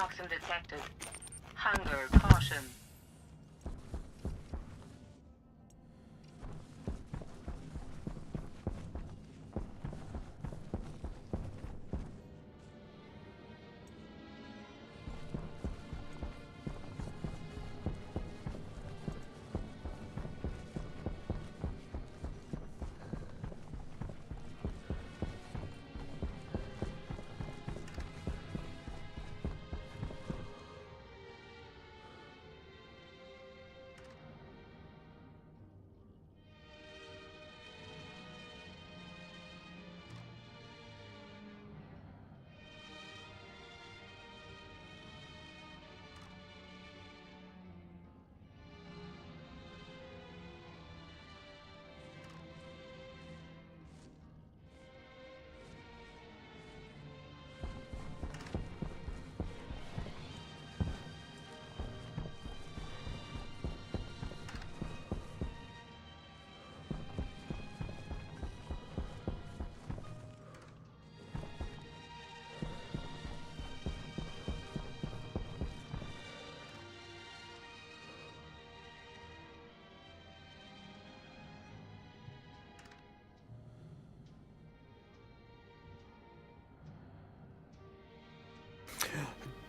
toxin detected. Hunger caution.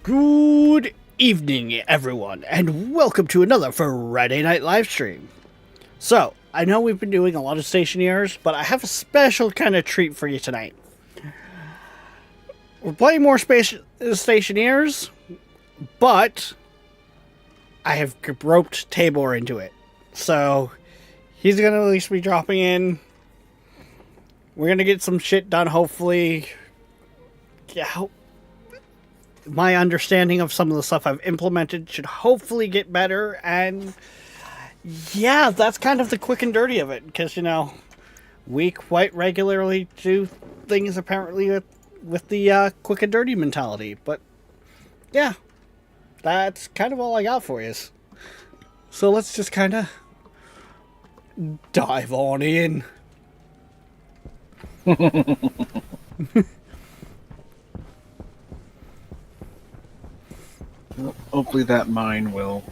Good evening, everyone, and welcome to another Friday night live stream. So, I know we've been doing a lot of stationeers, but I have a special kind of treat for you tonight. We're playing more stationeers, but I have roped Tabor into it. So, he's going to at least be dropping in. We're going to get some shit done, hopefully. Yeah, my understanding of some of the stuff I've implemented should hopefully get better, and yeah, that's kind of the quick and dirty of it, because, you know, we quite regularly do things apparently with the quick and dirty mentality, but yeah, that's kind of all I got for you. So let's just kind of dive on in. Hopefully that mine will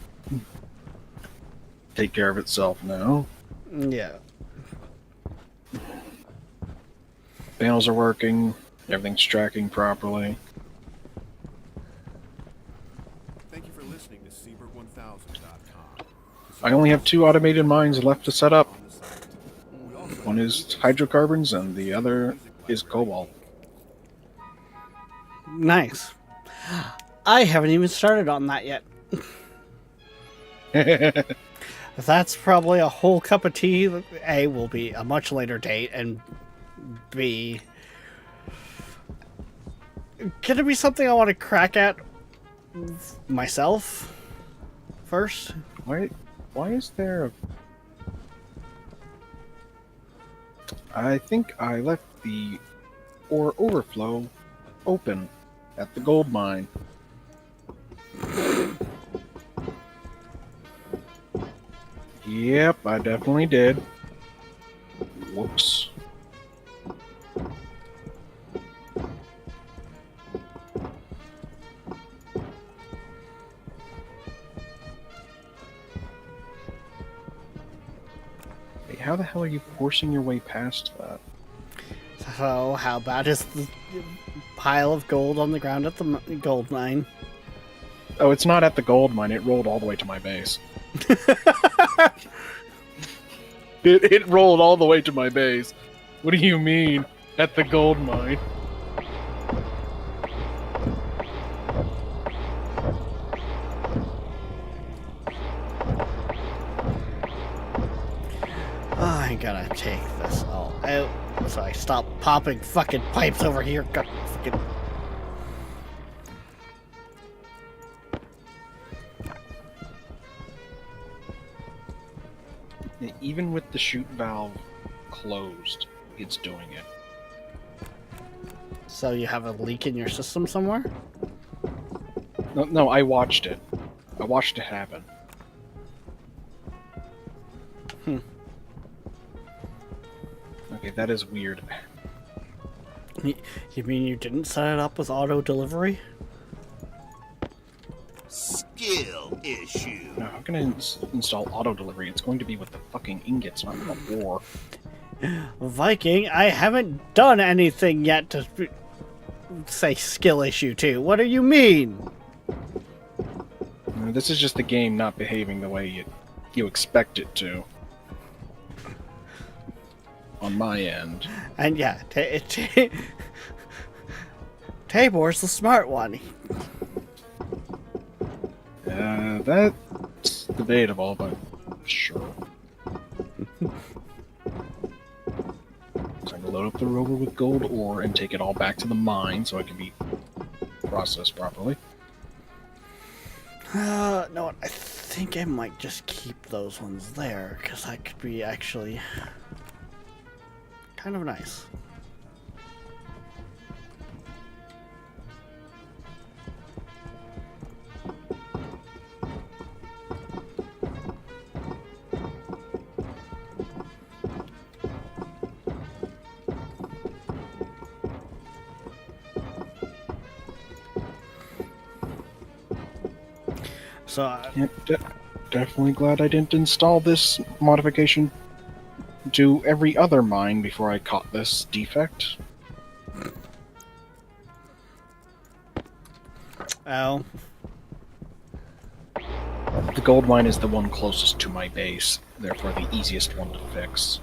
take care of itself now. Yeah. Panels are working. Everything's tracking properly. Thank you for listening to Seabird1000.com. I only have 2 automated mines left to set up. One is hydrocarbons and the other is cobalt. Nice. I haven't even started on that yet. That's probably a whole cup of tea. A, will be a much later date, and B, gonna be something I want to crack at myself first. Why is there I think I left the ore overflow open at the gold mine. Yep, I definitely did. Whoops. Hey, how the hell are you forcing your way past that? So, how bad is the pile of gold on the ground at the gold mine? Oh, it's not at the gold mine. It rolled all the way to my base. It rolled all the way to my base. What do you mean? At the gold mine? Oh, I gotta take this all out so I stop popping fucking pipes over here. God, fucking... Even with the chute valve closed, it's doing it. So you have a leak in your system somewhere? No, I watched it. I watched it happen. Okay, that is weird. You mean you didn't set it up with auto delivery? skill issue. No, how can I install auto delivery? It's going to be with the fucking ingots, not with the ore. Viking, I haven't done anything yet to say skill issue too. What do you mean? This is just the game not behaving the way you expect it to. On my end. And yeah, Tabor's the smart one. That's debatable, but sure. Time to load up the rover with gold ore and take it all back to the mine so it can be processed properly. No, I think I might just keep those ones there, because that could be actually kind of nice. So, Yeah, definitely glad I didn't install this modification to every other mine before I caught this defect. oh, The gold mine is the one closest to my base, therefore the easiest one to fix.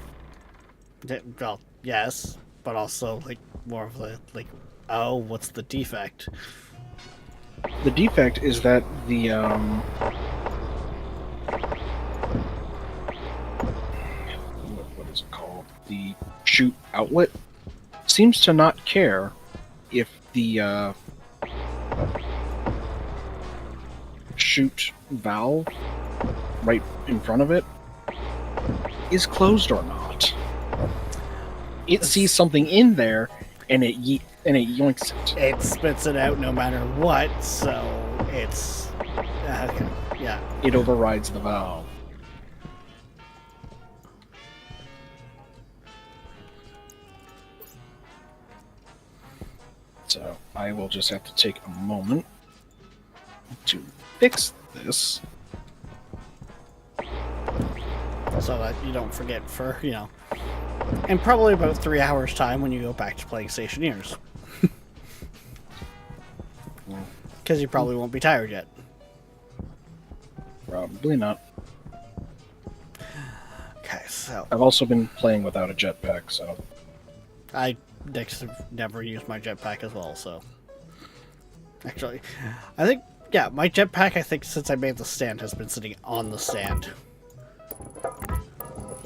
well, yes, but also, like, more of the, like, oh, what's the defect? The defect is that the, what is it called? The chute outlet seems to not care if the, chute valve right in front of it is closed or not. It sees something in there and it yoinks it. It spits it out no matter what, so it's... okay, yeah. It overrides the valve. So I will just have to take a moment to fix this. So that you don't forget for, you know, in probably about 3 hours time when you go back to playing Stationeers. Because you probably won't be tired yet. Probably not. Okay, so I've also been playing without a jetpack, so I never used my jetpack as well, so actually I think, yeah, my jetpack, I think since I made the stand, has been sitting on the stand.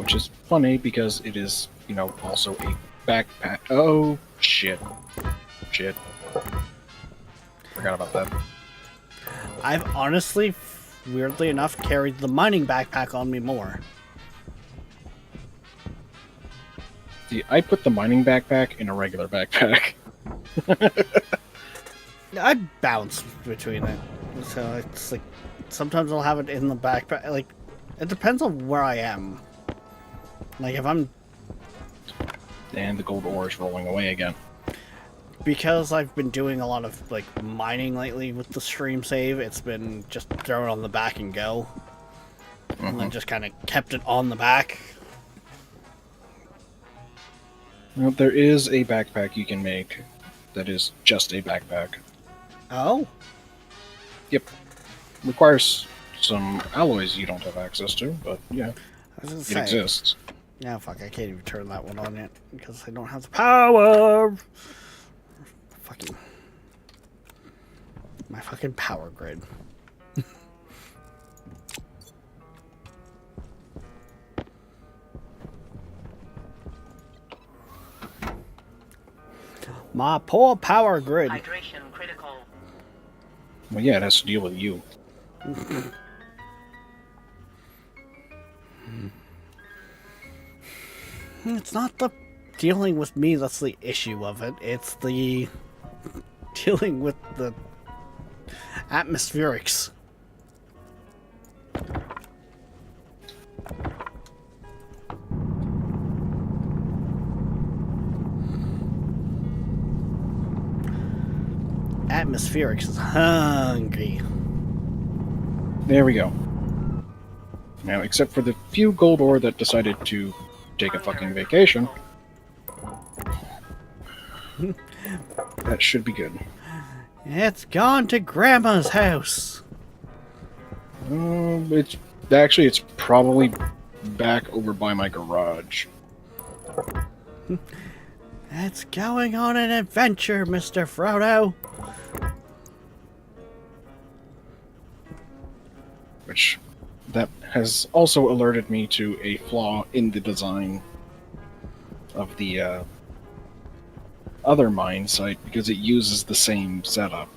which is funny because it is, you know, also a backpack. Oh shit. Shit. Forgot about that. I've honestly, weirdly enough, carried the mining backpack on me more. See, I put the mining backpack in a regular backpack. I bounce between it, so it's like sometimes I'll have it in the backpack. Like, it depends on where I am. Like, if I'm... And the gold ore is rolling away again. Because I've been doing a lot of, like, mining lately with the stream save, it's been just throw it on the back and go. And then just kind of kept it on the back. Well, there is a backpack you can make that is just a backpack. Oh? Yep. Requires some alloys you don't have access to, but yeah, I was gonna it say. exists. Yeah, fuck, I can't even turn that one on yet, because I don't have the power! Fucking... My fucking power grid. My poor power grid. Hydration critical. Well, yeah, it has to deal with you. It's not the dealing with me that's the issue of it. It's the dealing with the atmospherics. Atmospherics is hungry. There we go. Now, except for the few gold ore that decided to take a fucking vacation, that should be good. It's gone to Grandma's house. It's probably back over by my garage. It's going on an adventure, Mr. Frodo. Which, that has also alerted me to a flaw in the design of the other mine site, because it uses the same setup.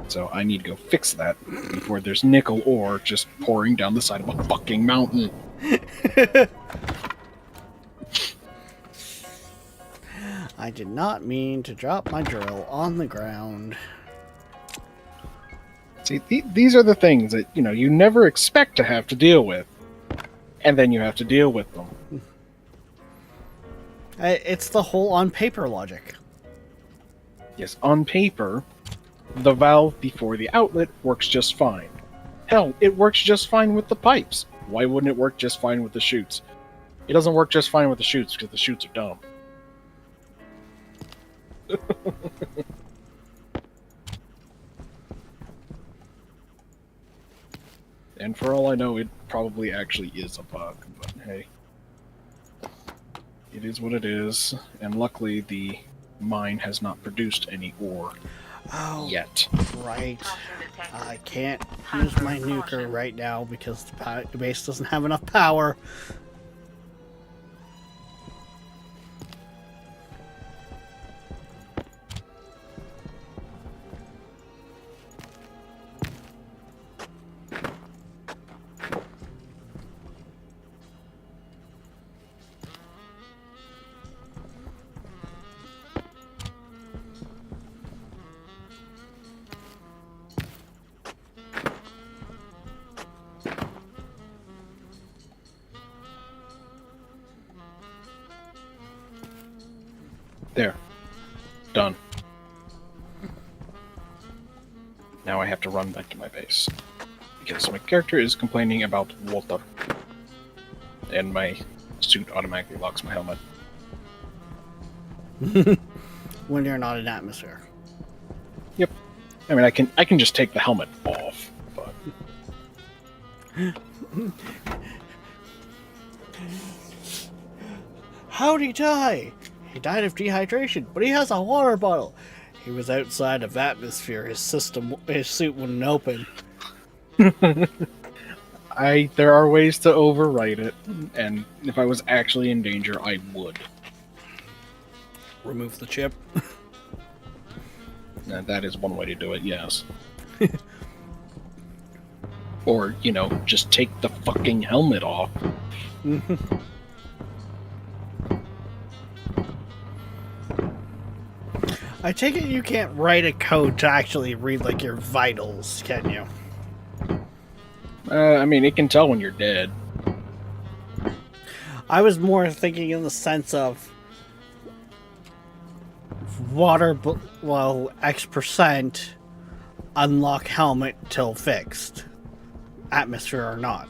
So I need to go fix that before there's nickel ore just pouring down the side of a fucking mountain. I did not mean to drop my drill on the ground. See, these are the things that, you never expect to have to deal with. And then you have to deal with them. It's the whole on paper logic. Yes, on paper, the valve before the outlet works just fine. Hell, it works just fine with the pipes. Why wouldn't it work just fine with the chutes? It doesn't work just fine with the chutes because the chutes are dumb. And for all I know, it probably actually is a bug, but hey. It is what it is, and luckily the mine has not produced any ore yet. Right. Caution detected. I can't use my nuker right now because the base doesn't have enough power. There. Done. Now I have to run back to my base. Because my character is complaining about water. And my suit automatically locks my helmet. When you're not in atmosphere. Yep. I mean, I can just take the helmet off, but... How'd he die? He died of dehydration, but he has a water bottle. He was outside of atmosphere. His suit wouldn't open. There are ways to overwrite it, and if I was actually in danger, I would. Remove the chip. And that is one way to do it, yes. Or, just take the fucking helmet off. I take it you can't write a code to actually read, like, your vitals, can you? I mean, it can tell when you're dead. I was more thinking in the sense of water below X%, unlock helmet till fixed. Atmosphere or not.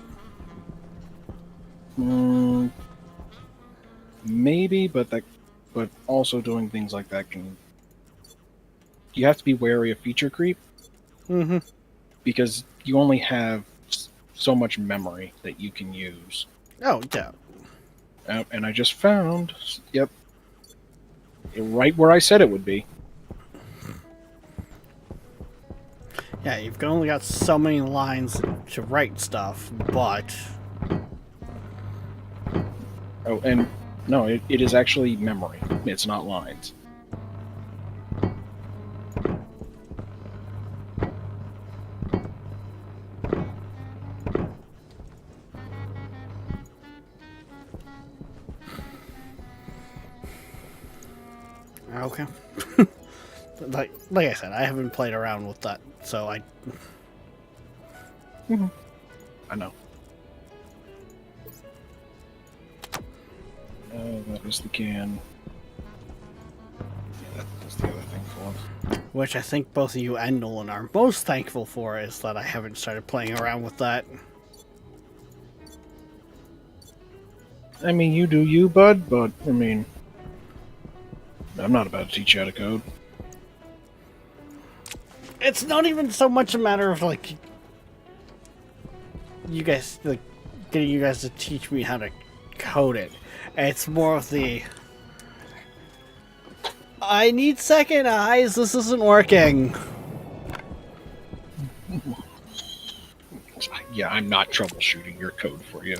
Maybe, but also doing things like that can... You have to be wary of feature creep. Mm-hmm. Because you only have so much memory that you can use. Oh, yeah. And I just found... Yep. Right where I said it would be. Yeah, you've only got so many lines to write stuff, but... Oh, and... No, it is actually memory. It's not lines. Okay. like I said, I haven't played around with that, so I... I know. That is the can. Yeah, is the other thing for. Which I think both you and Nolan are most thankful for, is that I haven't started playing around with that. I mean, you do you, bud, but, I mean, I'm not about to teach you how to code. It's not even so much a matter of, like, you guys, like, getting you guys to teach me how to code it. It's more of the, I need second eyes, this isn't working. Yeah, I'm not troubleshooting your code for you.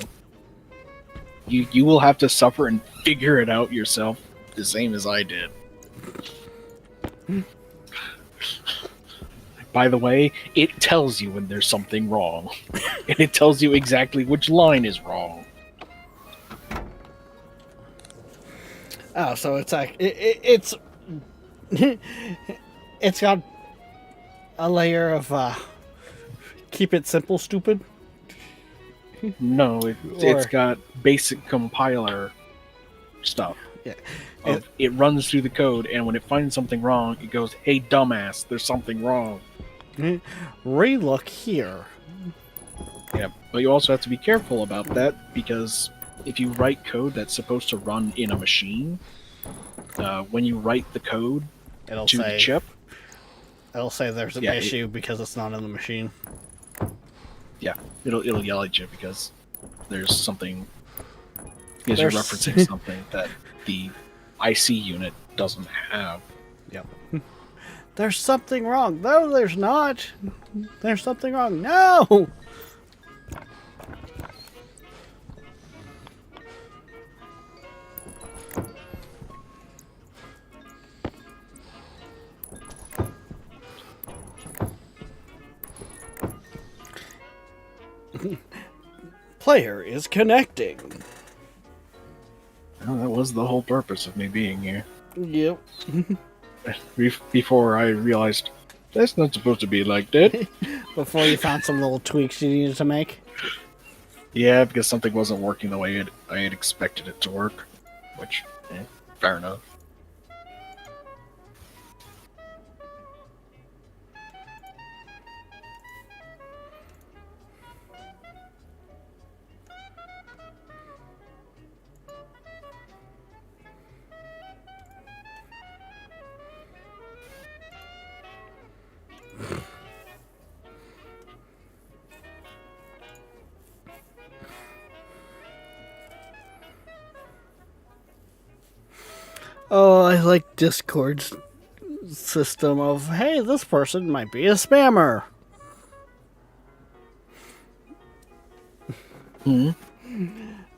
You will have to suffer and figure it out yourself, the same as I did. By the way, it tells you when there's something wrong. And it tells you exactly which line is wrong. Oh, so it's like, it's, it's got a layer of, keep it simple, stupid. No, it's got basic compiler stuff. Yeah. It runs through the code, and when it finds something wrong, it goes, "Hey, dumbass, there's something wrong." Relook here. Yeah, but you also have to be careful about that, because if you write code that's supposed to run in a machine, when you write the code It'll to say, the chip, it'll say there's an Yeah, issue because it's not in the machine. yeah, it'll yell at you because there's something. Because you're There's- referencing something that the IC unit doesn't have. Yep. There's something wrong. No, there's not. There's something wrong. No! Player is connecting. Well, that was the whole purpose of me being here. Yep. Before I realized that's not supposed to be like that. Before you found some little tweaks you needed to make. Yeah, because something wasn't working the way I had expected it to work. Which, fair enough. Oh, I like Discord's system of, hey, this person might be a spammer. Hmm.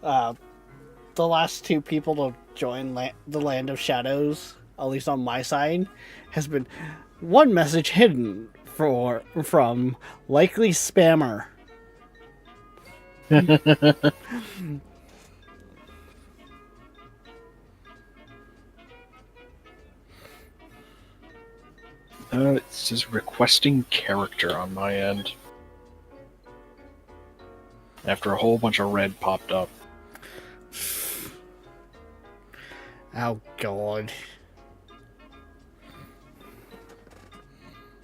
The last two people to join the Land of Shadows, at least on my side, has been one message hidden from likely spammer. It says requesting character on my end. After a whole bunch of red popped up. Oh, God.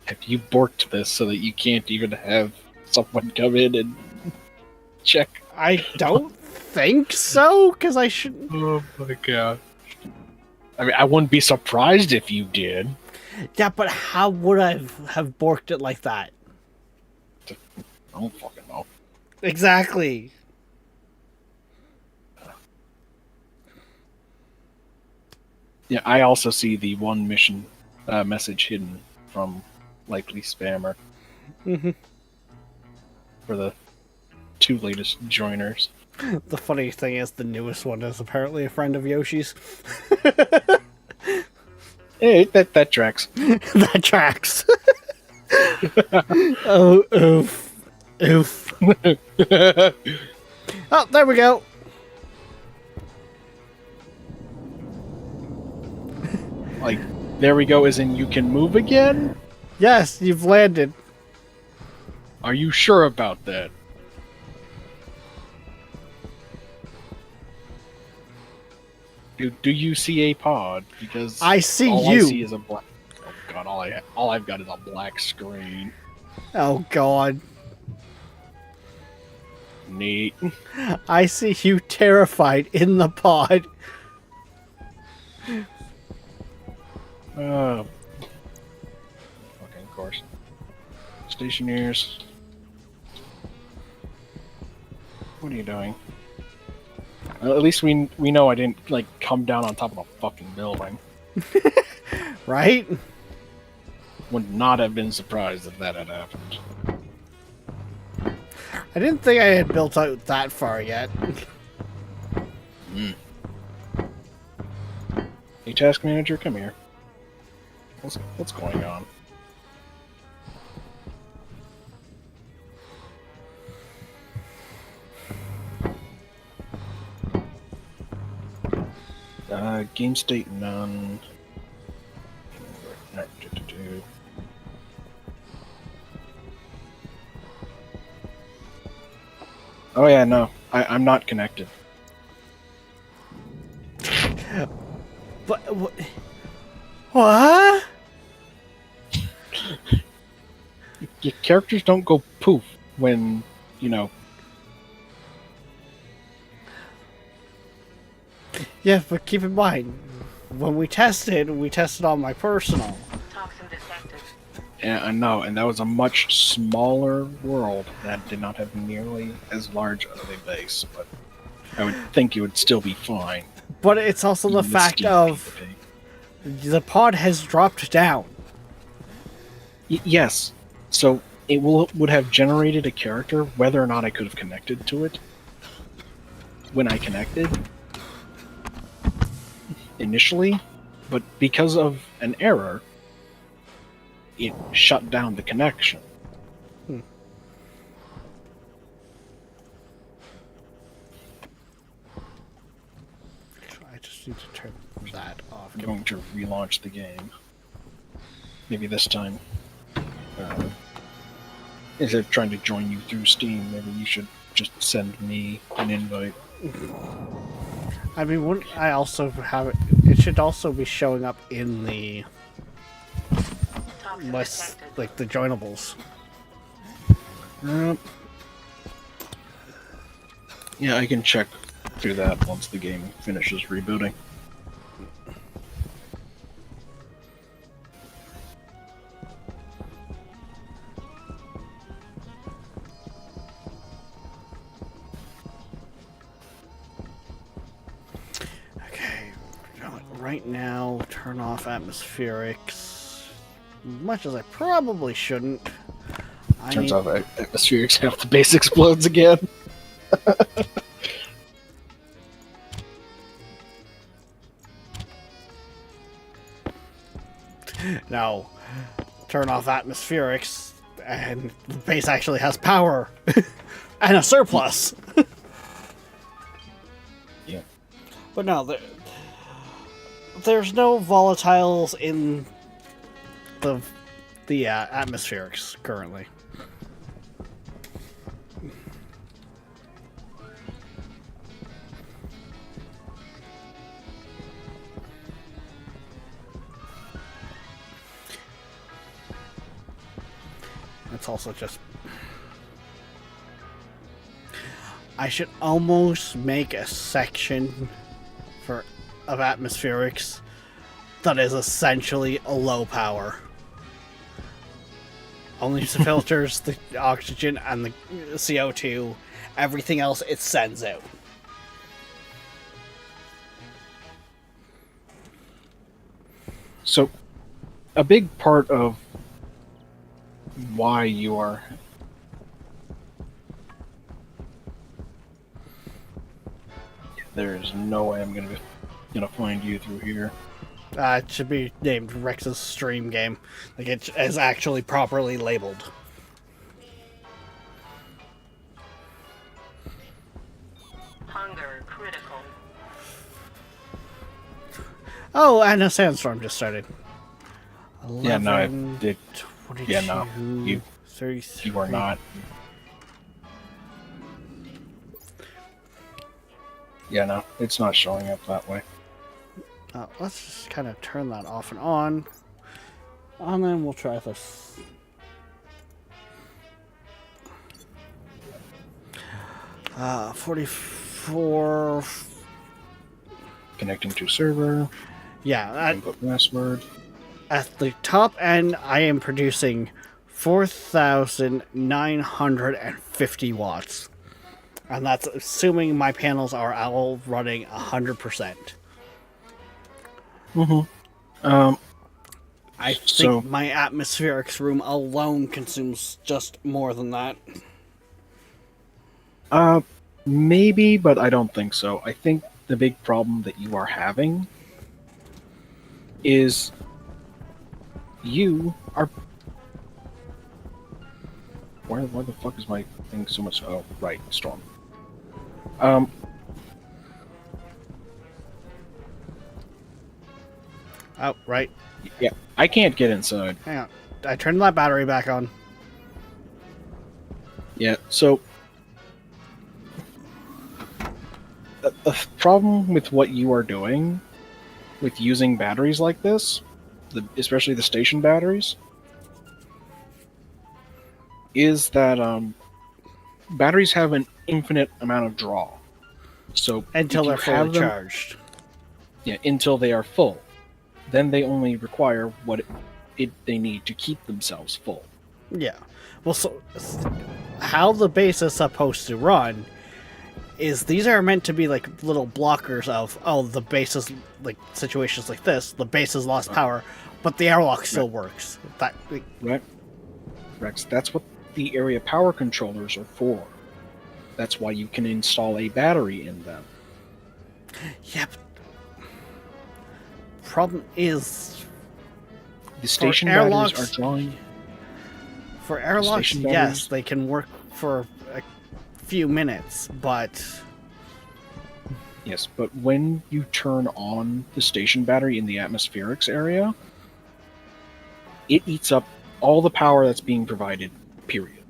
Have you borked this so that you can't even have someone come in and check? I don't think so, because I shouldn't. Oh my god. I mean, I wouldn't be surprised if you did. Yeah, but how would I have borked it like that? I don't fucking know. Exactly. Yeah, I also see the one mission message hidden from likely spammer. Mhm. For the two latest joiners. The funny thing is, the newest one is apparently a friend of Yoshi's. Hey, that tracks. That tracks. Oh, oof. Oof. Oh, there we go. Like, there we go, as in you can move again? Yes, you've landed. Are you sure about that? Do you see a pod? Because I see all you. I see is a black. Oh god, all I've got is a black screen. Oh god. Neat. I see you terrified in the pod. Fucking course. Stationeers. What are you doing? Well, at least we know I didn't like come down on top of a fucking building. Right? Would not have been surprised if that had happened. I didn't think I had built out that far yet. Hey, task manager, come here. What's going on? Game state none. Oh yeah, no, I'm not connected. But what? Your characters don't go poof when, you know. Yeah, but keep in mind, when we tested on my personal. Toxin detected. Yeah, I know, and that was a much smaller world that did not have nearly as large of a base, but I would think it would still be fine. But it's also the Even fact Steam of PvP. the pod has dropped down. Yes, so it would have generated a character whether or not I could have connected to it. When I connected initially, but because of an error, it shut down the connection. I just need to turn that off. I'm going to relaunch the game. Maybe this time. Instead of trying to join you through Steam, maybe you should just send me an invite. I mean, wouldn't I also have it? It should also be showing up in the Toxin list, detected. like the joinables. Yeah, I can check through that once the game finishes rebooting. Okay, right now, turn off atmospherics. Much as I probably shouldn't. Turns out atmospherics half the base explodes again. No, turn off atmospherics, and the base actually has power and a surplus. Yeah. But no, there's no volatiles in the atmospherics currently. It's also just... I should almost make a section of atmospherics that is essentially a low power. Only the filters, the oxygen, and the CO2. Everything else it sends out. So, a big part of why you are there is no way I'm gonna find you through here. It should be named Rex's Stream Game. Like, it is actually properly labeled. Hunger critical. Oh, and a sandstorm just started. Yeah, no, 11, it 22, yeah, no, you 33. you are not. Yeah, no, it's not showing up that way. Let's just kind of turn that off and on. And then we'll try this. Uh, 44. Connecting to server. Yeah, Input password. at the top end, I am producing 4,950 watts. And that's assuming my panels are all running 100%. I think So- my atmospherics room alone consumes just more than that. Maybe, but I don't think so. I think the big problem that you are having is you are. Why the fuck is my thing so much? Oh, right, storm. Oh, right. Yeah, I can't get inside. Hang on. I turned my battery back on. Yeah, so the problem with what you are doing with using batteries like this, especially the station batteries, is that batteries have an infinite amount of draw. So Until if you they're fully have them- charged. Yeah, until they are full. Then they only require what they need to keep themselves full. Yeah. Well, so how the base is supposed to run is these are meant to be like little blockers of, oh, the base is like situations like this, the base has lost power, but the airlock still works. That Right? Rex, that's what the area power controllers are for. That's why you can install a battery in them. Yep. Problem is The station airlocks- batteries are drawing. for airlocks, station yes, batteries? they can work for a few minutes, but Yes, but when you turn on the station battery in the atmospherics area, it eats up all the power that's being provided, period,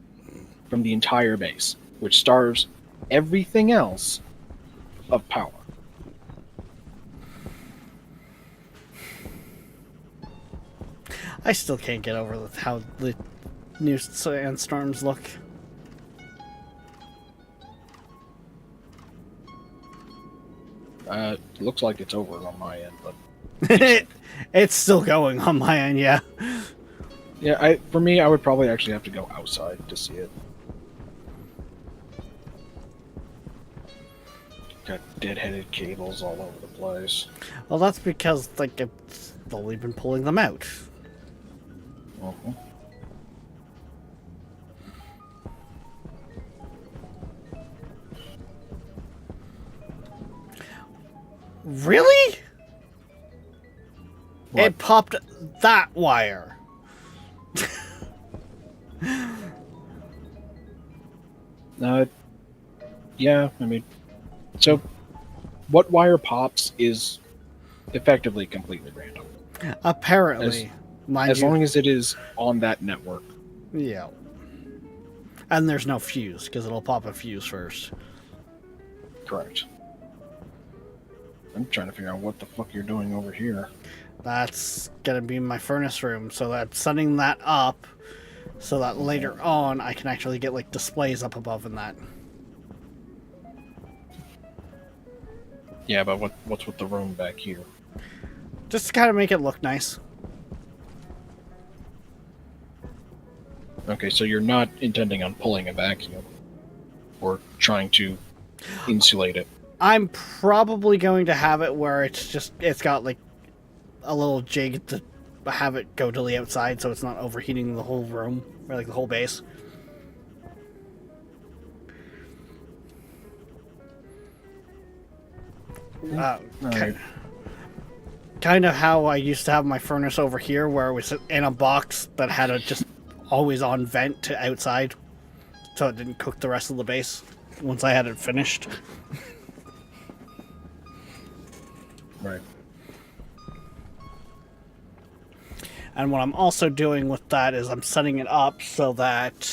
from the entire base, which starves everything else of power. I still can't get over how the new sandstorms look. Looks like it's over on my end, but It's still going on my end, yeah. yeah, for me, I would probably actually have to go outside to see it. Got dead-headed cables all over the place. Well, that's because, like, it's slowly been pulling them out. Mhm. Really? What? It popped that wire. Yeah, I mean, so what wire pops is effectively completely random, Apparently. Mind as you, long as it is on that network. yeah. And there's no fuse, because it'll pop a fuse first. Correct. I'm trying to figure out what the fuck you're doing over here. That's gonna be my furnace room, so that's setting that up so that later on I can actually get like displays up above in that. Yeah, but what's with the room back here? Just to kind of make it look nice. Okay, so you're not intending on pulling a vacuum or trying to insulate it. I'm probably going to have it where it's got like a little jig to have it go to the outside so it's not overheating the whole room or like the whole base. Alright. Kind of how I used to have my furnace over here where it was in a box that had a just always on vent to outside so it didn't cook the rest of the base once I had it finished. Right. And what I'm also doing with that is I'm setting it up so that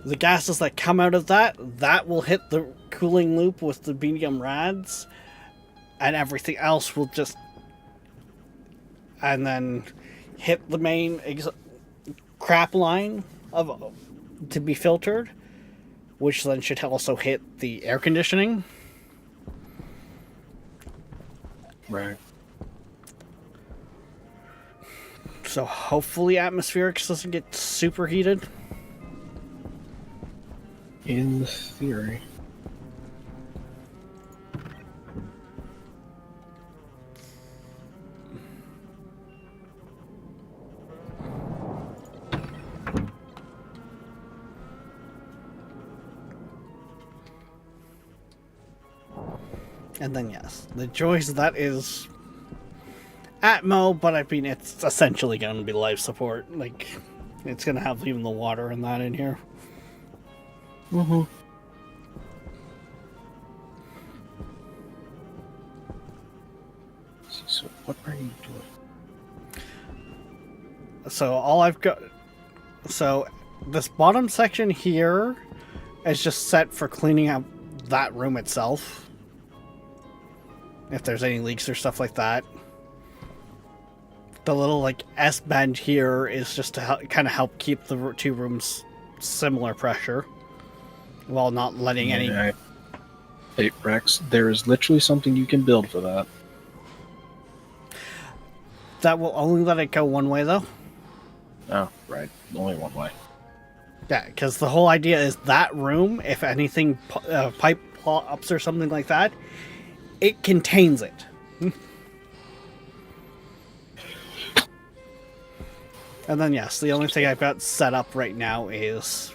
the gases that come out of that will hit the cooling loop with the medium rads, and everything else will just, and then hit the main crap line of to be filtered, which then should also hit the air conditioning. Right. So hopefully atmospherics doesn't get super heated. In theory. And then yes, the joys that is Atmo, but I mean it's essentially going to be life support. Like it's going to have even the water and that in here. Mm-hmm. So what are you doing? So all I've got, so this bottom section here is just set for cleaning up that room itself. If there's any leaks or stuff like that. The little like S bend here is just to kind of help keep the two rooms similar pressure, while not letting any. Hey Rex, there is literally something you can build for that. That will only let it go one way though. Oh, right. Only one way. Yeah, because the whole idea is that room, if anything pipe pops or something like that, it contains it. And then yes, the only thing I've got set up right now is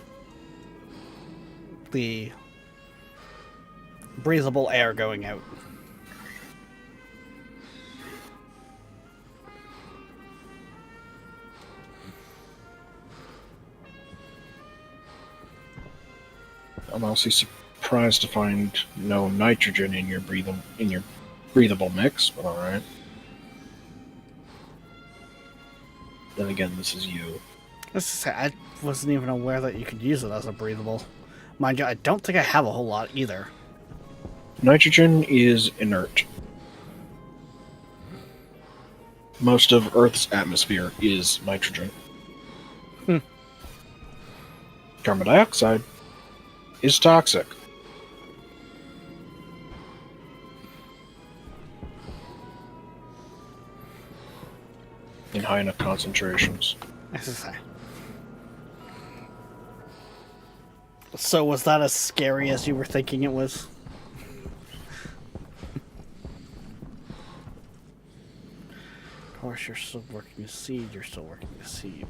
the breathable air going out. I'm honestly surprised to find no nitrogen in your breathable mix, but alright. Then again, this is you. Let's just say, I wasn't even aware that you could use it as a breathable. Mind you, I don't think I have a whole lot either. Nitrogen is inert. Most of Earth's atmosphere is nitrogen. Carbon dioxide is toxic. In high enough concentrations. Let's just say. So was that as scary as you were thinking it was? Of course, you're still working a seed. You're still working a seed.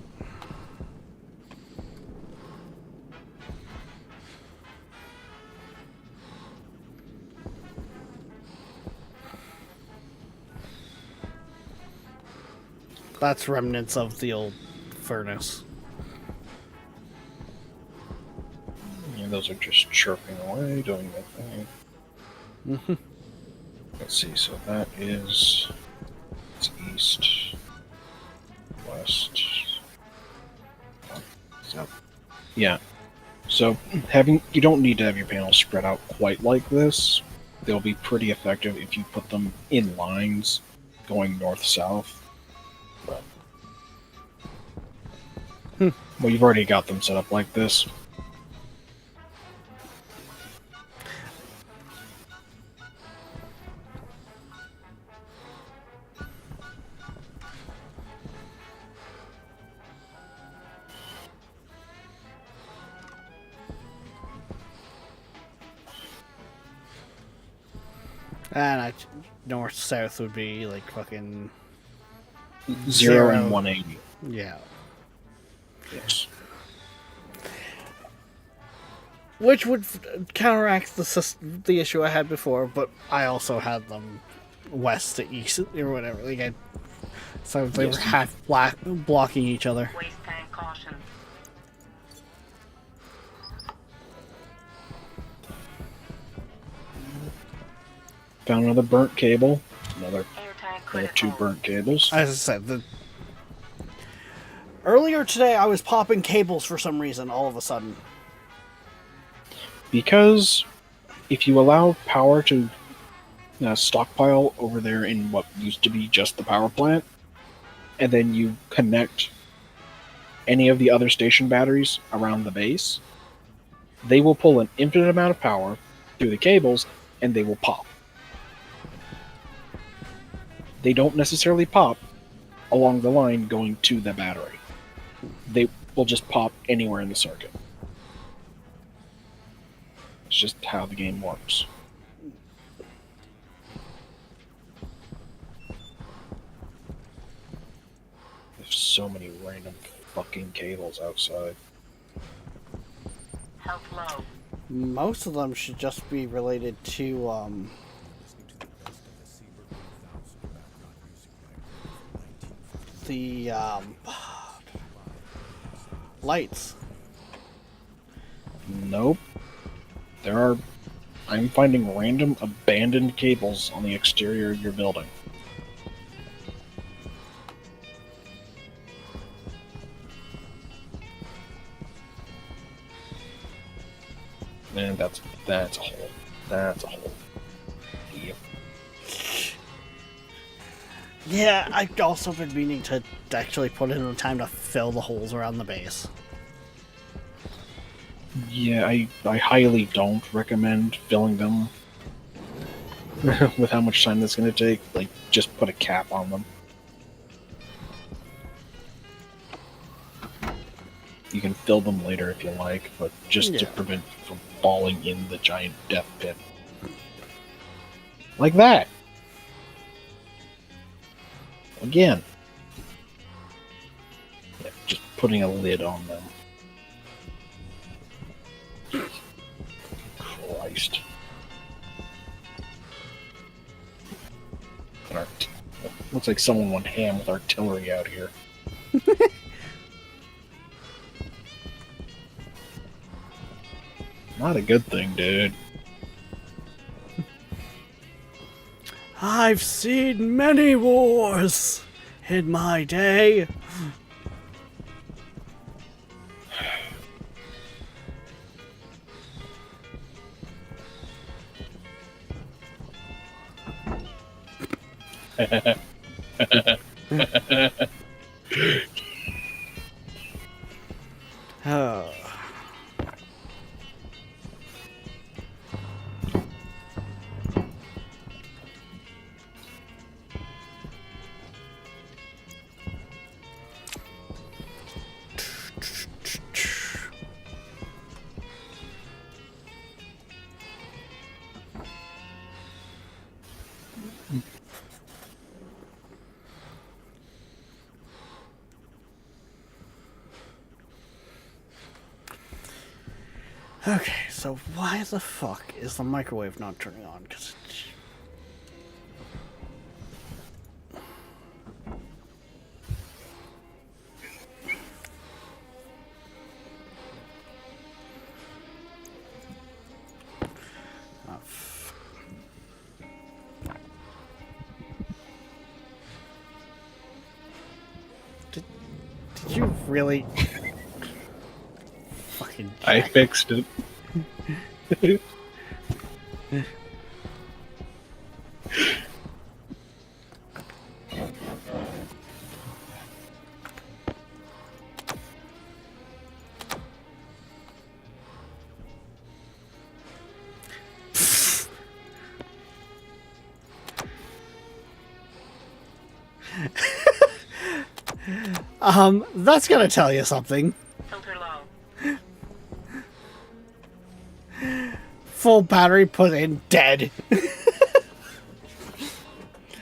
That's remnants of the old furnace. Yeah, those are just chirping away, doing their thing. Mm-hmm. Let's see, so that is... It's east, west... So, yeah. So, you don't need to have your panels spread out quite like this. They'll be pretty effective if you put them in lines going north-south. Well, you've already got them set up like this. And north-south would be like fucking... 0 and 180. Yeah. Yes. Which would counteract the issue I had before, but I also had them west to east or whatever. Like so they were half blocking each other. Waste tank caution. Found another burnt cable. Another Air tank two critical. burnt cables. As I said, earlier today I was popping cables for some reason all of a sudden. Because if you allow power to stockpile over there in what used to be just the power plant, and then you connect any of the other station batteries around the base, they will pull an infinite amount of power through the cables, and they will pop. They don't necessarily pop along the line going to the battery. They will just pop anywhere in the circuit. It's just how the game works. There's so many random fucking cables outside. Health low. Most of them should just be related to the lights. Nope. I'm finding random abandoned cables on the exterior of your building. And that's a hole. That's a hole. Yep. Yeah, I've also been meaning to actually put in the time to fill the holes around the base. Yeah, I highly don't recommend filling them with how much time that's going to take. Like, just put a cap on them. You can fill them later if you like, but just to Yeah. prevent from falling in the giant death pit. Like that! Again. Yeah, just putting a lid on them. Christ. Looks like someone went ham with artillery out here. Not a good thing, dude. I've seen many wars in my day. Oh. Okay, so why the fuck is the microwave not turning on? 'Cause Oh, did you really fucking I jack- fixed it. That's gonna tell you something. Filter low. Full battery put in, dead.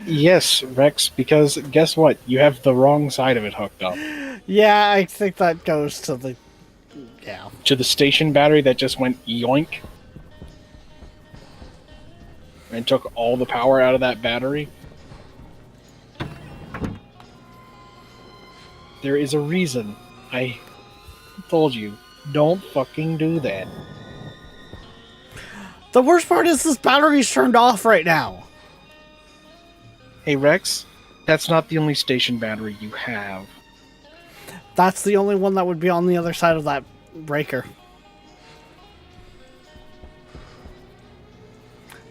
Yes, Rex, because guess what? You have the wrong side of it hooked up. Yeah, I think that goes to the... Yeah. To the station battery that just went yoink. And took all the power out of that battery. There is a reason. I told you, don't fucking do that. The worst part is this battery's turned off right now. Hey Rex, that's not the only station battery you have. That's the only one that would be on the other side of that breaker.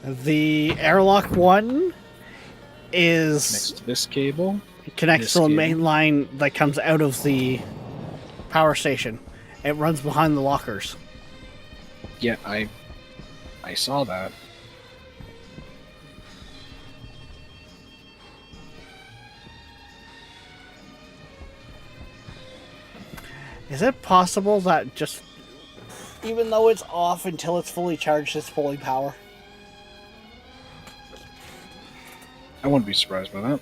The airlock one is Next to this cable. connects this to the cable. main line that comes out of the power station. It runs behind the lockers. Yeah, I saw that. Is it possible that just, even though it's off until it's fully charged, it's pulling power? I wouldn't be surprised by that.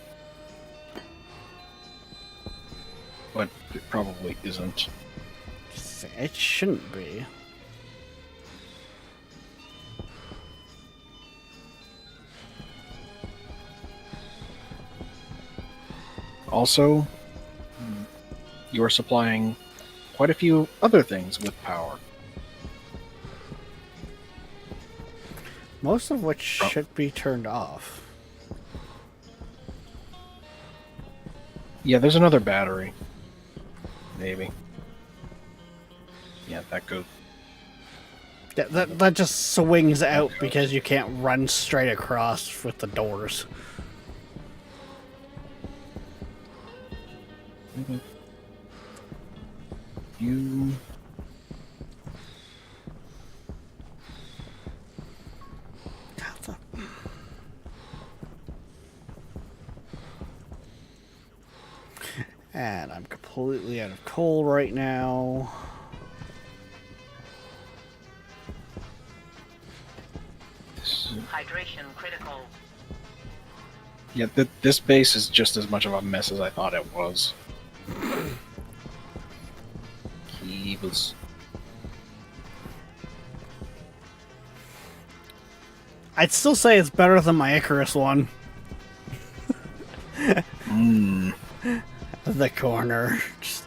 But it probably isn't. It shouldn't be. Also, you're supplying quite a few other things with power. Most of which should be turned off. Yeah, there's another battery. Maybe. Yeah, that goes. Yeah, that just swings out because you can't run straight across with the doors. You. And I'm completely out of coal right now. Hydration critical. Yeah, this base is just as much of a mess as I thought it was. He was. I'd still say it's better than my Icarus one. Mmm. The corner. Just...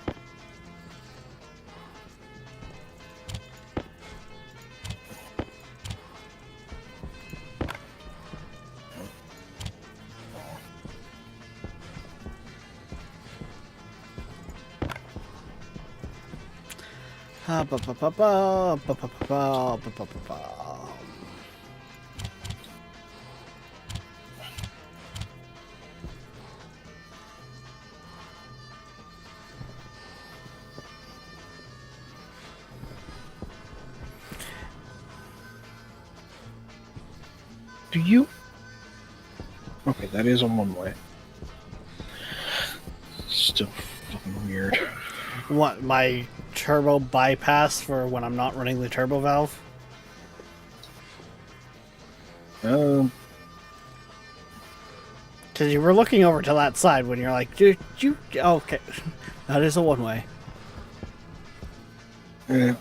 Do you? Okay, that is on one way. Still fucking weird. What, my turbo bypass for when I'm not running the turbo valve? Um, Because you were looking over to that side when you're like, dude, you... Oh, okay. That is a one-way.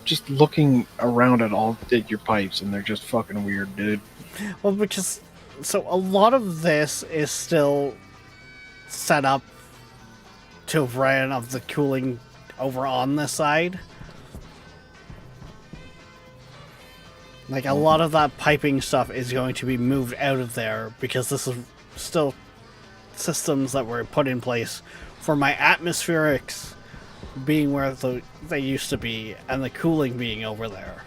just looking around at your pipes, and they're just fucking weird, dude. Well, because... So a lot of this is still set up to run of the cooling over on this side. Like, a lot of that piping stuff is going to be moved out of there because this is still systems that were put in place for my atmospherics being where they used to be and the cooling being over there.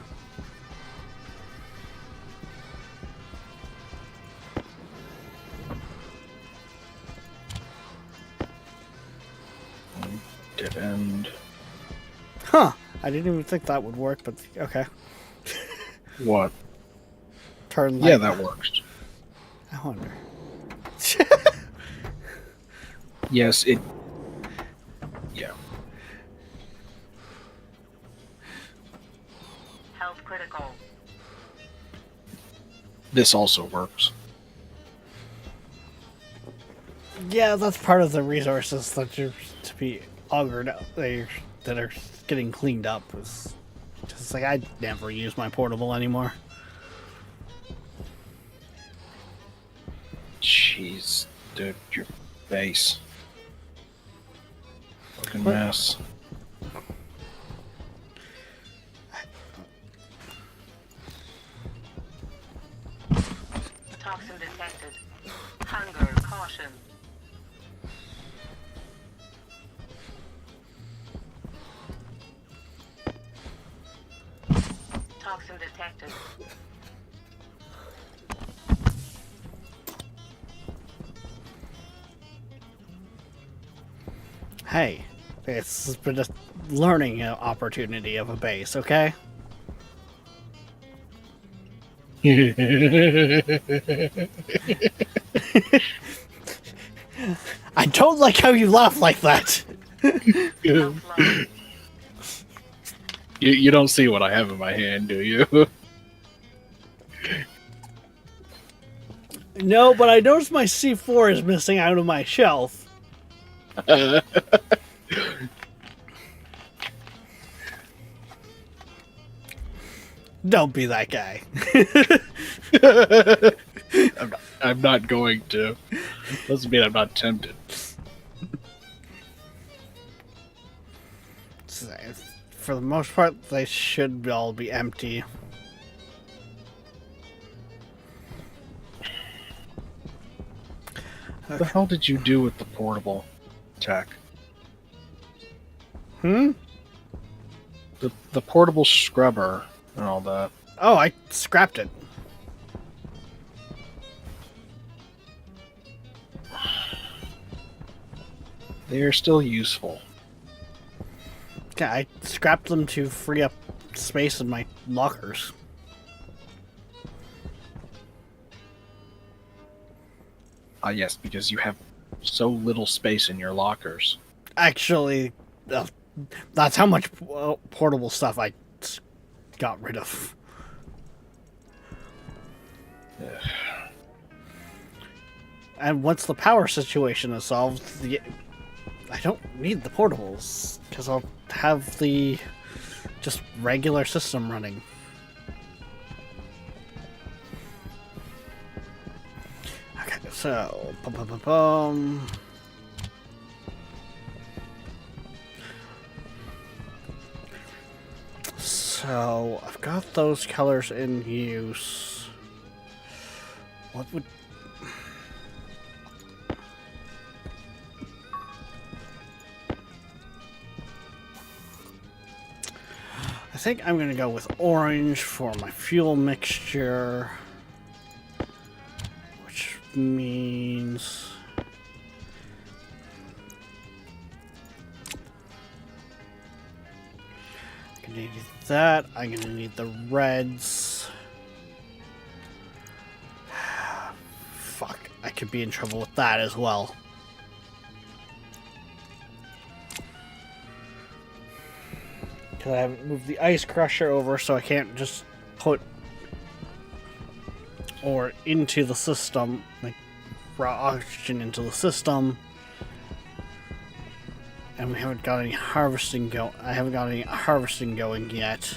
Dead end. Huh. I didn't even think that would work, but okay. What? Turn Yeah, light. that works. I wonder. Yes, it. Yeah. Health critical. This also works. Yeah, that's part of the resources that are to be augured out there that are getting cleaned up. Is just like I never use my portable anymore. Jeez, dude, your face. Fucking What? mess. Toxin detected. Hunger caution. Toxin detected. Hey, it's been a learning opportunity of a base, okay? I don't like how you laugh like that. Self-love. You don't see what I have in my hand, do you? No, but I noticed my C4 is missing out of my shelf. Don't be that guy. I'm not going to. Doesn't mean I'm not tempted. For the most part, they should all be empty. What the hell did you do with the portable tech? Hmm? The portable scrubber and all that. Oh, I scrapped it. They are still useful. Yeah, I scrapped them to free up space in my lockers. Ah, yes, because you have so little space in your lockers. Actually, that's how much portable stuff I got rid of. And once the power situation is solved, I don't need the portables, because I'll have the just regular system running. Okay, so So I've got those colors in use. What would I think I'm gonna go with orange for my fuel mixture, which means I'm gonna need that. I'm gonna need the reds. Fuck, I could be in trouble with that as well. I haven't moved the ice crusher over, so I can't just put ore into the system, like raw oxygen into the system. And we haven't got any harvesting I haven't got any harvesting going yet.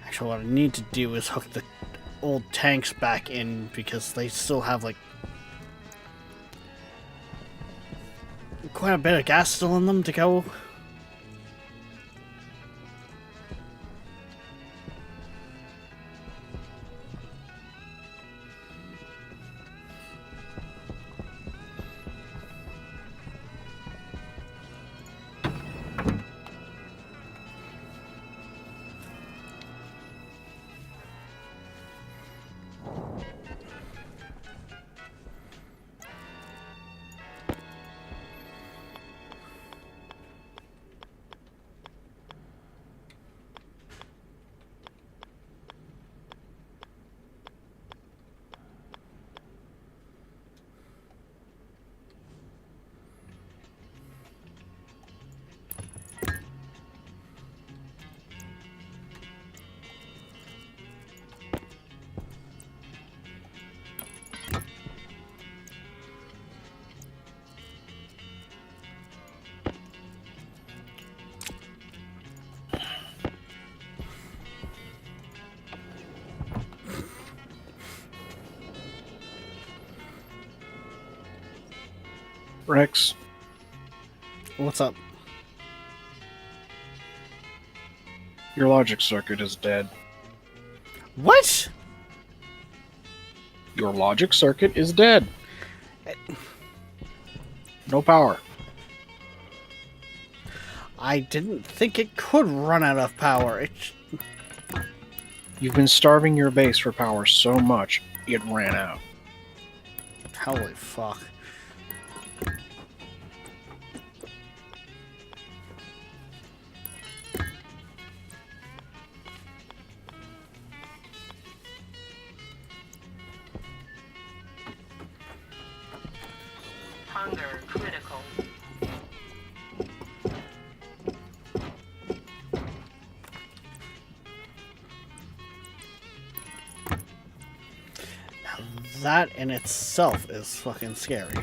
Actually, what I need to do is hook the old tanks back in, because they still have like quite a bit of gas still in them to go. Rex, What's up? your logic circuit is dead. What? Your logic circuit is dead. No power. I didn't think it could run out of power. You've been starving your base for power so much, it ran out. Holy fuck. That in itself is fucking scary.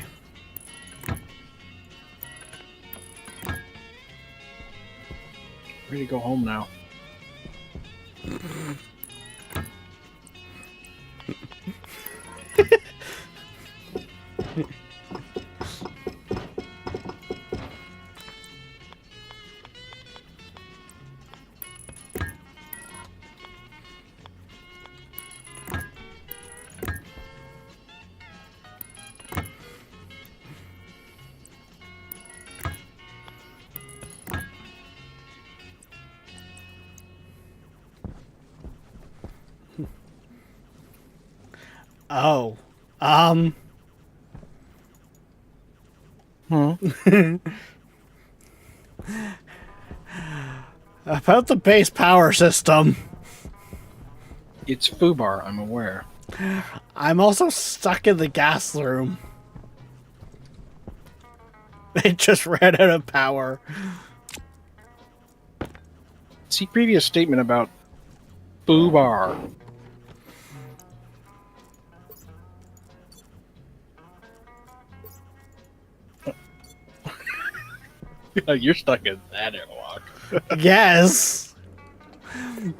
Ready to go home now. Oh. About the base power system. It's Fubar, I'm aware. I'm also stuck in the gas room. It just ran out of power. See previous statement about Fubar. You're stuck in that airlock. Yes.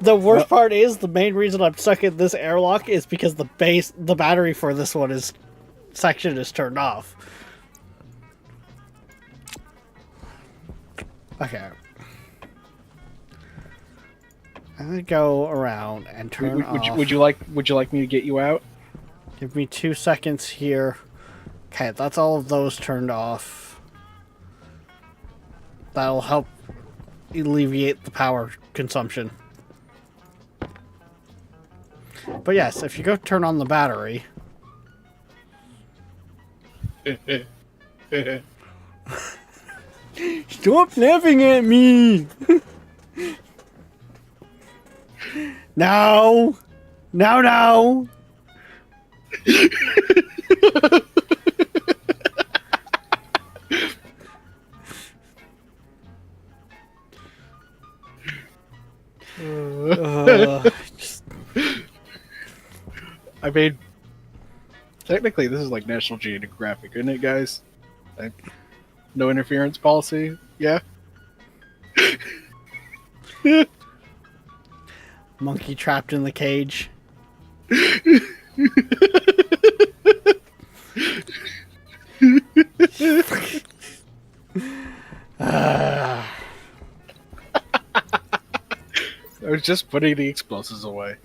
The worst part is the main reason I'm stuck in this airlock is because the battery for this section is turned off. Okay. I'm gonna go around and turn off. Would you like me to get you out? Give me 2 seconds here. Okay, that's all of those turned off. That'll help alleviate the power consumption. But yes, if you go turn on the battery... Stop laughing at me! No! No, no! Just... I mean, technically, this is like National Geographic, isn't it, guys? Like, no interference policy, yeah? Monkey trapped in the cage. I was just putting the explosives away.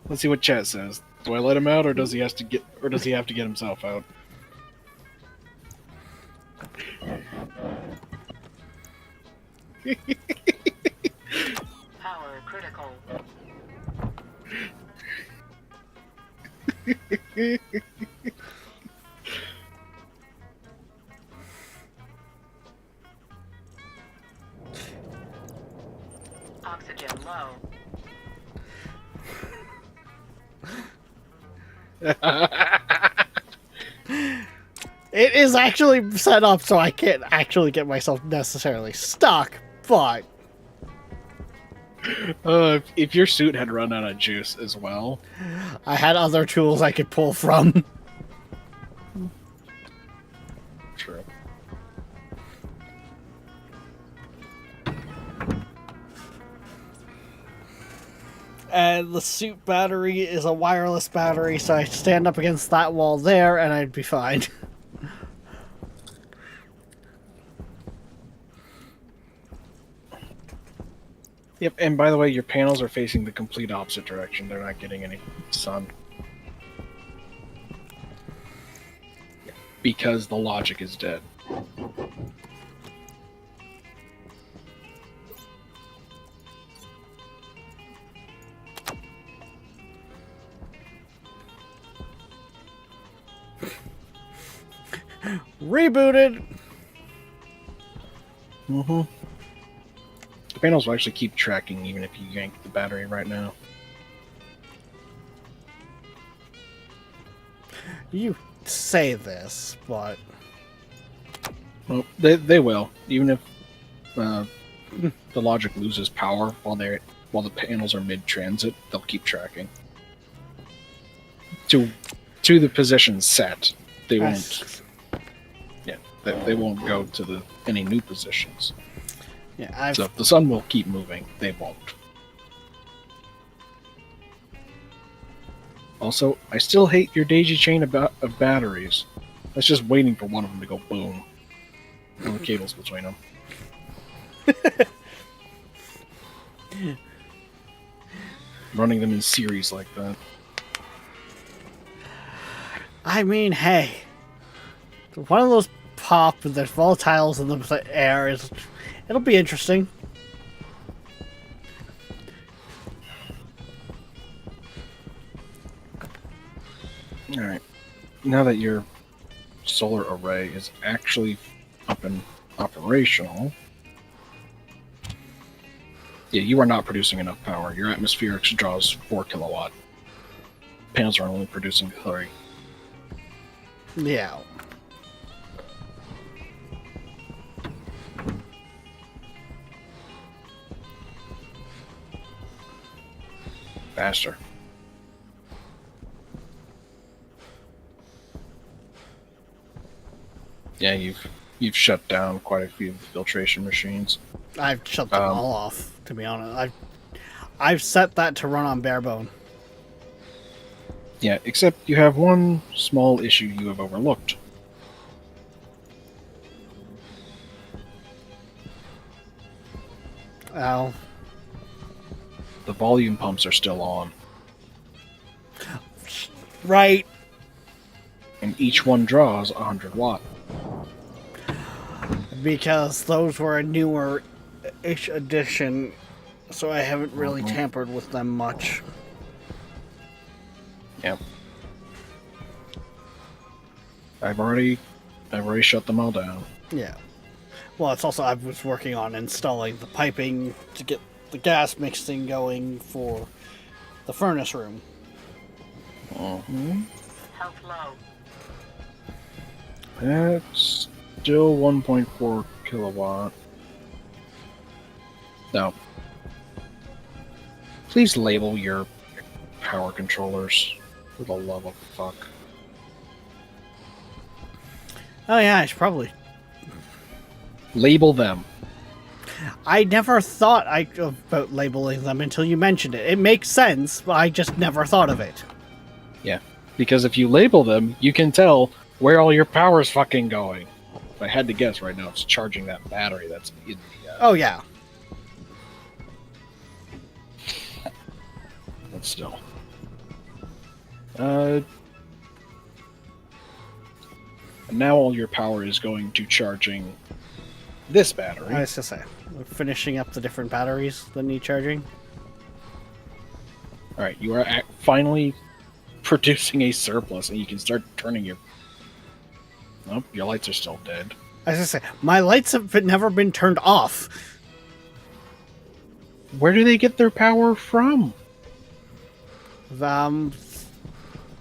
Let's see what chat says. Do I let him out, or does he have to get himself out? Power critical. Oxygen low. It is actually set up so I can't actually get myself necessarily stuck, but... If your suit had run out of juice as well. I had other tools I could pull from. True. And the suit battery is a wireless battery, so I stand up against that wall there and I'd be fine. Yep, and by the way, your panels are facing the complete opposite direction. They're not getting any sun. Because the logic is dead. Rebooted! Mm-hmm. The panels will actually keep tracking even if you yank the battery right now. You say this, but... Well, they will. Even if the logic loses power while the panels are mid-transit, they'll keep tracking. To the position set, they won't. Yeah, they won't go to any new positions. Yeah, So if the sun will keep moving, they won't. Also, I still hate your daisy chain of batteries. That's just waiting for one of them to go boom. And the cables between them. Running them in series like that. I mean, hey, one of those pop and there's volatiles in the air it'll be interesting. Alright. Now that your solar array is actually up and operational. Yeah, you are not producing enough power. Your atmospherics draws 4 kilowatt. Panels are only producing 3. Yeah. Faster. Yeah, you've shut down quite a few filtration machines. I've shut them all off, to be honest. I've set that to run on barebone. Yeah, except you have one small issue you have overlooked. Oh. The volume pumps are still on, Right. and each one draws 100 watt. Because those were a newer-ish edition, so I haven't really tampered with them much. Yep. I've already shut them all down. Yeah. Well, it's also I was working on installing the piping to get the gas mixing going for the furnace room. Mm-hmm. Health low. That's still 1.4 kilowatt. Now, please label your power controllers, for the love of fuck. Oh yeah, I should probably. Label them. I never thought about labeling them until you mentioned it. It makes sense, but I just never thought of it. Yeah, because if you label them, you can tell where all your power is fucking going. If I had to guess right now, it's charging that battery that's in the... Oh yeah. But still. Now all your power is going to charging this battery. I was just saying, we're finishing up the different batteries that need charging. Alright, you are finally producing a surplus, and you can start turning your... Nope, your lights are still dead. I was just saying, my lights have never been turned off. Where do they get their power from?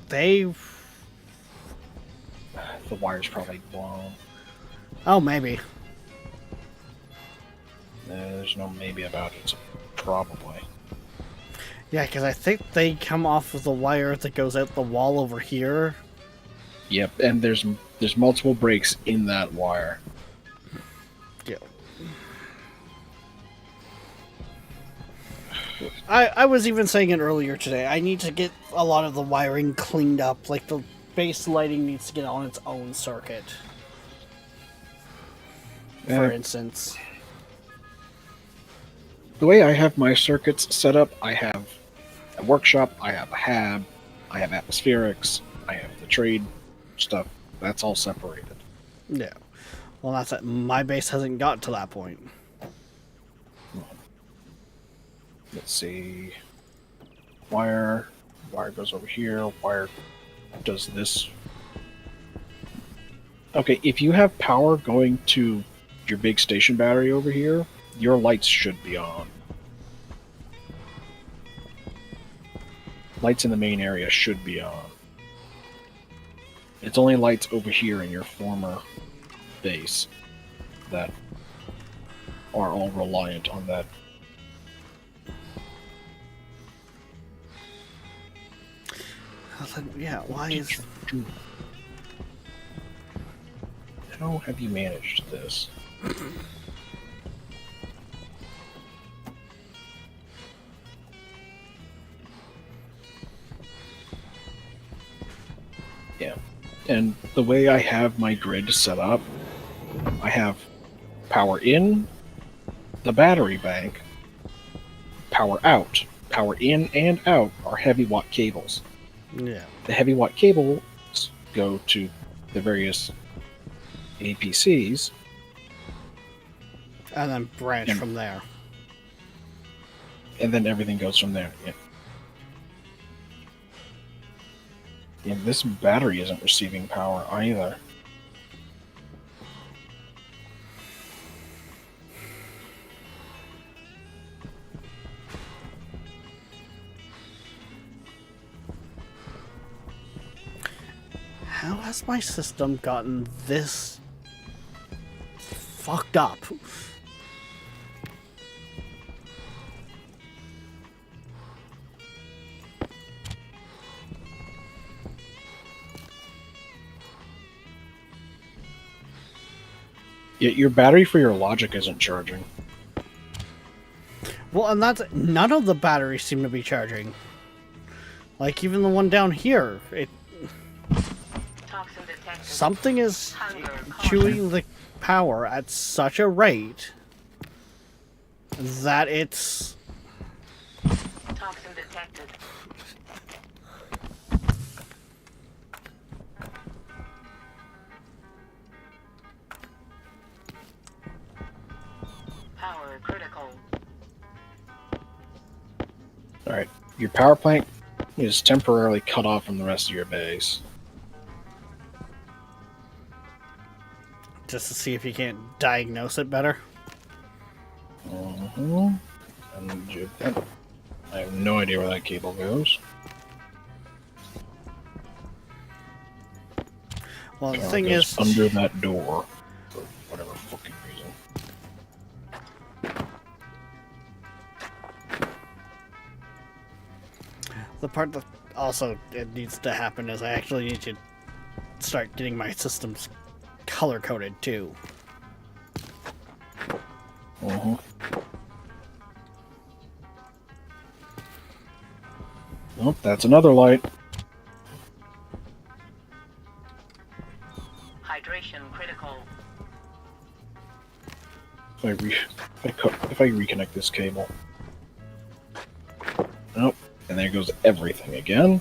They... The wire's probably blown. Oh, maybe. There's no maybe about it. It's probably. Yeah, because I think they come off of the wire that goes out the wall over here. Yep, and there's multiple breaks in that wire. Yeah. I was even saying it earlier today. I need to get a lot of the wiring cleaned up. Like, the base lighting needs to get on its own circuit. For instance. The way I have my circuits set up, I have a workshop, I have a hab, I have atmospherics, I have the trade stuff. That's all separated. Yeah. Well, that's it. My base hasn't got to that point. Let's see. Wire goes over here, wire does this. Okay, if you have power going to your big station battery over here, your lights should be on. Lights in the main area should be on. It's only lights over here in your former base that are all reliant on that. Yeah, why is... How have you managed this? Yeah. And the way I have my grid set up, I have power in, the battery bank, power out. Power in and out are heavy watt cables. Yeah. The heavy watt cables go to the various APCs. And then branch And- from there. And then everything goes from there. Yeah. Yeah, this battery isn't receiving power either. How has my system gotten this fucked up? Yet your battery for your logic isn't charging. Well, and that's... None of the batteries seem to be charging. Like, even the one down here. Toxin detected. Something is Hunger, chewing the power at such a rate that it's... Toxin detected. Power critical. Alright, your power plant is temporarily cut off from the rest of your base. Just to see if you can't diagnose it better. Mm-hmm. I have no idea where that cable goes. Well, the Or it thing goes is... under that door for whatever fucking reason. The part that also it needs to happen is I actually need to start getting my systems color-coded, too. Mm-hmm. Nope, that's another light. Hydration critical. If I reconnect this cable. Nope. And there goes everything again.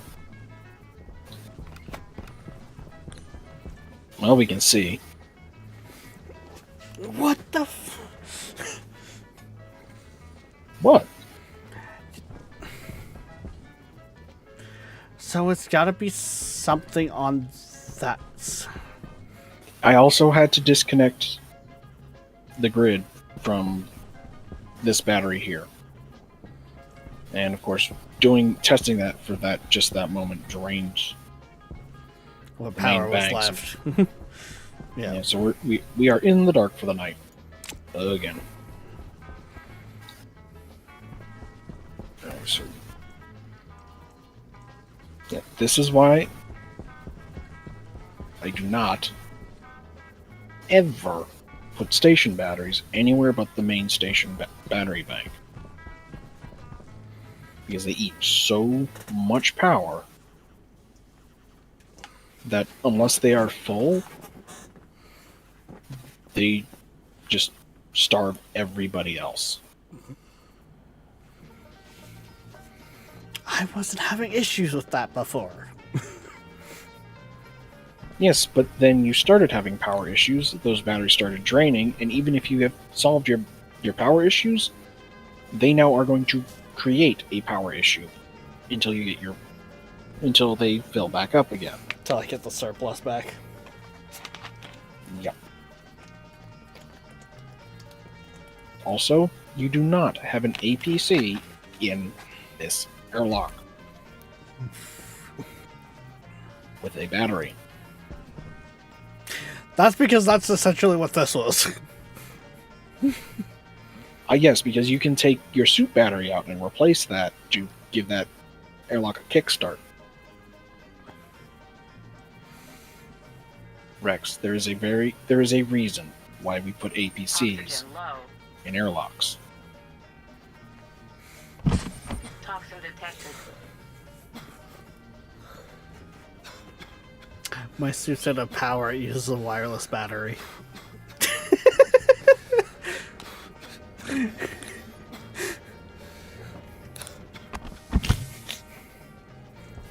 Well, we can see. What the What? So it's gotta be something on that... I also had to disconnect the grid from this battery here. And of course, testing that for just that moment drained. What The main power was banks. left. Yeah, Yeah. so we are in the dark for the night. Again. Alright, so yeah, this is why I do not ever put station batteries anywhere but the main station battery bank. Because they eat so much power that unless they are full, they just starve everybody else. I wasn't having issues with that before. Yes, but then you started having power issues, those batteries started draining, and even if you have solved your power issues, they now are going to create a power issue until they fill back up again. Till I get the surplus back. Yep. Also, you do not have an APC in this airlock with a battery. That's because that's essentially what this was. Yes, because you can take your suit battery out and replace that to give that airlock a kickstart. Rex, there is a reason why we put APCs Oxygen low. in airlocks. Toxin detected. My suit's out of power. It uses a wireless battery.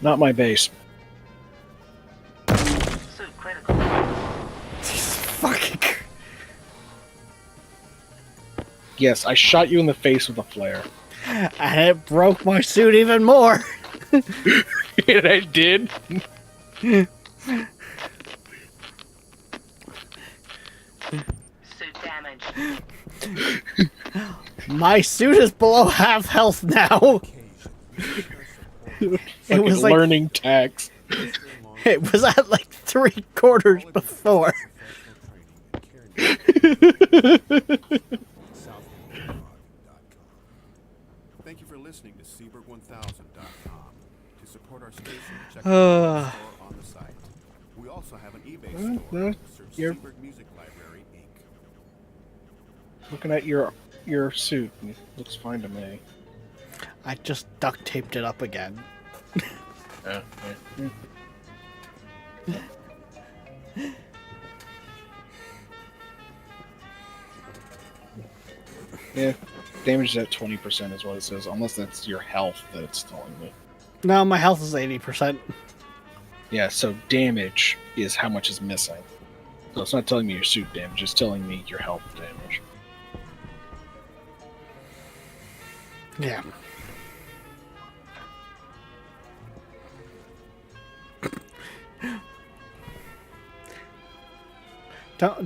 Not my base. Suit critical. Fucking. Yes, I shot you in the face with a flare. And it broke my suit even more. And I did. Suit damage. My suit is below half health now. It Fucking was like learning tax. it was at like 3/4 before. Thank you for listening to Seabird1000.com. To support our station, check out the store on the site. We also have an eBay store. Search you're- Seabird Music Library, Inc. Looking at your suit, it looks fine to me. I just duct taped it up again. Yeah. Yeah, damage is at 20% is what it says, unless that's your health that it's telling me. No, my health is 80%. Yeah, so damage is how much is missing. So it's not telling me your suit damage, it's telling me your health damage. Yeah.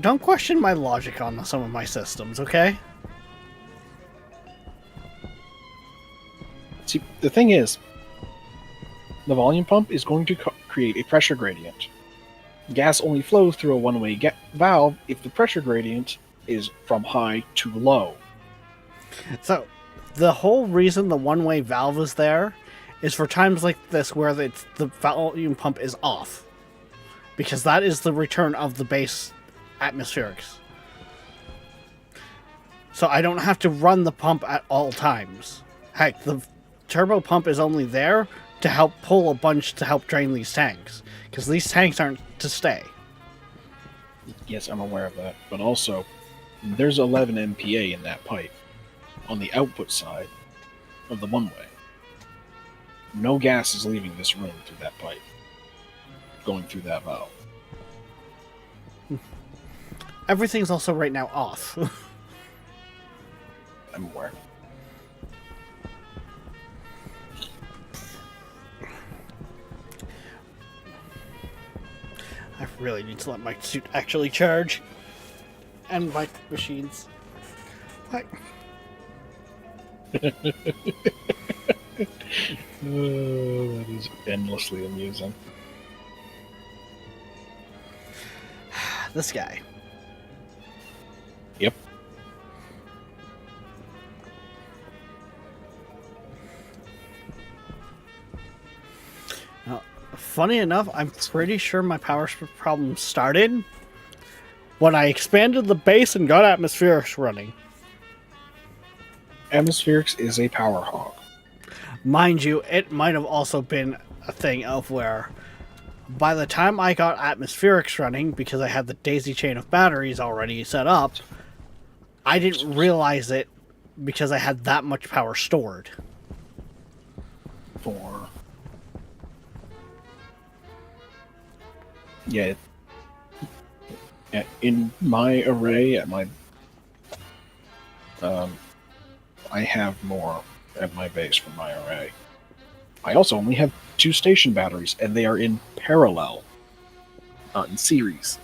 Don't question my logic on some of my systems, okay? See, the thing is, the volume pump is going to create a pressure gradient. Gas only flows through a one-way valve if the pressure gradient is from high to low. So, the whole reason the one-way valve is there is for times like this where the volume pump is off. Because that is the return of the base atmospherics. So I don't have to run the pump at all times. Heck, the turbo pump is only there to help pull a bunch to help drain these tanks. Because these tanks aren't to stay. Yes, I'm aware of that, but also, there's 11 MPa in that pipe on the output side of the one-way. No gas is leaving this room through that pipe, going through that valve. Everything's also right now off. I'm aware. I really need to let my suit actually charge. And my machines. What? That is endlessly amusing. This guy. Yep. Now, funny enough, I'm pretty sure my power problem started when I expanded the base and got atmospherics running. Atmospherics is a power hog. Mind you, it might have also been a thing of where by the time I got atmospherics running, because I had the daisy chain of batteries already set up, I didn't realize it because I had that much power stored. For yeah, in my array at my I have more at my base from my array. I also only have 2 station batteries, and they are in parallel, not in series.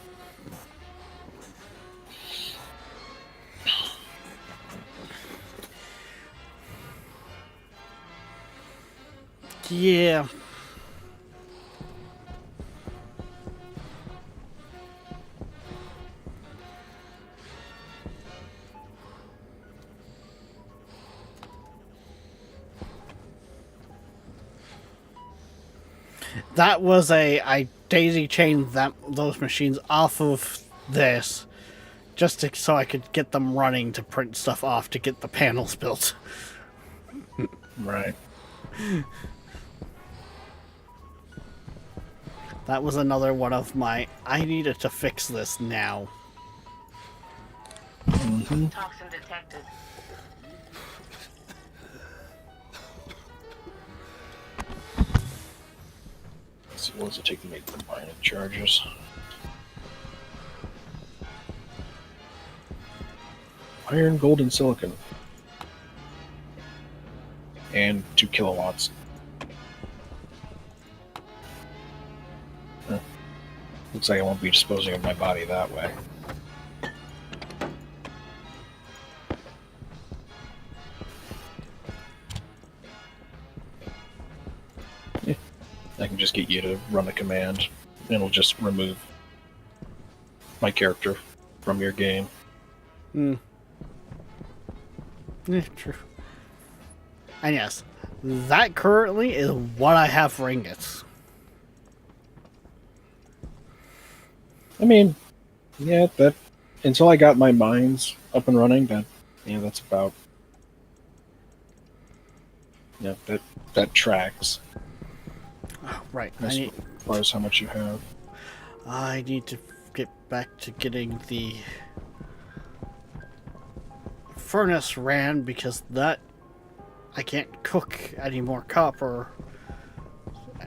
Yeah. That was I daisy chained those machines off of this just so I could get them running to print stuff off to get the panels built. Right. That was another one of my, I needed to fix this now. Toxin detected. Let's see, what does it take to make the mining charges? Iron, gold, and silicon. And 2 kilowatts. Huh. Looks like I won't be disposing of my body that way. Yeah. I can just get you to run a command, and it'll just remove my character from your game. Yeah, true. And yes, that currently is what I have for ingots. I mean, yeah, that until I got my mines up and running, that's about that tracks Right. as far as how much you have. I need to get back to getting the furnace ran because that I can't cook any more copper,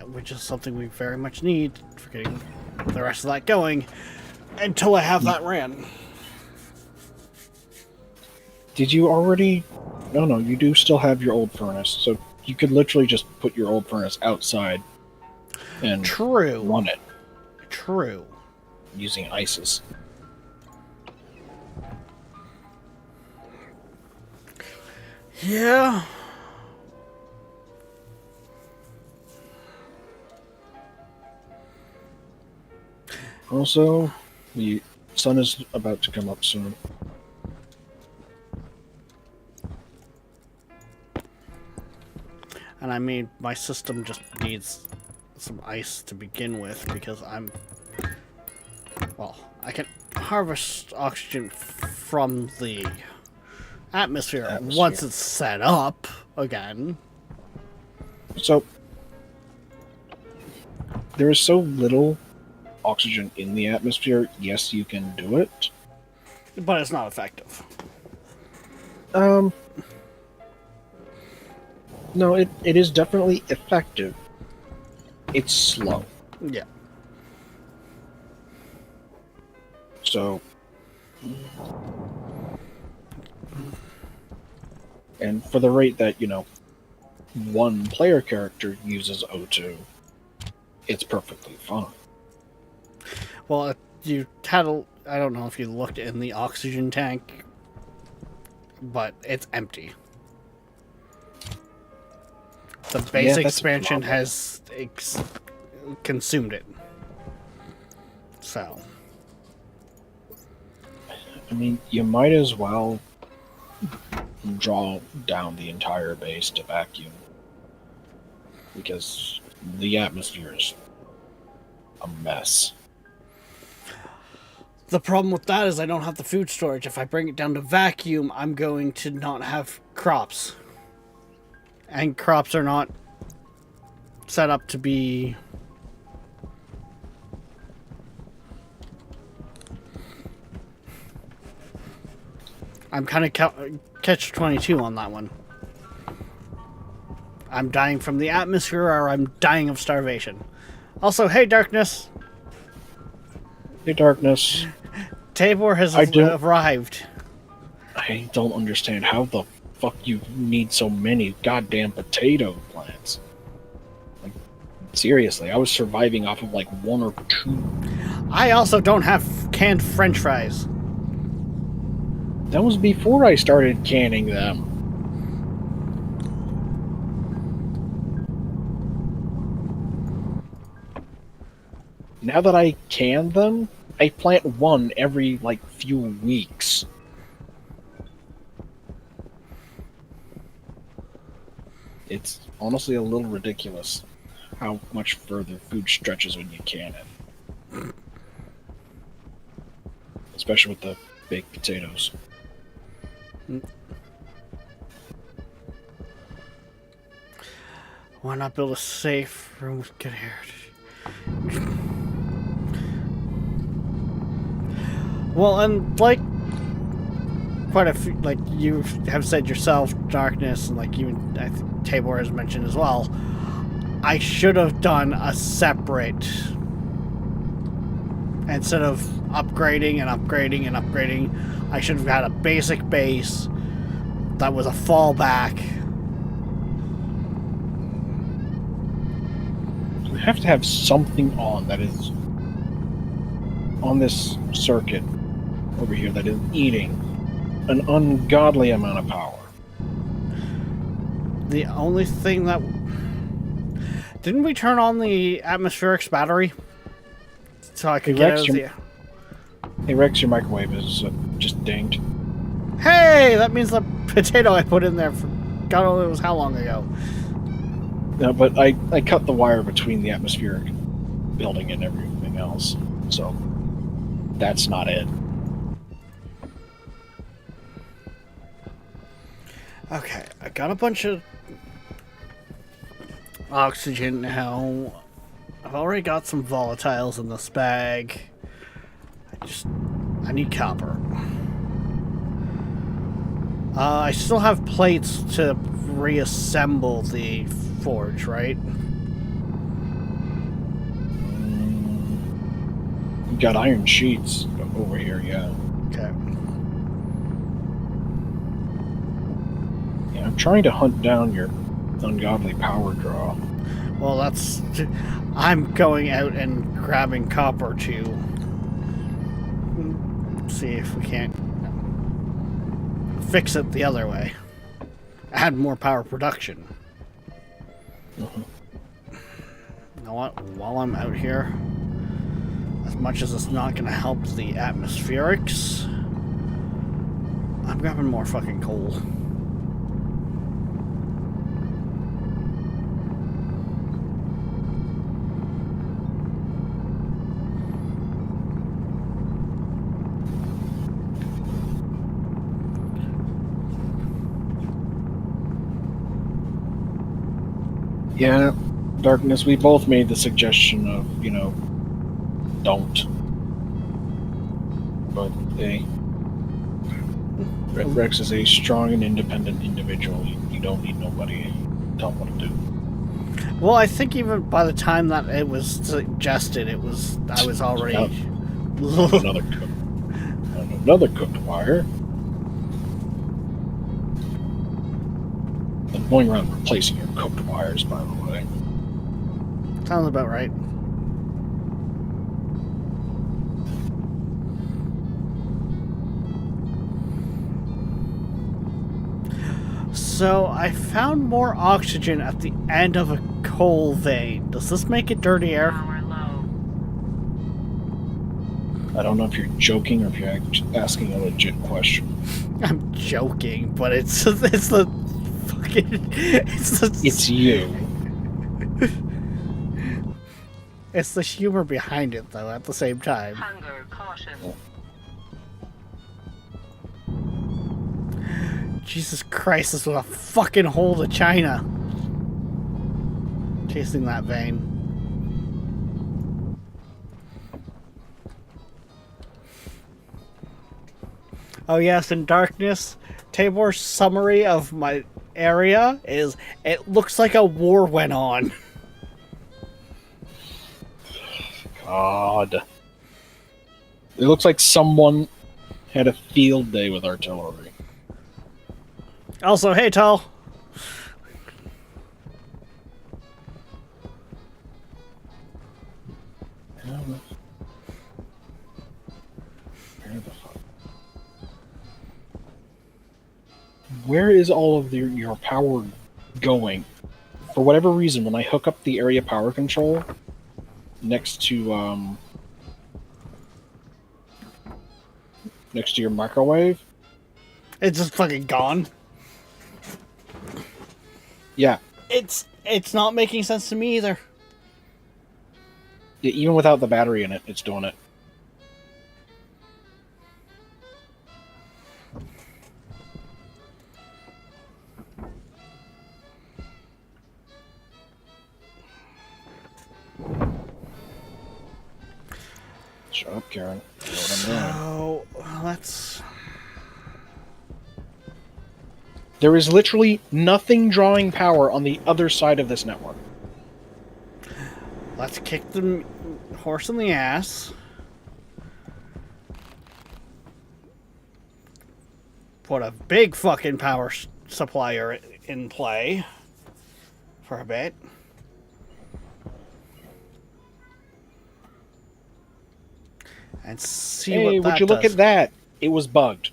which is something we very much need for getting the rest of that going until I have that ran. Did you already? No, you do still have your old furnace, so you could literally just put your old furnace outside and True. run it True. using ISIS. Yeah. Also, the sun is about to come up soon. And I mean, my system just needs some ice to begin with because I can harvest oxygen from the atmosphere once it's set up again. So, there is so little oxygen in the atmosphere. Yes, you can do it. But it's not effective. No, it is definitely effective. It's slow. Yeah. So, and for the rate that, one player character uses O2, it's perfectly fine. Well, you had I don't know if you looked in the oxygen tank, but it's empty. The base expansion has consumed it. So. I mean, you might as well draw down the entire base to vacuum. Because the atmosphere is a mess. The problem with that is I don't have the food storage. If I bring it down to vacuum, I'm going to not have crops. And crops are not set up to be... I'm kind of catch-22 on that one. I'm dying from the atmosphere or I'm dying of starvation. Also, hey, Darkness! Hey, Darkness. Tabor has arrived. I don't understand how the fuck you need so many goddamn potato plants. Like, seriously, I was surviving off of like 1 or 2. I also don't have canned French fries. That was before I started canning them. Now that I can them, I plant one every, few weeks. It's honestly a little ridiculous. how much further food stretches when you can it. Especially with the baked potatoes. Why not build a safe room with good heritage? Well, and like quite a few, like you have said yourself, Darkness, and like even I think Tabor has mentioned as well, I should have done a separate, instead of upgrading and upgrading and upgrading, I should have had a basic base that was a fallback. You have to have something on that is on this circuit over here that is eating an ungodly amount of power. The only thing that... Didn't we turn on the atmospherics battery? So I could get out of the... Hey Rex, your microwave is just dinged. Hey! That means the potato I put in there for God only knows how long ago. No, but I cut the wire between the atmospheric building and everything else. So that's not it. Okay, I got a bunch of oxygen now. I've already got some volatiles in this bag. I need copper. I still have plates to reassemble the forge, right? You got iron sheets over here, yeah. Okay. Yeah, I'm trying to hunt down your ungodly power draw. Well, that's... I'm going out and grabbing copper to see if we can't fix it the other way. Add more power production. Uh-huh. You know what? While I'm out here, as much as it's not going to help the atmospherics, I'm grabbing more fucking coal. Yeah, Darkness, we both made the suggestion of, don't. But hey, Rex is a strong and independent individual. You don't need nobody telling what to do. Well, I think even by the time that it was suggested, I was already... Another cooked wire. I'm going around replacing your cooked wires, by the way. Sounds about right. So, I found more oxygen at the end of a coal vein. Does this make it dirty air? Power low. I don't know if you're joking or if you're asking a legit question. I'm joking, but it's the fucking... It's you. It's the humor behind it, though, at the same time. Hunger caution. Jesus Christ, this was a fucking hole to China. Chasing that vein. Oh yes, in Darkness, Tabor's summary of my area is, it looks like a war went on. God. It looks like someone had a field day with artillery. Also, hey, Tal. Where is all of your power going? For whatever reason, when I hook up the area power control next to your microwave, It's just fucking gone. yeah, It's not making sense to me either. Yeah, even without the battery in it, it's doing it. Shut up, Karen. You know what I'm doing. So let's. There is literally nothing drawing power on the other side of this network. Let's kick the horse in the ass. Put a big fucking power supplier in play for a bit. And see Hey, what would that you look does. at that? It was bugged.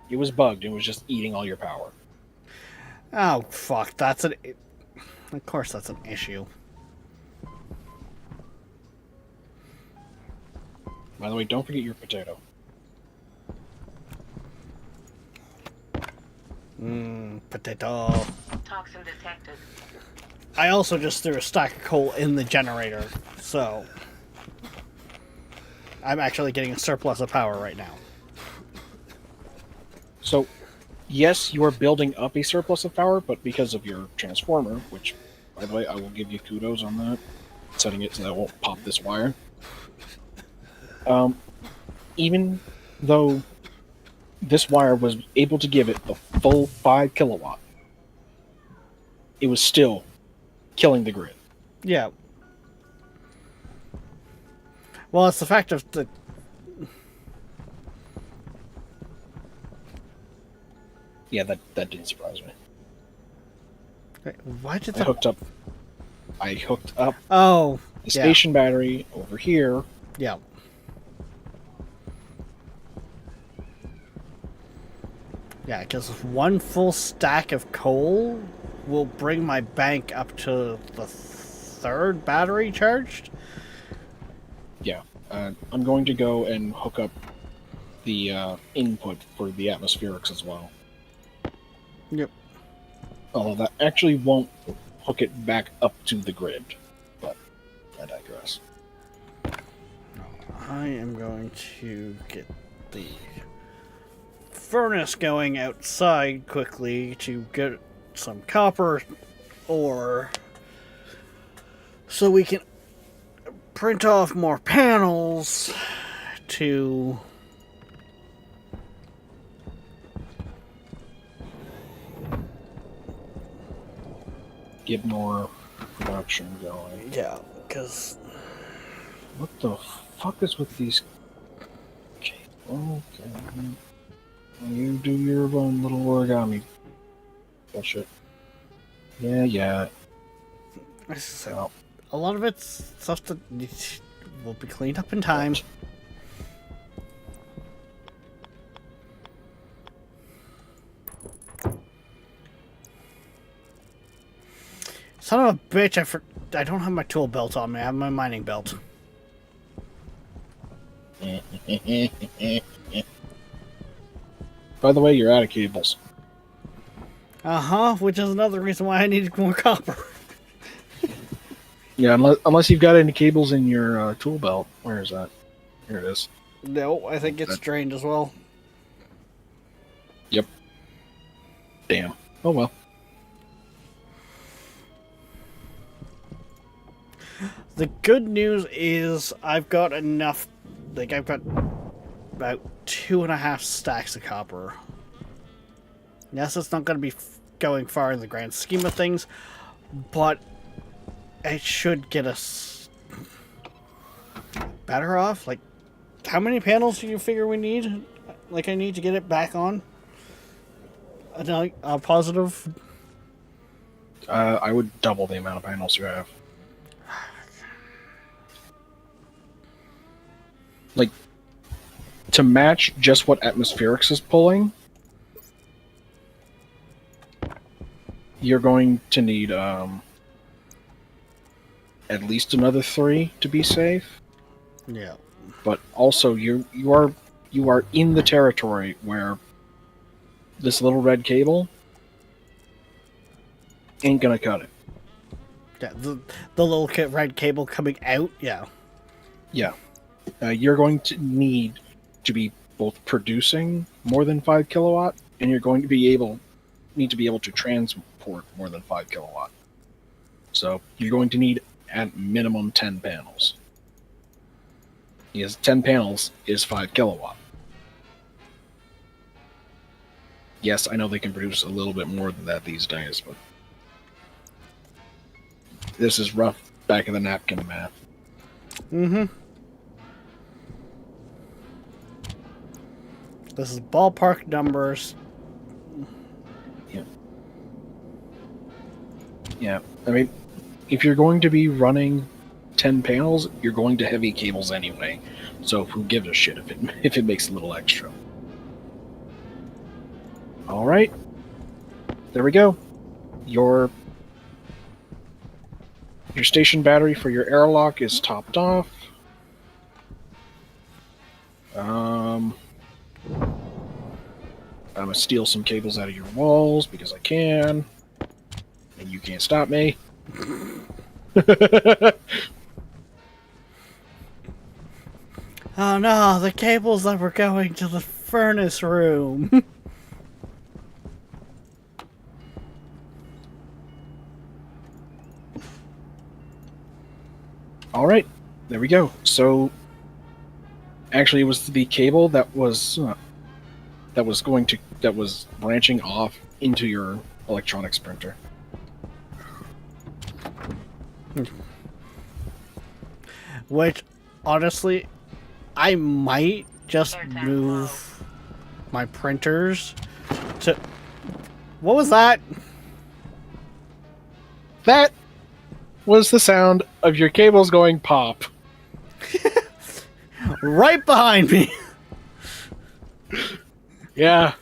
It was bugged. It was just eating all your power. Oh, fuck. That's an... Of course that's an issue. By the way, don't forget your potato. Potato. Toxin detected. I also just threw a stack of coal in the generator, so... I'm actually getting a surplus of power right now. So, yes, you are building up a surplus of power, but because of your transformer, which, by the way, I will give you kudos on that, setting it so that it won't pop this wire. Even though this wire was able to give it the full 5 kilowatt, it was still killing the grid. Yeah. Well, it's the fact of the... Yeah, that didn't surprise me. Wait, why did I that... hooked up Oh, the yeah. station battery over here. Yeah. Yeah, because one full stack of coal will bring my bank up to the 3rd battery charged. Yeah, I'm going to go and hook up the input for the atmospherics as well. Yep. Although that actually won't hook it back up to the grid, but I digress. I am going to get the furnace going outside quickly to get some copper ore so we can print off more panels to Get more production going. yeah, because What the fuck is with these? Okay, you do your own little origami bullshit. Yeah. Well, a lot of it's stuff that will be cleaned up in time. Son of a bitch, I don't have my tool belt on me. I have my mining belt. by the way, you're out of cables. Uh-huh, which is another reason why I needed more copper. Yeah, unless you've got any cables in your tool belt. Where is that? Here it is. No, I think it's drained as well. Yep. Damn. Oh well. The good news is I've got enough, like I've got about 2.5 stacks of copper. Yes, it's not going to be going far in the grand scheme of things, but it should get us better off. Like, how many panels do you figure we need? Like, I need to get it back on? A positive? I would double the amount of panels you have. Like, to match just what Atmospherics is pulling, you're going to need at least another 3 to be safe. Yeah. But also, you are in the territory where this little red cable ain't gonna cut it. Yeah, the little red cable coming out. Yeah. Yeah. You're going to need to be both producing more than 5 kilowatt, and you're going to need to be able to transport more than 5 kilowatt. So you're going to need at minimum 10 panels. Because 10 panels is 5 kilowatt. Yes, I know they can produce a little bit more than that these days, but this is rough back of the napkin math. Mm-hmm. This is ballpark numbers. Yeah. Yeah. I mean, if you're going to be running 10 panels, you're going to heavy cables anyway. So who gives a shit if it makes a little extra? All right. There we go. Your station battery for your airlock is topped off. I'm gonna steal some cables out of your walls because I can, and you can't stop me. Oh no, the cables that were going to the furnace room. All right, there we go. So, actually, it was the cable that was branching off into your electronics printer. Which, honestly, I might just move my printers to... What was that? That was the sound of your cables going pop. Right behind me! Yeah.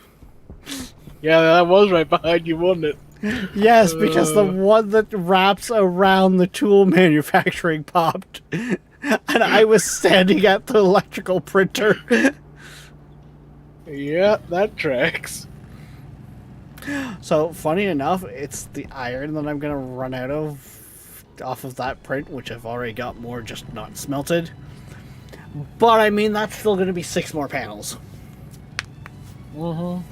Yeah, that was right behind you, wasn't it? Yes, because the one that wraps around the tool manufacturing popped. And I was standing at the electrical printer. Yeah, that tracks. So, funny enough, it's the iron that I'm going to run out of off of that print, which I've already got more, just not smelted. But, I mean, that's still going to be 6 more panels. Mm-hmm.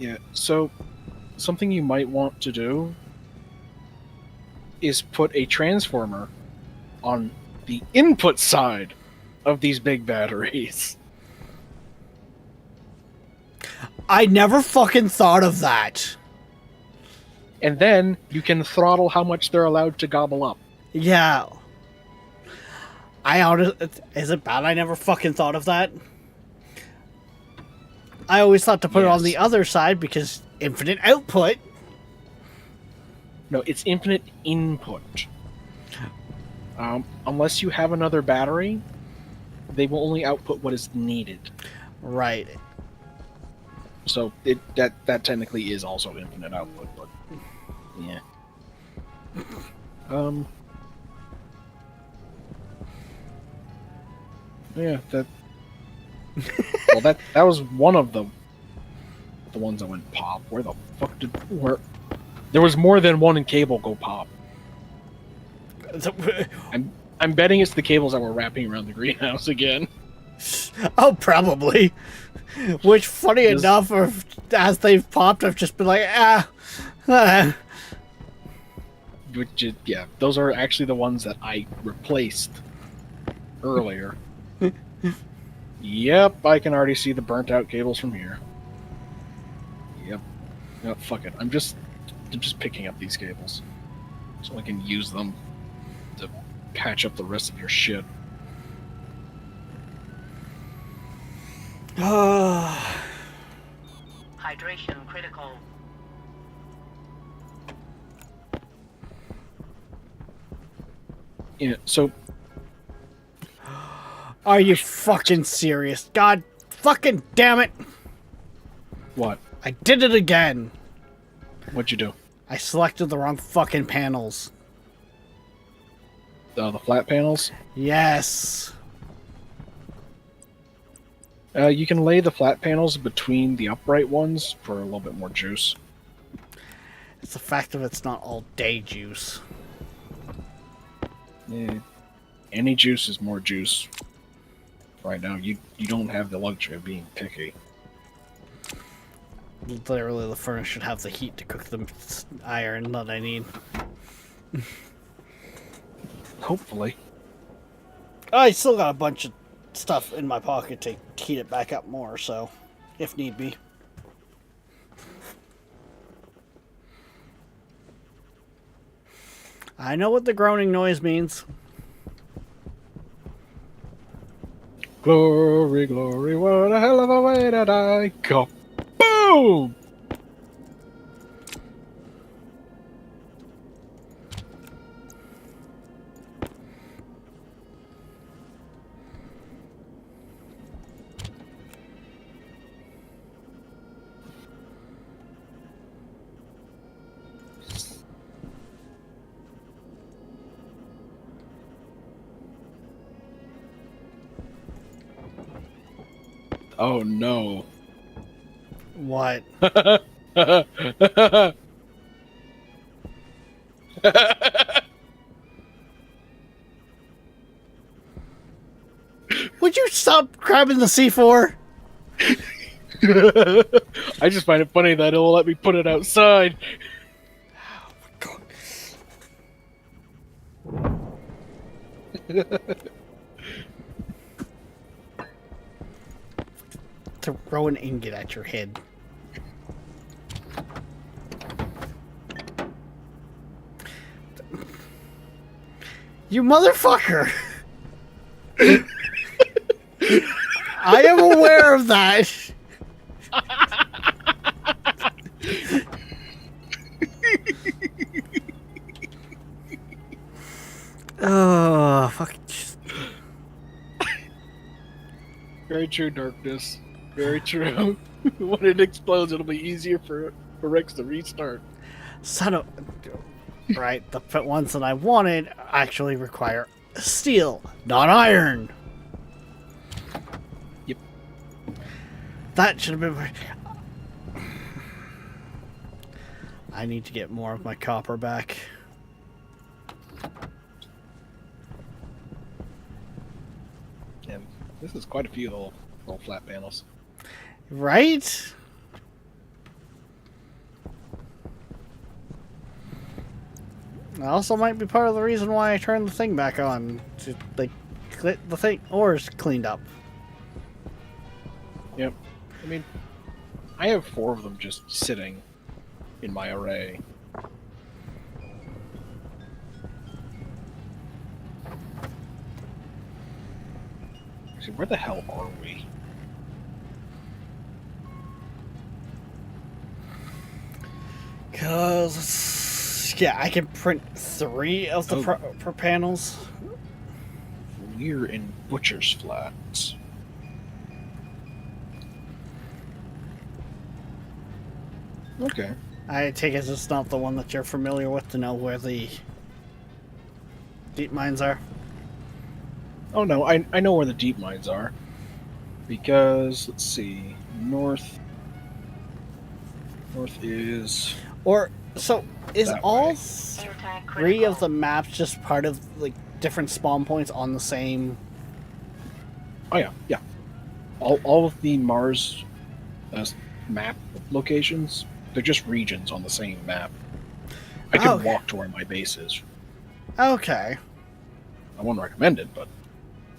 Yeah, so something you might want to do is put a transformer on the input side of these big batteries. I never fucking thought of that. And then you can throttle how much they're allowed to gobble up. Yeah. Is it bad I never fucking thought of that? I always thought to put it on the other side because infinite output. No, it's infinite input. Unless you have another battery, they will only output what is needed. Right. So that technically is also infinite output, but yeah. Yeah, well, that was one of the ones that went pop. Where the fuck where? There was more than one cable go pop. I'm betting it's the cables that were wrapping around the greenhouse again. Oh, probably. Which, funny enough, as they've popped, I've just been like, Yeah, those are actually the ones that I replaced earlier. Yep, I can already see the burnt out cables from here. Yep. No, fuck it. I'm just picking up these cables so I can use them to patch up the rest of your shit. Hydration critical. Yeah, so Are you fucking serious? God fucking damn it! what? I did it again! What'd you do? I selected the wrong fucking panels. The flat panels? Yes. You can lay the flat panels between the upright ones for a little bit more juice. It's the fact that it's not all day juice. Yeah. Any juice is more juice. Right now, you don't have the luxury of being picky. Literally, the furnace should have the heat to cook the iron that I need. Hopefully. I still got a bunch of stuff in my pocket to heat it back up more, so if need be. I know what the groaning noise means. Glory, glory, what a hell of a way to die. Go. Boom! Oh no. What? Would you stop grabbing the C4? I just find it funny that it'll let me put it outside. Throw an ingot at your head. You motherfucker! I am aware of that. Oh, fuck. Very true, Darkness. Very true. When it explodes, it'll be easier for Rex to restart. Son of... Right, the ones that I wanted actually require steel, not iron. Yep. That should have been... I need to get more of my copper back. And this is quite a few little flat panels. Right? Also might be part of the reason why I turned the thing back on. To, like, get the thing ores cleaned up. Yep. I mean, I have 4 of them just sitting in my array. Actually, where the hell are we? Cause yeah, I can print 3 of the per panels. We're in Butcher's Flats. Okay. I take it it's not the one that you're familiar with to know where the deep mines are. Oh no, I know where the deep mines are. Because, let's see, north is... Or, so, is that all way. Airtag 3 critical. of the maps just part of, like, different spawn points on the same... Oh yeah, yeah. All of the Mars map locations, they're just regions on the same map. I can Okay. walk to where my base is. Okay. I wouldn't recommend it, but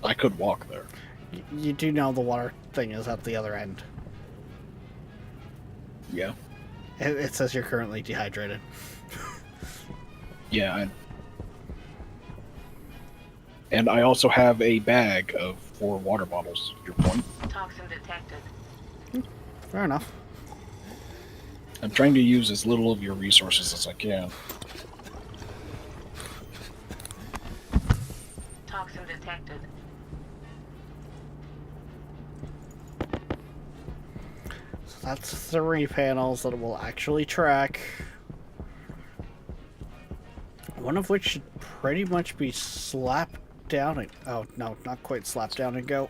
I could walk there. You do know the water thing is at the other end. Yeah. It says you're currently dehydrated. Yeah, and I also have a bag of 4 water bottles. Your point. Toxin detected. Fair enough. I'm trying to use as little of your resources as I can. Toxin detected. So that's 3 panels that it will actually track. One of which should pretty much be slapped down and... Oh, no, not quite slapped down and go.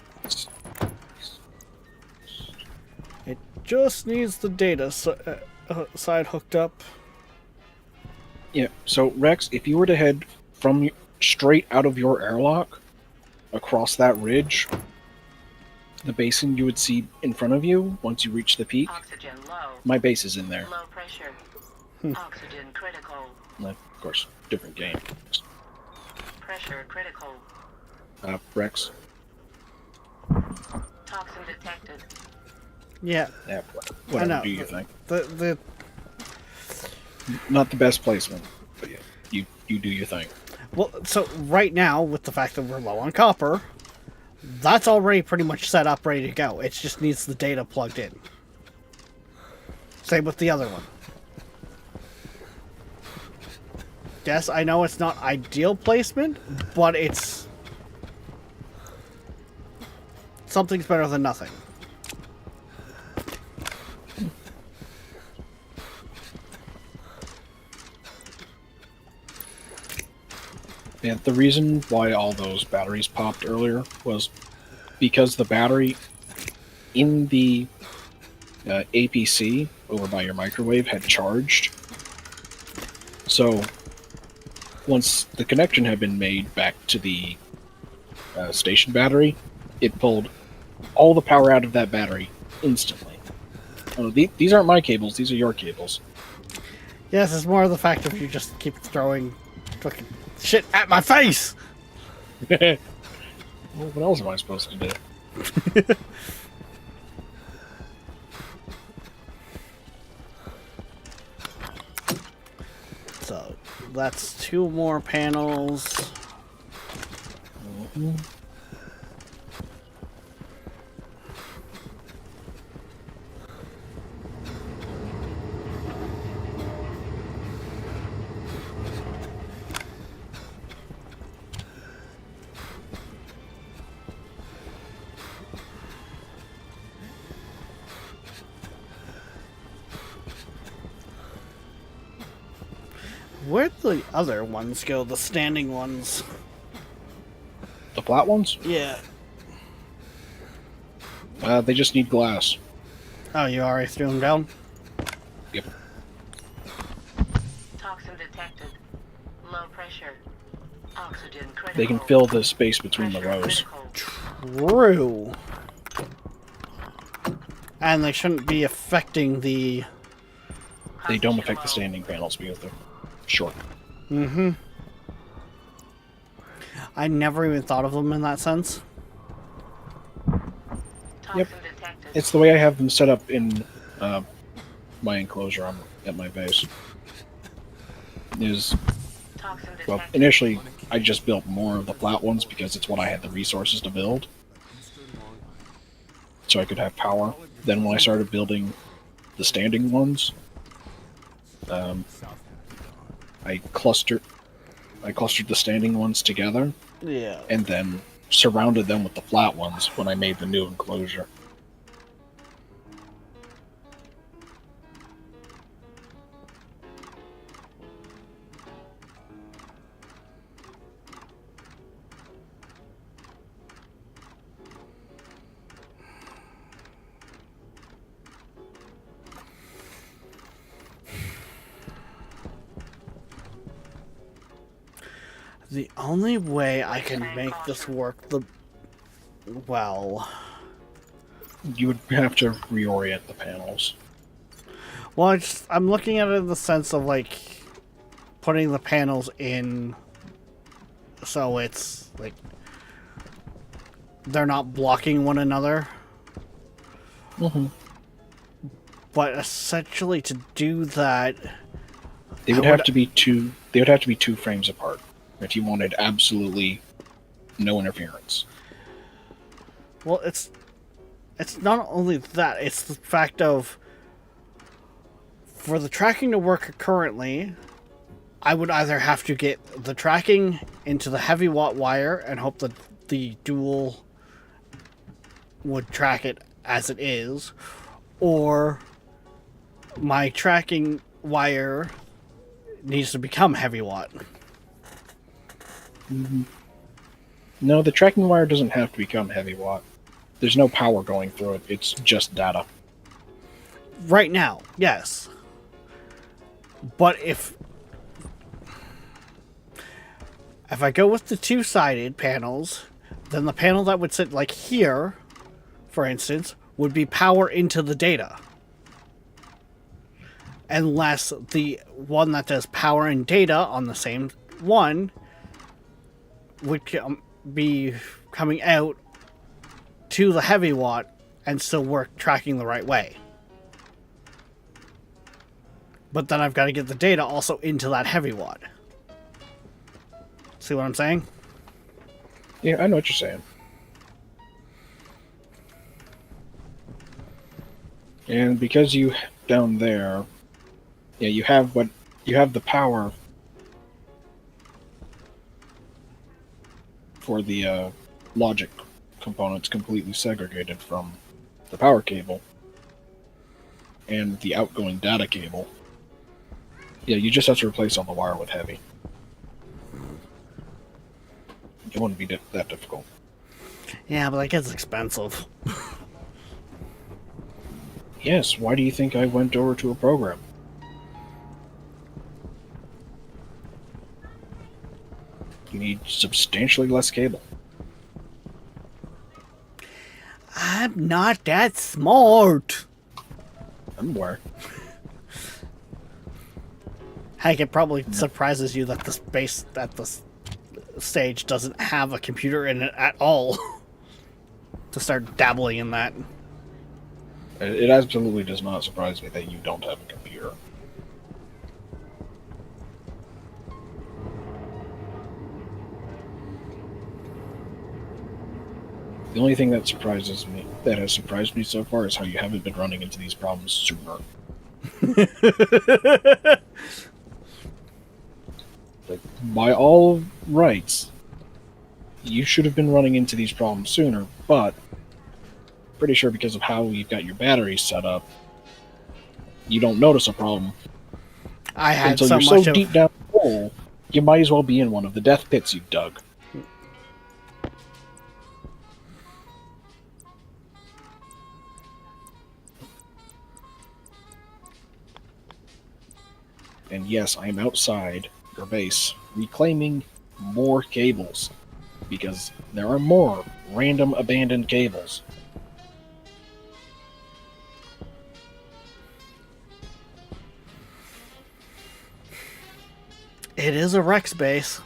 just needs the data side hooked up. Yeah. So Rex, if you were to head from straight out of your airlock across that ridge, the basin you would see in front of you once you reach the peak. Oxygen low. My base is in there. Low pressure. Oxygen critical. Of course, different game. Pressure critical. Rex. Toxin detected. Yeah, Yeah. I Whatever know. do you think? The Not the best placement, but yeah, you do your thing. well, so right now with the fact that we're low on copper, that's already pretty much set up, ready to go. It just needs the data plugged in. Same with the other one. Yes, I know it's not ideal placement, but it's something's better than nothing. Yeah, the reason why all those batteries popped earlier was because the battery in the APC over by your microwave had charged. So once the connection had been made back to the station battery, it pulled all the power out of that battery instantly. Oh, these aren't my cables; these are your cables. Yes, it's more of the fact of you just keep throwing fucking shit at my face. Well, what else am I supposed to do? So that's 2 more panels. Where'd the other ones go? The standing ones? The flat ones? Yeah. They just need glass. Oh, you already threw them down? Yep. Toxin detected. Low pressure. Oxygen critical. They can fill the space between the Pressure rows. critical. True. And they shouldn't be affecting the... They don't Oxygen affect the low. standing panels because they're short. Mm-hmm. I never even thought of them in that sense. Toxin detected. It's the way I have them set up in my enclosure at my base. Toxin Well, detected. initially, I just built more of the flat ones because it's what I had the resources to build, so I could have power. Then when I started building the standing ones, I clustered the standing ones together, Yeah. and then surrounded them with the flat ones when I made the new enclosure. The only way I can make this work well, You would have to reorient the panels. I'm looking at it in the sense of, like, putting the panels in so it's, like, they're not blocking one another. Mm-hmm. But essentially to do that... They I would have would- to be two. They would have to be 2 frames apart if you wanted absolutely no interference. Well, it's not only that, it's the fact of, for the tracking to work currently, I would either have to get the tracking into the heavy watt wire and hope that the dual would track it as it is, or my tracking wire needs to become heavy watt. No, the tracking wire doesn't have to become heavy watt. There's no power going through it. It's just data. Right now, yes. But if I go with the two-sided panels, then the panel that would sit like here, for instance, would be power into the data. Unless the one that does power and data on the same one would be coming out to the heavy watt and still work tracking the right way. But then I've got to get the data also into that heavy watt. See what I'm saying? Yeah, I know what you're saying. And because you down there, yeah, you have the power for the logic components completely segregated from the power cable and the outgoing data cable. Yeah, you just have to replace all the wire with heavy. It wouldn't be that difficult. Yeah, but that gets expensive. Yes, why do you think I went over to a program? You need substantially less cable. I'm not that smart. I'm aware. Heck, it probably surprises you that this stage doesn't have a computer in it at all. To start dabbling in that. It absolutely does not surprise me that you don't have a computer. The only thing that has surprised me so far is how you haven't been running into these problems sooner. Like, by all rights, you should have been running into these problems sooner, but pretty sure because of how you've got your batteries set up, you don't notice a problem I had until so you're much so of deep down the hole, you might as well be in one of the death pits you've dug. And yes, I am outside your base, reclaiming more cables, because there are more random abandoned cables. It is a Rex base.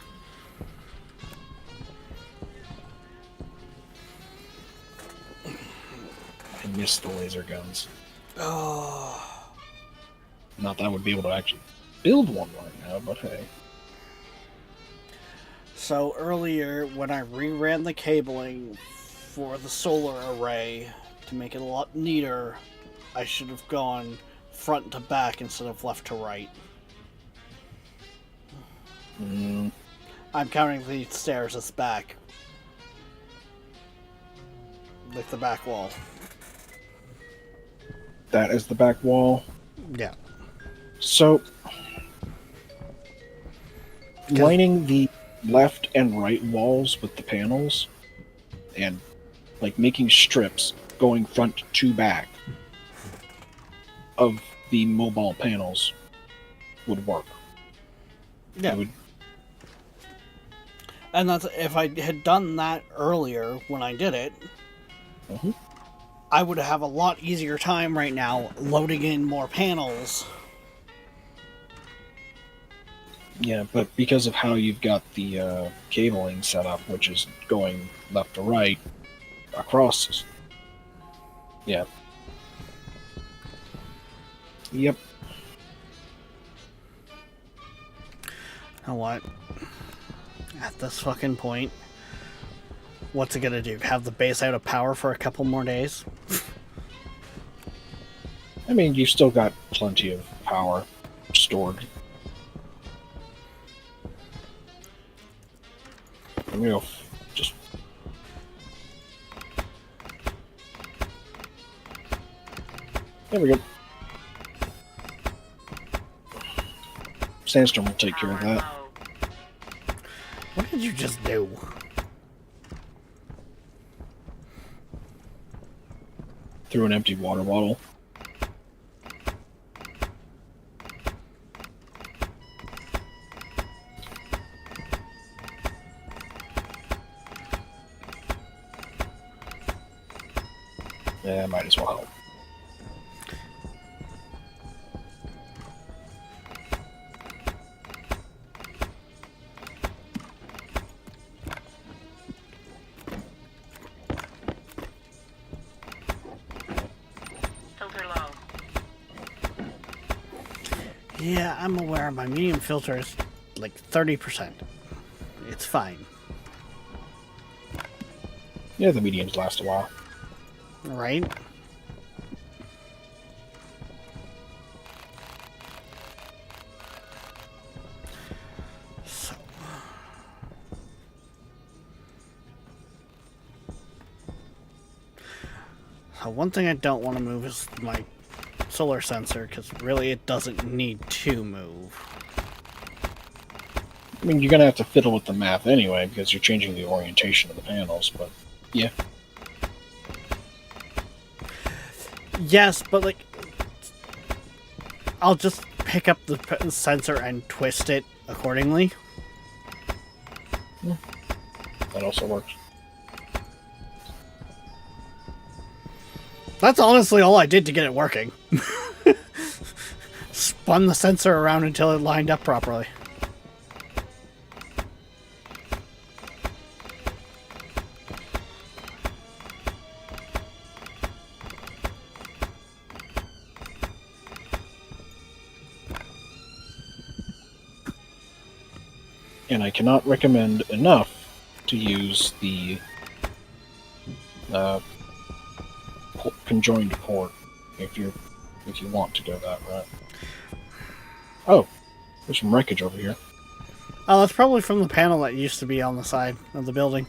I miss the laser guns. Oh. Not that I would be able to actually build one right now, but hey. So earlier, when I reran the cabling for the solar array to make it a lot neater, I should have gone front to back instead of left to right. I'm counting the stairs as back. Like the back wall. That is the back wall. Yeah. So, lining the left and right walls with the panels, and like making strips going front to back of the mobile panels would work. Yeah. It would. And that's if I had done that earlier when I did it, I would have a lot easier time right now loading in more panels. Yeah, but because of how you've got the cabling set up, which is going left to right across. Yeah. Yep. You know what? At this fucking point, what's it gonna do? Have the base out of power for a couple more days? I mean, you've still got plenty of power stored. I'm gonna just. There we go. Sandstorm will take care of Power that. low. What did you just do? Through an empty water bottle. Yeah, might as well help. Filter low. Yeah, I'm aware my medium filter is like 30%. It's fine. Yeah, the mediums last a while. Right? So. One thing I don't want to move is my solar sensor, because really it doesn't need to move. I mean, you're gonna have to fiddle with the math anyway, because you're changing the orientation of the panels, but yeah. Yes, but like, I'll just pick up the sensor and twist it accordingly. That also works. That's honestly all I did to get it working. Spun the sensor around until it lined up properly. And I cannot recommend enough to use the conjoined port if you want to go that route. Oh, there's some wreckage over here. Oh, that's probably from the panel that used to be on the side of the building.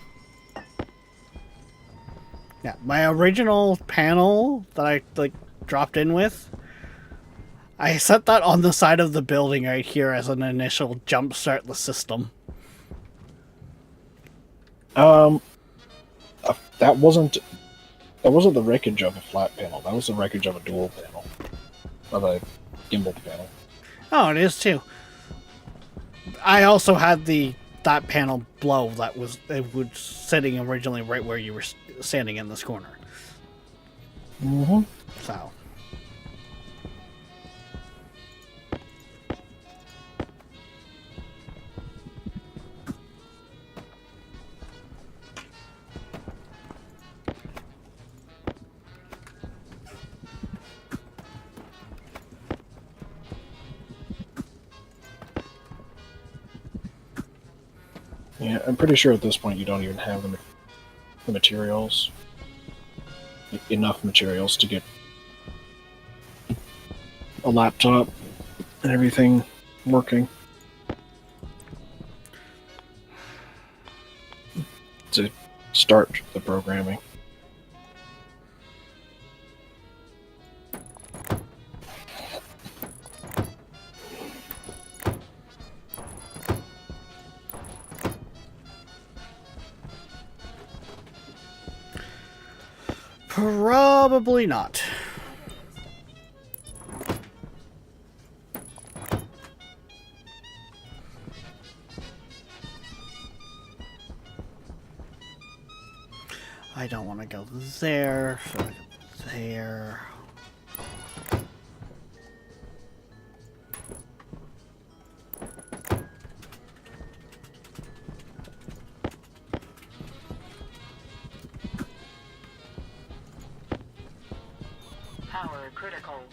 Yeah, my original panel that I like dropped in with, I set that on the side of the building right here as an initial jump start the system. That wasn't the wreckage of a flat panel. That was the wreckage of a dual panel, of a gimbal panel. Oh, it is too. I also had that panel blow that was sitting originally right where you were standing in this corner. Mm-hmm. So. Yeah, I'm pretty sure at this point you don't even have the materials. Enough materials to get a laptop and everything working. To start the programming. Probably not. I don't want to go there, so I go there. Power critical.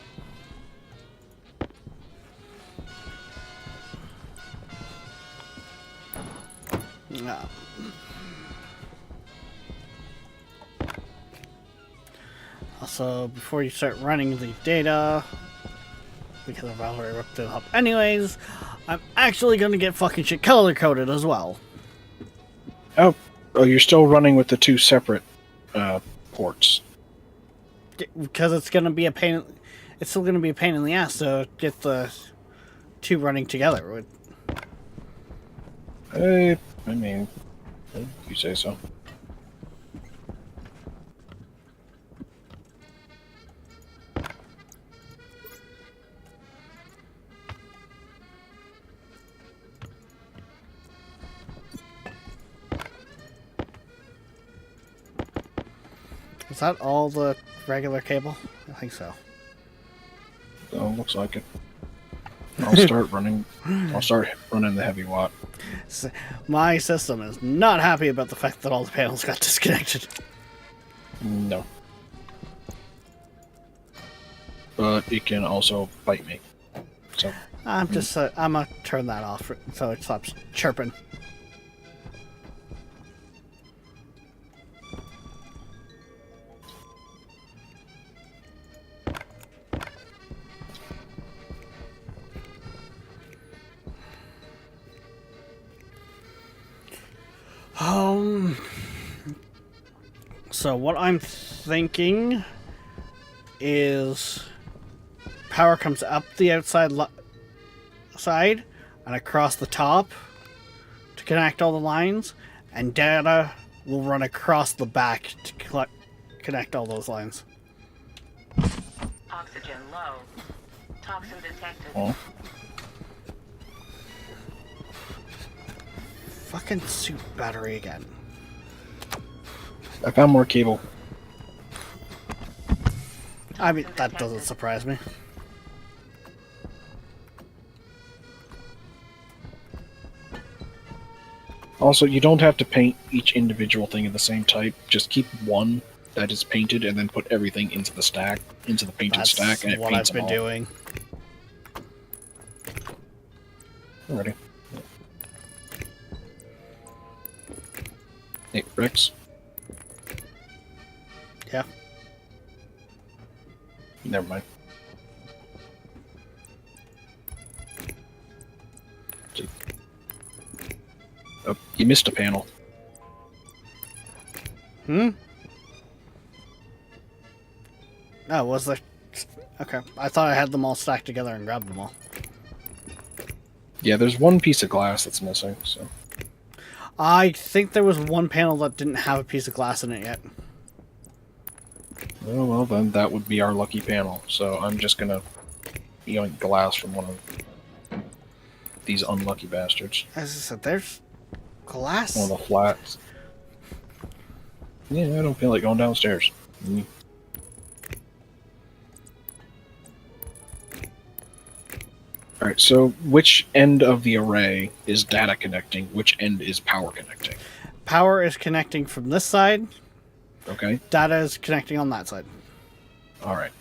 No. Also, before you start running the data, because I've already ripped it up anyways, I'm actually going to get fucking shit color coded as well. Oh, you're still running with the two separate ports. Because it's going to be a pain. It's still going to be a pain in the ass to get the two running together. I mean, you say so. Is that all the regular cable? I think so. Oh, looks like it. I'll start running. I'll start running the heavy watt. My system is not happy about the fact that all the panels got disconnected. No. But it can also bite me. So I'm just I'm gonna turn that off so it stops chirping. So what I'm thinking is power comes up the outside side and across the top to connect all the lines, and data will run across the back to connect all those lines. Oxygen low. Toxin detected. oh, Fucking suit battery again. I found more cable. I mean, that doesn't surprise me. Also, you don't have to paint each individual thing of the same type. Just keep one that is painted, and then put everything into the stack, into the painted That's stack, and it what paints I've been them all. doing. Alrighty. Hey, Rex. Yeah. Never mind. Oh, you missed a panel. Oh, was there? Okay, I thought I had them all stacked together and grabbed them all. Yeah, there's one piece of glass that's missing, so... I think there was one panel that didn't have a piece of glass in it yet. Oh, well, then that would be our lucky panel. So I'm just gonna yoink glass from one of these unlucky bastards. As I said, there's glass. One of the flats. Yeah, I don't feel like going downstairs. Alright, so which end of the array is data connecting? Which end is power connecting? Power is connecting from this side. Okay? Data is connecting on that side. Alright.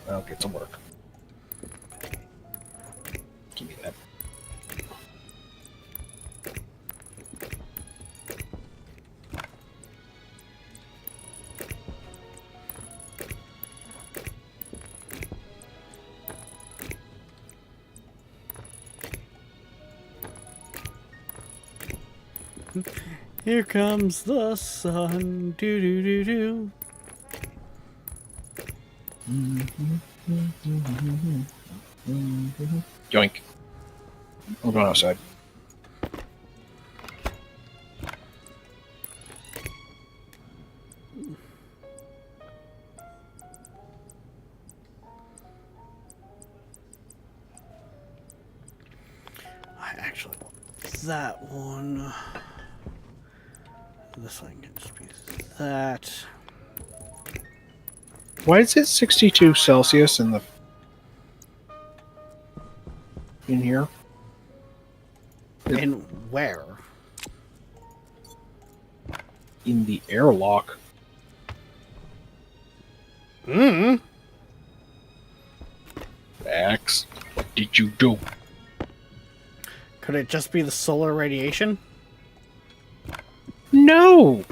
I'll get to work. Give me that. Here comes the sun. Do do do do. Yoink. I'm going outside. I actually want that one. This one can just be that. Why is it 62 Celsius in here? In where? In the airlock. Max, what did you do? Could it just be the solar radiation? No!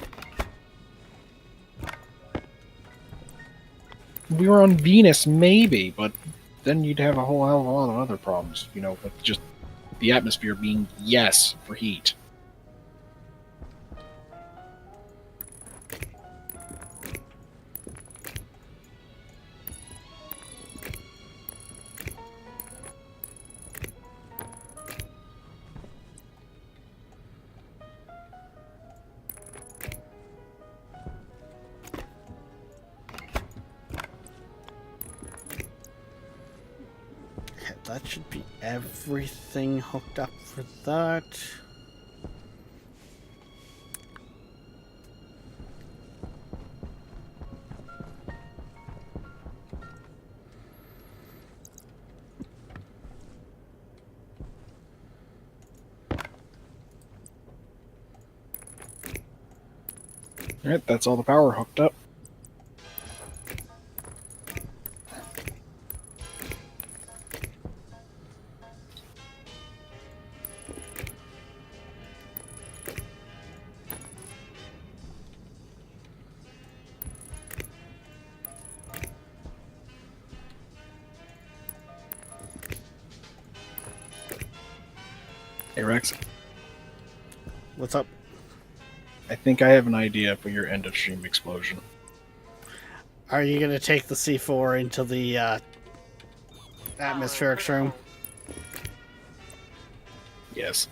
We were on Venus, maybe, but then you'd have a whole hell of a lot of other problems, you know, with just the atmosphere being yes for heat. Okay, that should be everything hooked up for that. Alright, that's all the power hooked up. Hey Rex, What's up? I think I have an idea for your end of stream explosion. Are you gonna take the C4 into the atmospheric room? Yes.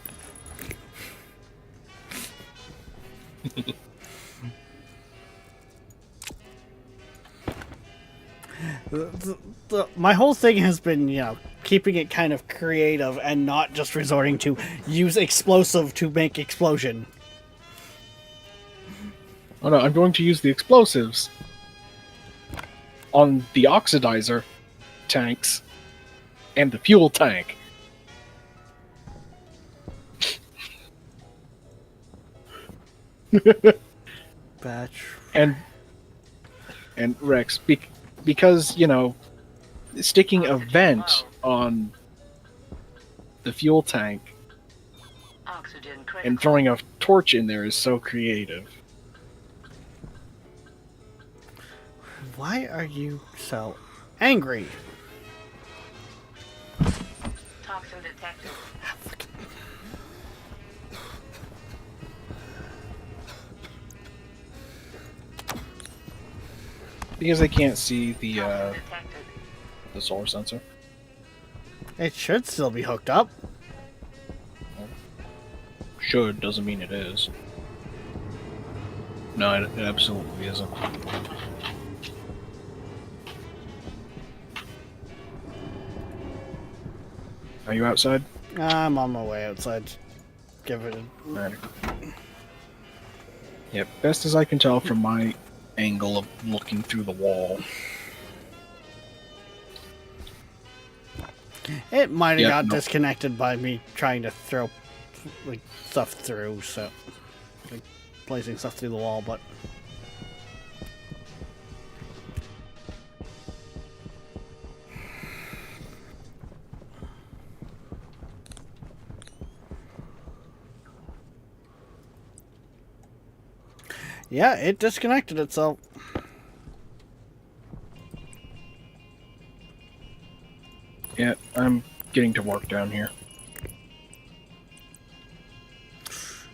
My whole thing has been, keeping it kind of creative and not just resorting to use explosive to make explosion. Oh no, I'm going to use the explosives on the oxidizer tanks and the fuel tank. Batch. And Rex, because, sticking a vent on the fuel tank Oxygen and critical. throwing a torch in there is so creative. Why are you so angry? Toxin detected. Because they can't see Toxin detected. the solar sensor. It should still be hooked up. Should doesn't mean it is. No, it absolutely isn't. Are you outside? I'm on my way outside. Give it a... Alright. Yep, best as I can tell from my angle of looking through the wall. It might have Yeah, got no. disconnected by me trying to throw stuff through, so placing stuff through the wall, but yeah, it disconnected itself. Yeah, I'm getting to work down here.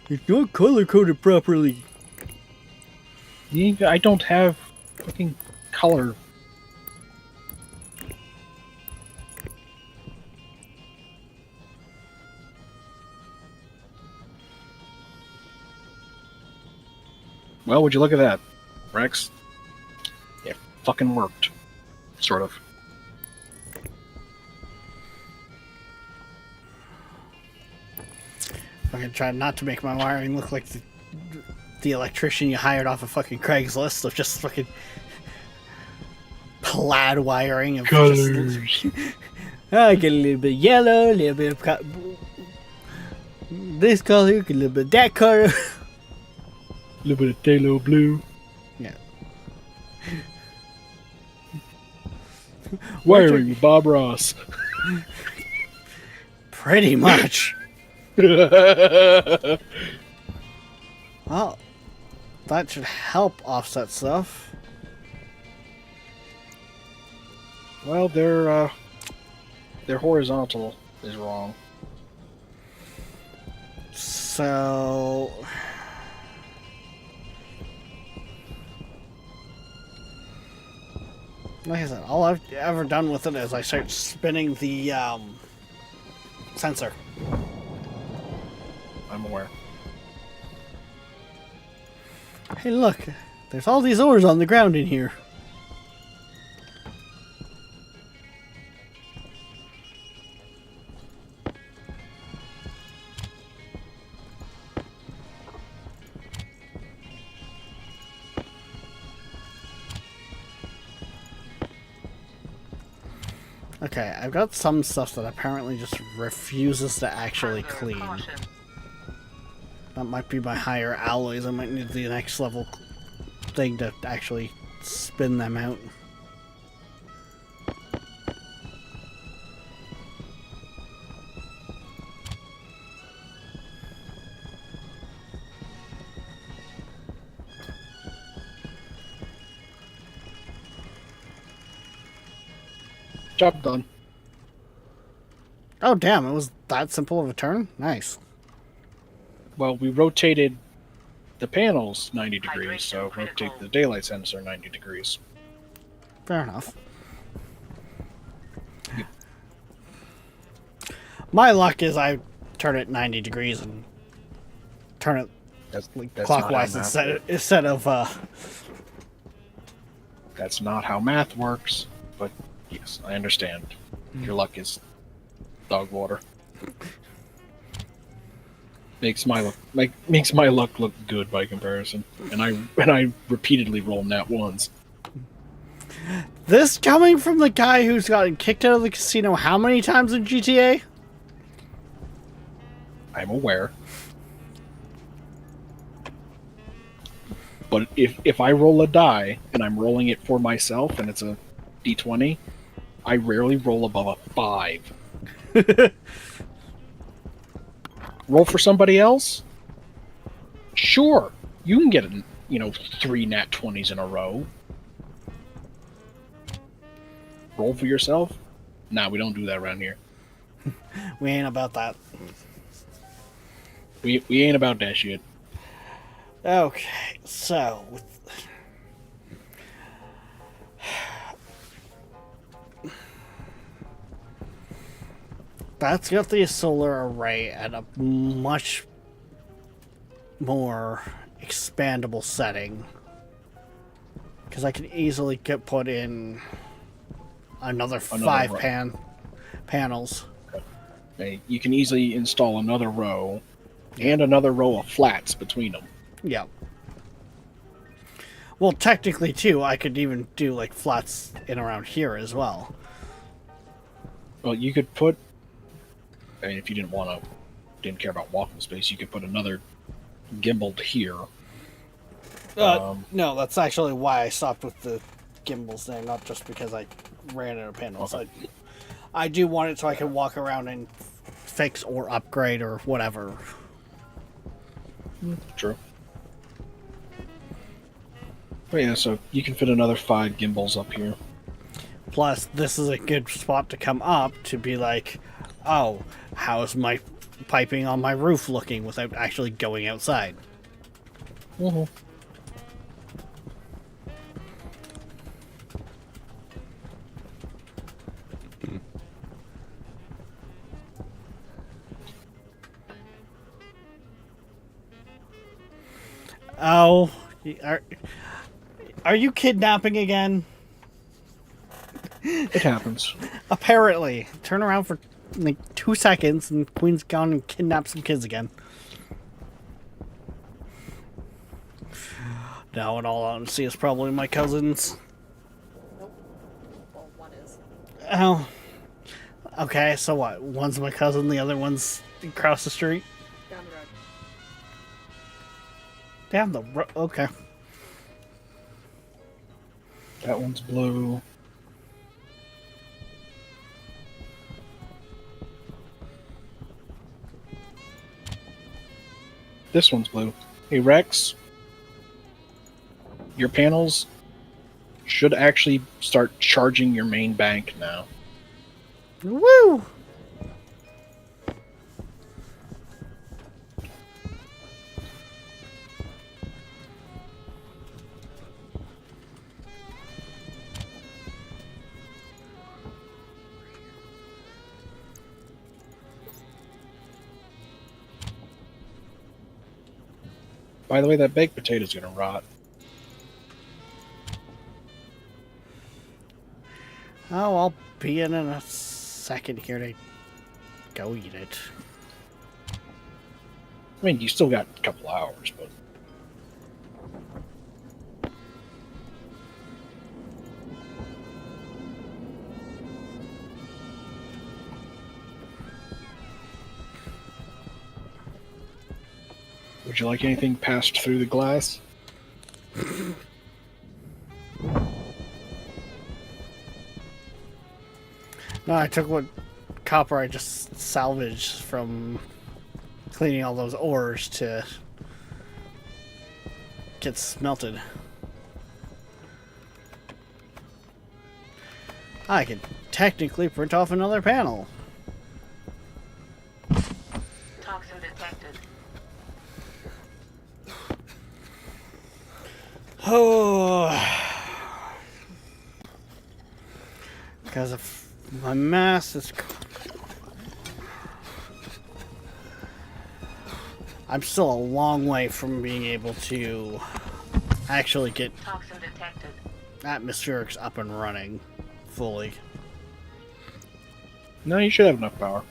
It's not color coded properly. I don't have fucking color. Well, would you look at that, Rex? It fucking worked. Sort of. Fucking trying not to make my wiring look like the electrician you hired off of fucking Craigslist of just fucking plaid wiring of Colors. I get a little bit of yellow, a little bit of this color, a little bit of that color. A little bit of phthalo blue. Yeah. Wiring with Bob Ross. Pretty much. Well, that should help offset stuff. Well, their horizontal is wrong. So... like I said, all I've ever done with it is I start spinning the sensor. I'm aware. Hey look, there's all these ores on the ground in here. Okay, I've got some stuff that apparently just refuses to actually Hunger clean. caution. That might be my higher alloys. I might need the next level thing to actually spin them out. Job done. Oh, damn, it was that simple of a turn? Nice. Well, we rotated the panels 90 degrees, so rotate the daylight sensor 90 degrees. Fair enough. My luck is I turn it 90 degrees and turn it That's clockwise not how math instead of That's not how math works, but yes, I understand. Your luck is dog water. Makes my luck look good by comparison, and I repeatedly roll nat ones. this coming from the guy who's gotten kicked out of the casino how many times in GTA? I'm aware, but if I roll a die and I'm rolling it for myself and it's a d20, I rarely roll above a 5. Roll for somebody else? Sure, you can get 3 nat 20s in a row. Roll for yourself? Nah, we don't do that around here. We ain't about that. We ain't about that shit. Okay, so that's got the solar array at a much more expandable setting, because I can easily put in another 5 row. panels. Okay, you can easily install another row and another row of flats between them. Yeah. Well, technically, too, I could even do like flats in around here as well. Well, you could put. I mean, if you didn't care about walking space, you could put another gimbal here. No, that's actually why I stopped with the gimbals there, not just because I ran out of panels. Okay. I do want it so I can walk around and fix or upgrade or whatever. True. But yeah, so you can fit another 5 gimbals up here. Plus, this is a good spot to come up to be like, oh, how's my piping on my roof looking without actually going outside? Mm-hmm. Oh, are you kidnapping again? It happens. Apparently. Turn around for like 2 seconds and Queen's gone and kidnapped some kids again. Now, in all honesty, it's probably my cousins. Nope. Well, one is. Oh. Okay, so what? One's my cousin, the other one's across the street? Down the road. Down the road. Okay. That one's blue. This one's blue. Hey, Rex. Your panels should actually start charging your main bank now. Woo! By the way, that baked potato's gonna rot. Oh, I'll be in a second here to go eat it. I mean, you still got a couple hours, but... Would you like anything passed through the glass? I took what copper I just salvaged from cleaning all those ores to get smelted. I could technically print off another panel. Toxin detected. Oh, because of my mass is. I'm still a long way from being able to actually get Toxin detected. atmospherics up and running fully. No, you should have enough power.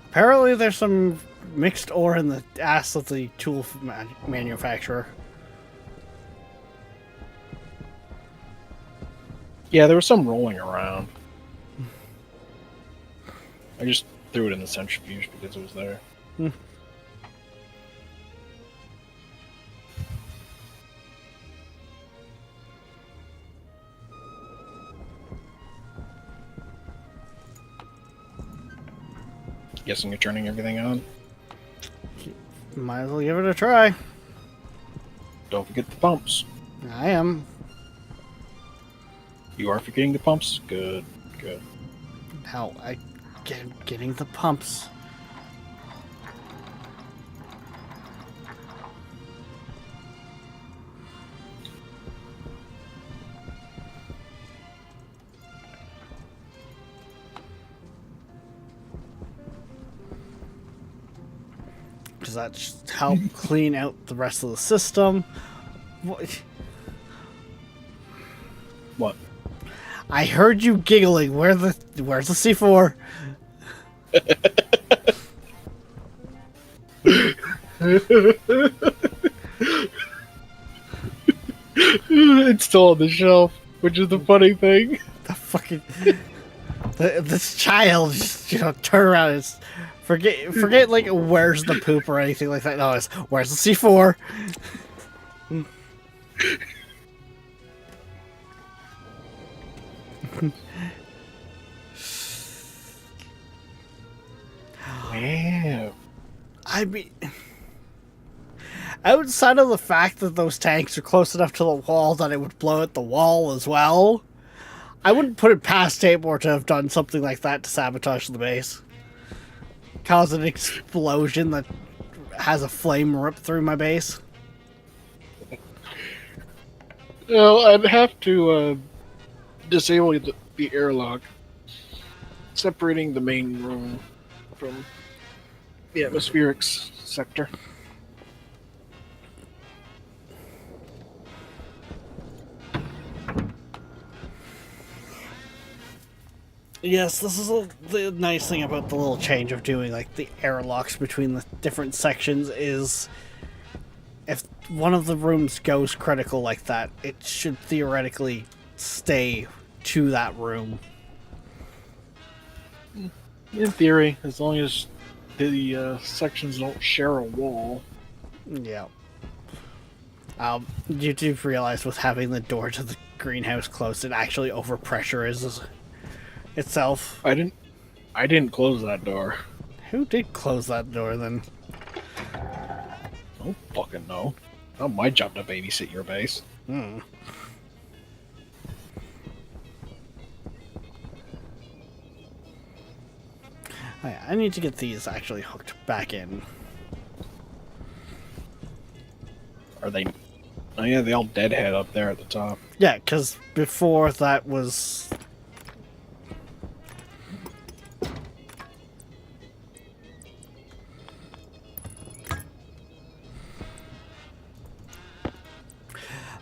Apparently, there's some mixed ore in the ass of the tool manufacturer. Yeah, there was some rolling around. I just threw it in the centrifuge because it was there. Guessing you're turning everything on. Might as well give it a try. Don't forget the pumps. I am. You are forgetting the pumps? Good, good. How I getting the pumps. Does that just help clean out the rest of the system? What? What? I heard you giggling. Where's the C4? It's still on the shelf, which is the funny thing. The fucking this child just turn around and forget like where's the poop or anything like that. No, it's where's the C4? Wow. I mean, outside of the fact that those tanks are close enough to the wall that it would blow at the wall as well, I wouldn't put it past Tabor to have done something like that to sabotage the base. Cause an explosion that has a flame rip through my base. Well, I'd have to disable the airlock, separating the main room from the atmospherics sector. Yes, this is the nice thing about the little change of doing like the airlocks between the different sections is if one of the rooms goes critical like that, it should theoretically stay to that room. In theory, as long as the sections don't share a wall. Yeah. You do realize with having the door to the greenhouse closed, it actually overpressurizes itself. I didn't close that door. Who did close that door then? I don't fucking know. Not my job to babysit your base. Hmm. Oh, yeah, I need to get these actually hooked back in. Are they? Oh yeah, they all deadhead up there at the top. Yeah, because before that was...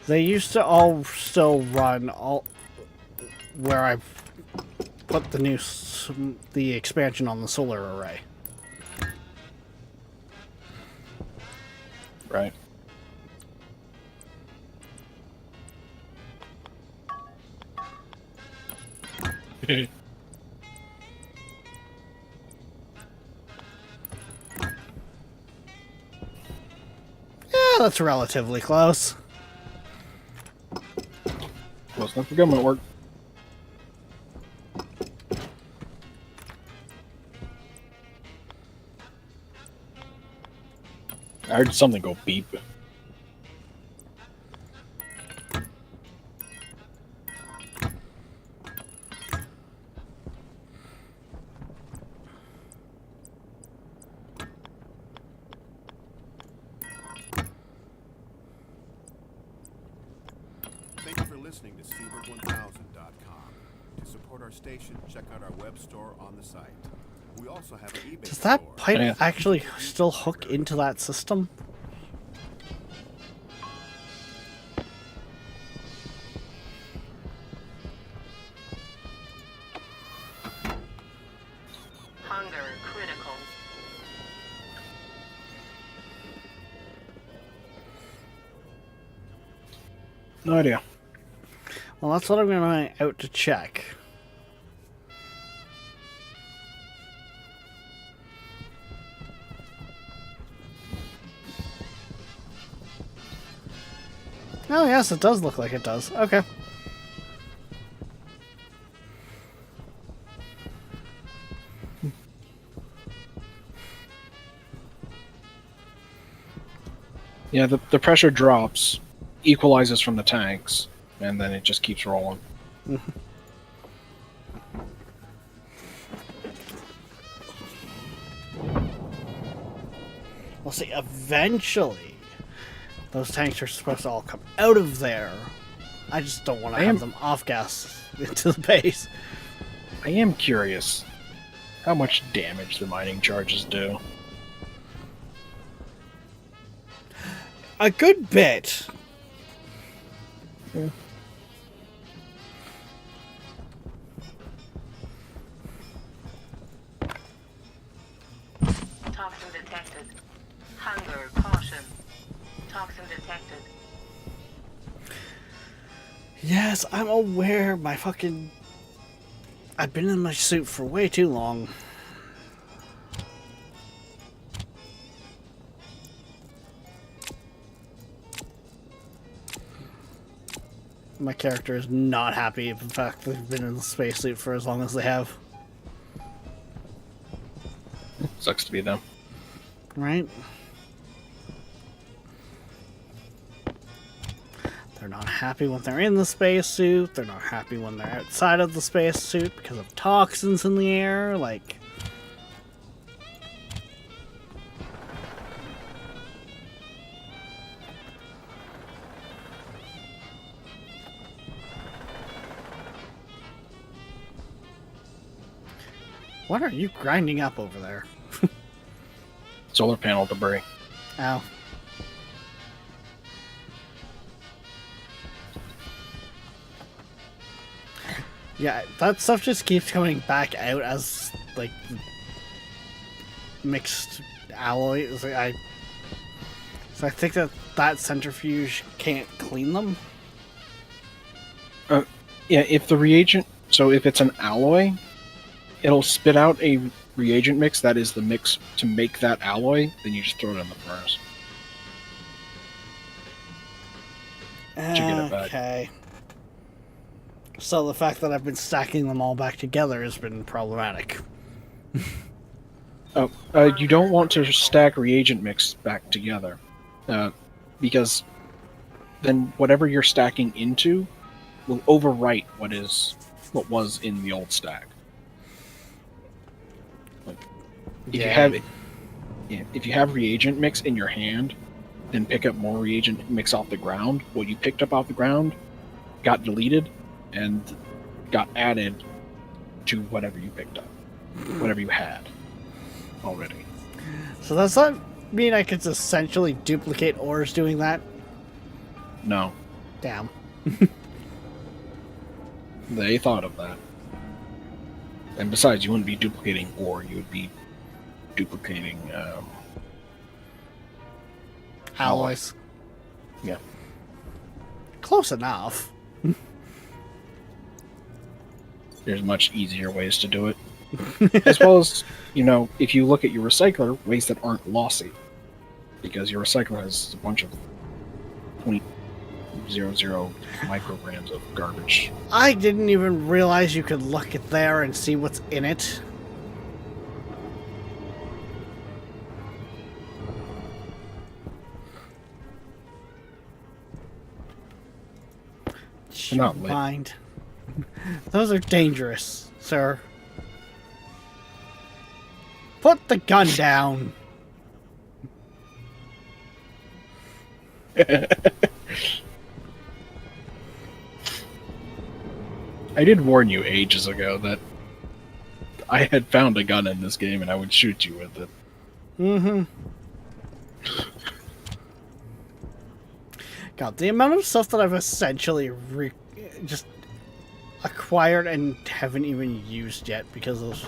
They used to all still run all where I put the expansion on the solar array. Right. that's relatively close. Close enough for government work. I heard something go beep. Thank you for listening to Seabird1000.com. To support our station, check out our web store on the site. We also have an eBay Does that store. pipe Yeah. actually still hook into that system? Hunger critical. No idea. Well, that's what I'm going out to check. Oh, yes, it does look like it does. Okay. Yeah, the pressure drops, equalizes from the tanks, and then it just keeps rolling. We'll see, eventually, those tanks are supposed to all come out of there. I just don't want to have them off-gas into the base. I am curious how much damage the mining charges do. A good bit. Toxin detected. Hunger caution. Toxin detected. Yes, I'm aware my fucking... I've been in my suit for way too long. My character is not happy with the fact that they've been in the spacesuit for as long as they have. Sucks to be them. Right? They're not happy when they're in the spacesuit. They're not happy when they're outside of the spacesuit because of toxins in the air. Like... What are you grinding up over there? Solar panel debris. Ow. Yeah, that stuff just keeps coming back out as, like, mixed alloy. It's like, so I think that centrifuge can't clean them. Yeah, if the reagent... So if it's an alloy, it'll spit out a reagent mix that is the mix to make that alloy, then you just throw it in the furnace. get it back. Okay. So the fact that I've been stacking them all back together has been problematic. You don't want to stack reagent mix back together, because then whatever you're stacking into will overwrite what was in the old stack. Like, if you have reagent mix in your hand, then pick up more reagent mix off the ground. What you picked up off the ground got deleted and got added to whatever you picked up, whatever you had already. So does that mean I could essentially duplicate ores doing that? No, Damn. they thought of that. And besides, you wouldn't be duplicating ore, you would be duplicating Alloys. Yeah. Close enough. There's much easier ways to do it. As well as, if you look at your recycler, ways that aren't lossy. Because your recycler has a bunch of 0.00 micrograms of garbage. I didn't even realize you could look at there and see what's in it. They're not lit. Mind. Those are dangerous, sir. Put the gun down. I did warn you ages ago that I had found a gun in this game and I would shoot you with it. Mm-hmm. God, the amount of stuff that I've essentially just acquired and haven't even used yet because of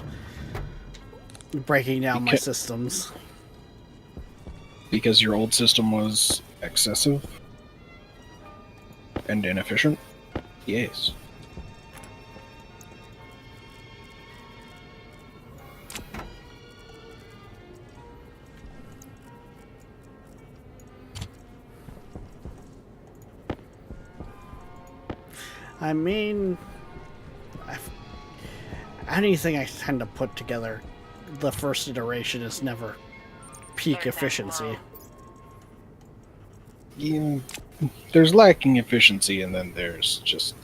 breaking down my systems. Because your old system was excessive and inefficient? Yes. I mean, anything I tend to put together, the first iteration is never peak efficiency. Yeah, there's lacking efficiency, and then there's just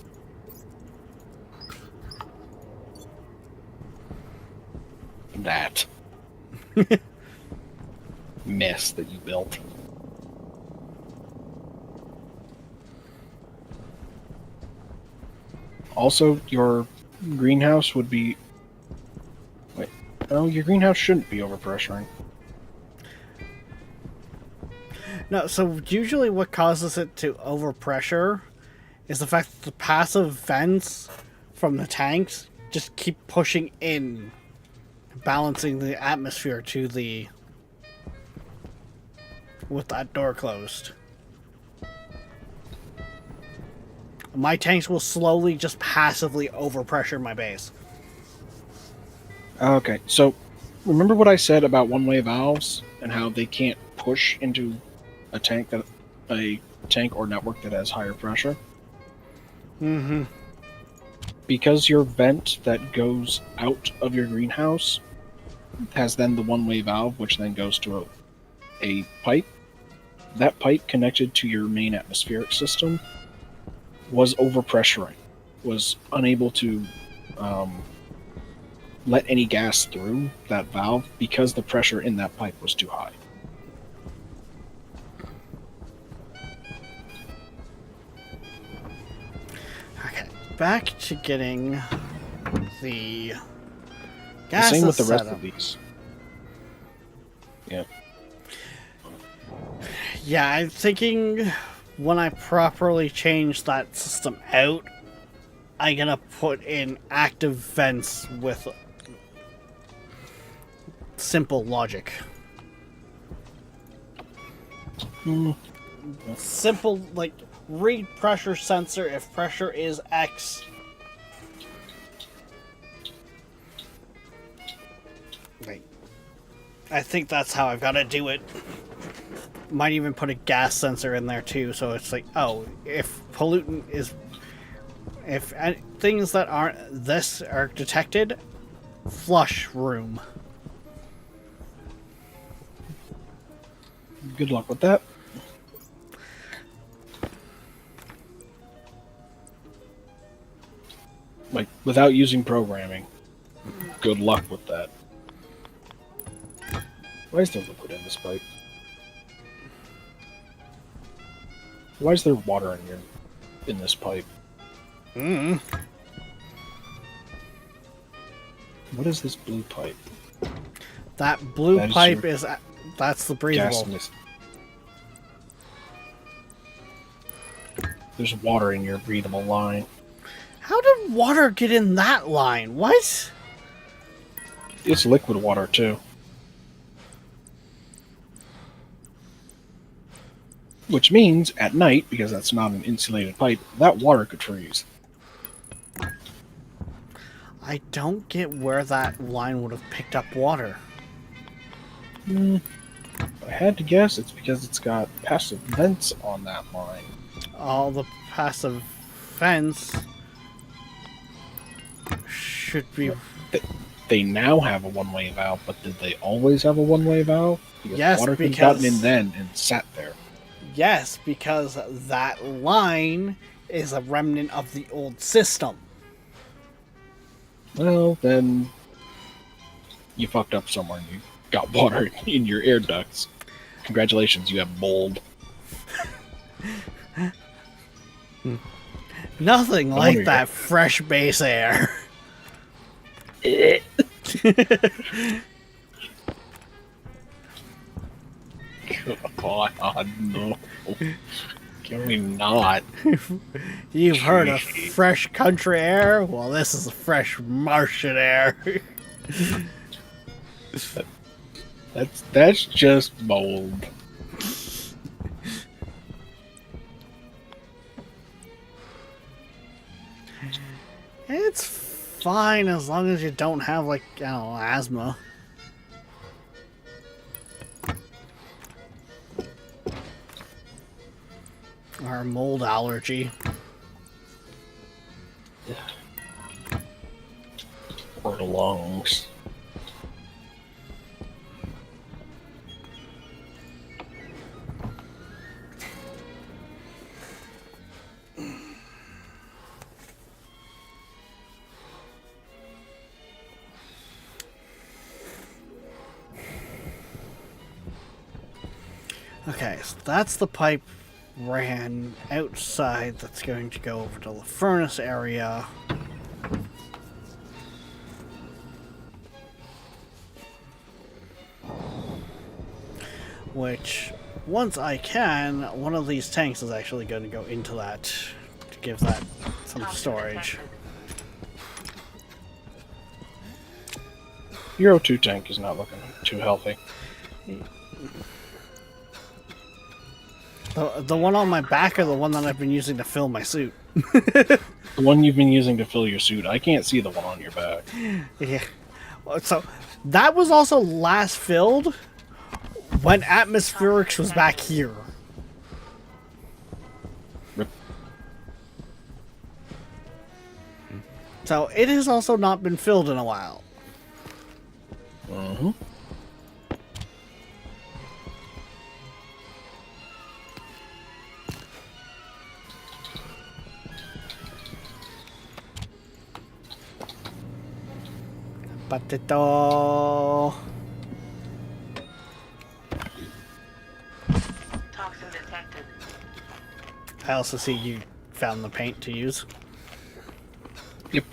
that mess that you built. Also, your greenhouse would be... Wait, no, your greenhouse shouldn't be overpressuring. No, so usually what causes it to overpressure is the fact that the passive vents from the tanks just keep pushing in, balancing the atmosphere to the... with that door closed. My tanks will slowly just passively overpressure my base. Okay, so remember what I said about one-way valves and how they can't push into a tank or network that has higher pressure? Mm-hmm. Because your vent that goes out of your greenhouse has then the one-way valve, which then goes to a pipe. That pipe connected to your main atmospheric system was overpressuring, was unable to let any gas through that valve because the pressure in that pipe was too high. Okay, back to getting the gas. Same with the rest setup. of these. Yeah. Yeah, I'm thinking when I properly change that system out, I'm gonna put in active vents with simple logic. Simple, like, read pressure sensor if pressure is X. Wait. I think that's how I've got to do it. Might even put a gas sensor in there too, so it's like, oh, if pollutant is... if things that aren't this are detected, flush room. Good luck with that. Like, without using programming. Good luck with that. Why is there liquid in this pipe? Why is there water in this pipe? What is this blue pipe? That blue That is pipe your is... that's the Gas breathable. mist. There's water in your breathable line. How did water get in that line? What? It's liquid water too. Which means, at night, because that's not an insulated pipe, that water could freeze. I don't get where that line would have picked up water. I I had to guess it's because it's got passive vents on that line. All the passive vents should be. They now have a one-way valve, but did they always have a one-way valve? Because Yes, water could have because- gotten in then and sat there. Yes, because that line is a remnant of the old system. Well, then you fucked up somewhere and you got water in your air ducts. Congratulations, you have mold. Nothing wonder like you- that fresh base air. God, no. Can we not? You've heard of fresh country air? Well, this is fresh Martian air. That's just mold. It's fine as long as you don't have, like, I don't know, asthma. Or a mold allergy. Or lungs. Okay, so that's the pipe ran outside that's going to go over to the furnace area. Which, once I can, one of these tanks is actually going to go into that to give that some Toxin storage. detected. Your O2 tank is not looking too healthy. The one on my back or the one that I've been using to fill my suit? The one you've been using to fill your suit, I can't see the one on your back. Yeah. So that was also last filled when Atmospherics was back here. Rip. So it has also not been filled in a while. Uh-huh. Potato. Toxin detected. I also see you found the paint to use. Yep.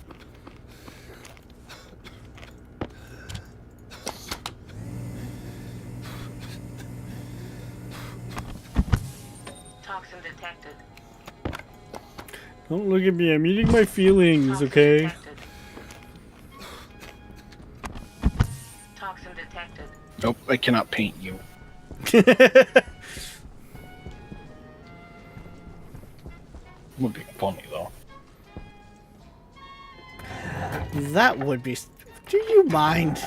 Toxin detected. Don't look at me, I'm eating my feelings, Toxin okay? detected. Toxin detected. Nope, I cannot paint you. Would be funny though. That would be. Do you mind?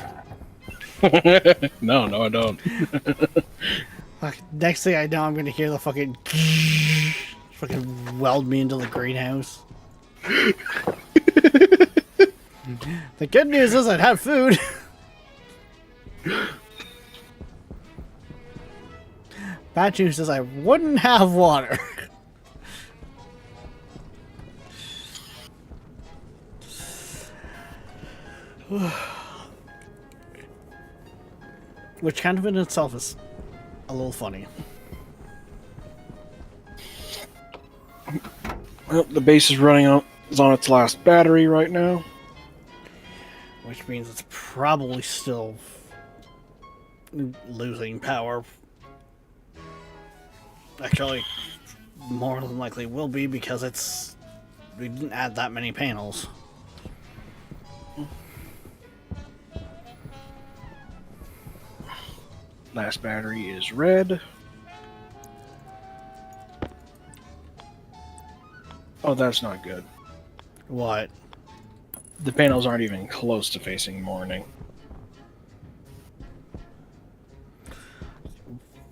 No, I don't. Fuck, next thing I know, I'm gonna hear the fucking. Fucking weld me into the greenhouse. The good news is I'd have food. Bad news is I wouldn't have water. Which kind of in itself is a little funny. Well, the base is is on its last battery right now. Which means it's probably still losing power. Actually, more than likely will be because we didn't add that many panels. Last battery is red. Oh, that's not good. What? The panels aren't even close to facing morning.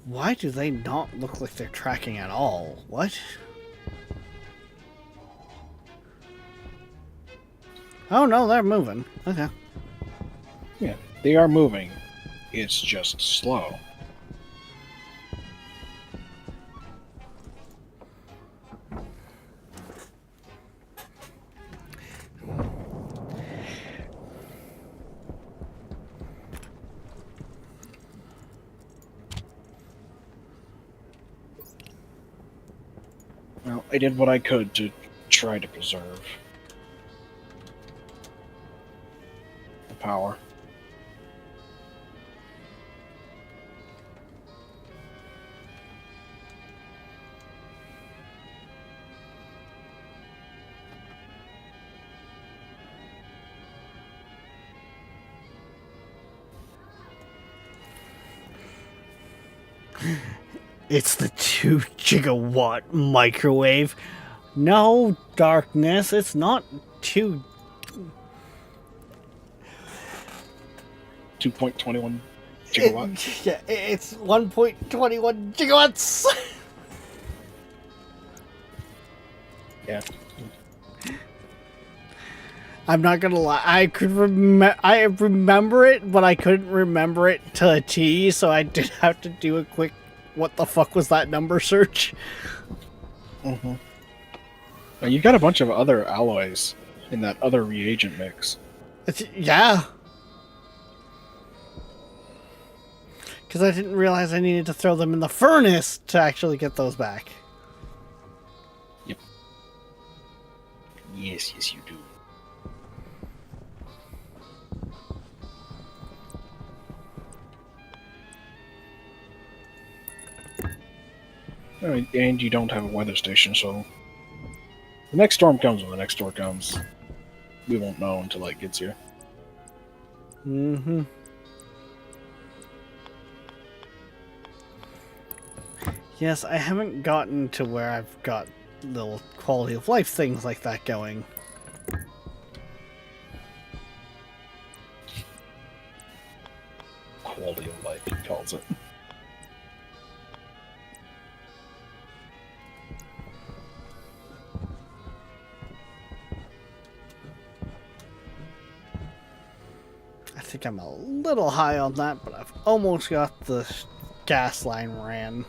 Why do they not look like they're tracking at all? What? Oh no, they're moving. Okay. Yeah, they are moving. It's just slow. Well, I did what I could to try to preserve the power. It's the 2 gigawatt microwave. No, darkness, it's not 2. 2.21 gigawatt. Yeah, it's 1.21 gigawatts. Yeah. I'm not gonna lie. I remember it, but I couldn't remember it to a T, so I did have to do a quick "what the fuck was that number" search. Mm-hmm. Now, you've got a bunch of other alloys in that other reagent mix. Yeah. Because I didn't realize I needed to throw them in the furnace to actually get those back. Yep. Yes, you do. Alright, and you don't have a weather station, so the next storm comes when the next storm comes. We won't know until it gets here. Mm-hmm. Yes, I haven't gotten to where I've got little quality of life things like that going. Quality of life, he calls it. I think I'm a little high on that, but I've almost got the gas line ran.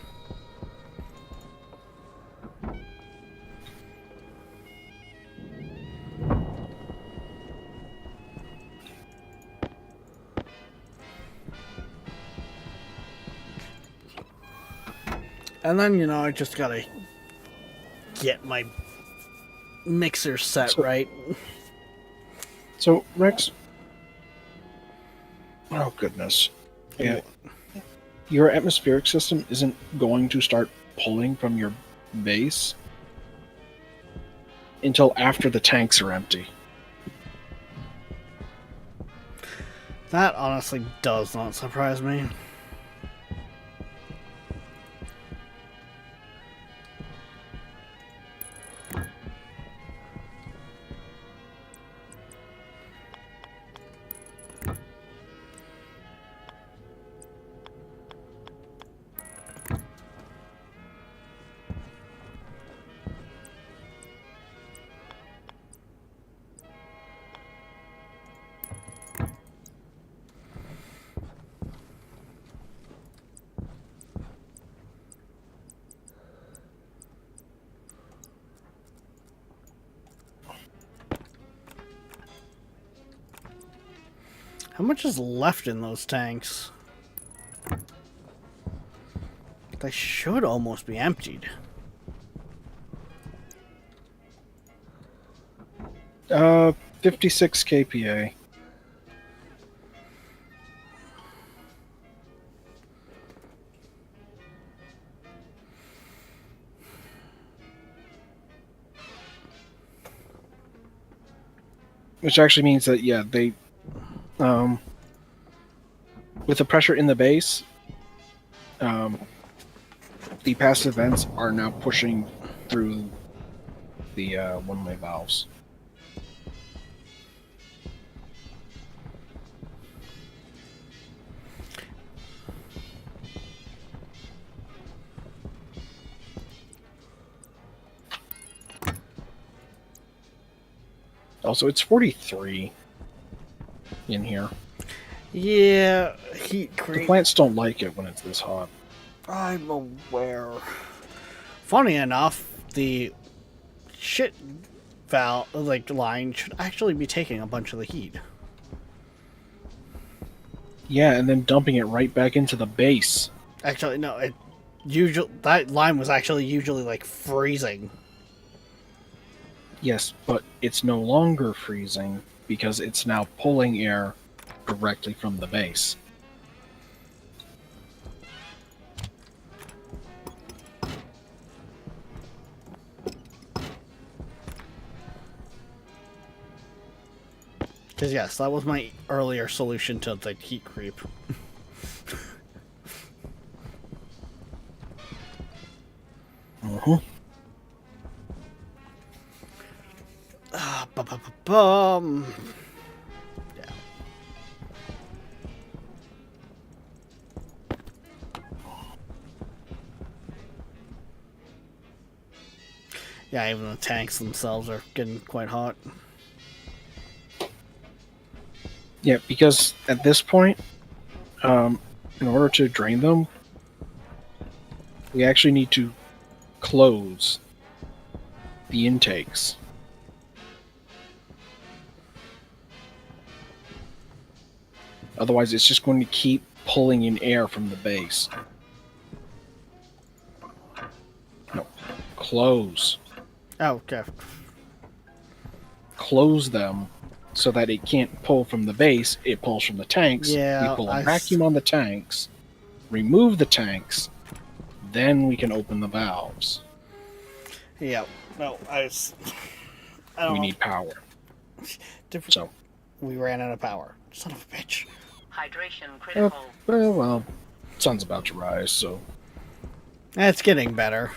And then, I just gotta get my mixer set right. So, Rex... Oh, goodness. Yeah. Your atmospheric system isn't going to start pulling from your base until after the tanks are empty. That honestly does not surprise me. How much is left in those tanks? They should almost be emptied. 56 kPa. Which actually means that, yeah, they... with the pressure in the base, the passive vents are now pushing through the one-way valves. Also, it's 43 in here. Yeah, heat The creep. plants don't like it when it's this hot. I'm aware. Funny enough, the shit valve line should actually be taking a bunch of the heat. Yeah, and then dumping it right back into the base. Actually, no. That line was actually usually like freezing. Yes, but it's no longer freezing because it's now pulling air directly from the base. Because yes, that was my earlier solution to the heat creep. Uh-huh. Bum. Yeah. Yeah, even the tanks themselves are getting quite hot. Yeah, because at this point, in order to drain them, we actually need to close the intakes. Otherwise, it's just going to keep pulling in air from the base. No. Close. Oh, okay. Close them so that it can't pull from the base, it pulls from the tanks. Yeah, we pull a vacuum on the tanks, remove the tanks, then we can open the valves. Yeah. No, I don't We know. need power. Different. So, We ran out of power. Son of a bitch. Hydration critical. well, sun's about to rise, so It's getting better.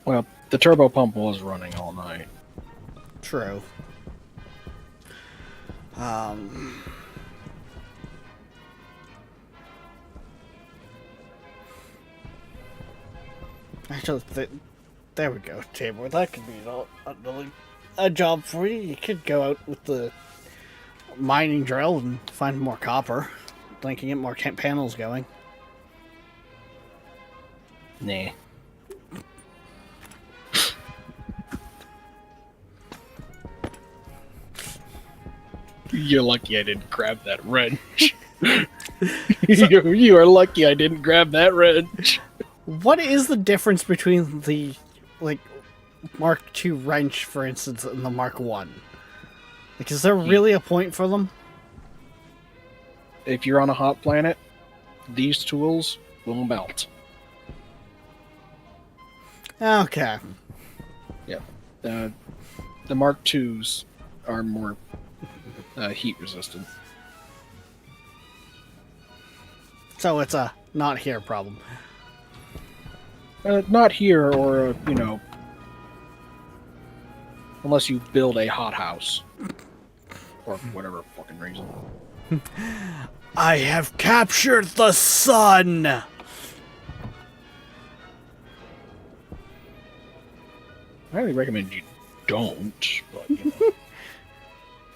well, the turbo pump was running all night. True. Actually, there we go, Tabor. That could be a job for you. You could go out with the mining drill and find more copper. Then you can get more panels going. Nah. You're lucky I didn't grab that wrench. You are lucky I didn't grab that wrench. What is the difference between the Mark II wrench, for instance, and the Mark I? Is there really a point for them? If you're on a hot planet, these tools will melt. Okay. Yeah. The Mark IIs are more heat resistant. So it's a not here problem. Not here, or, unless you build a hothouse. For whatever fucking reason. I have captured the sun! I highly recommend you don't, but,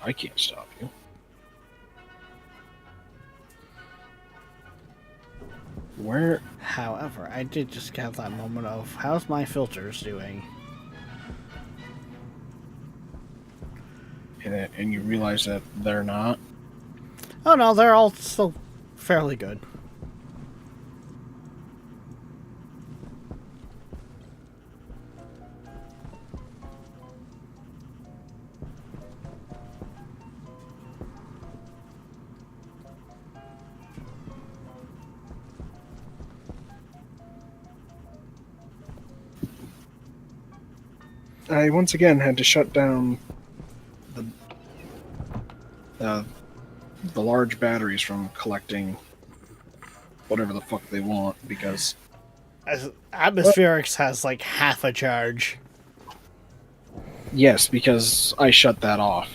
I can't stop you. Where? However, I did just have that moment of, how's my filters doing? And you realize that they're not? Oh no, they're all still fairly good. I once again had to shut down the large batteries from collecting whatever the fuck they want, because Atmospherics has like half a charge. yes, because I shut that off.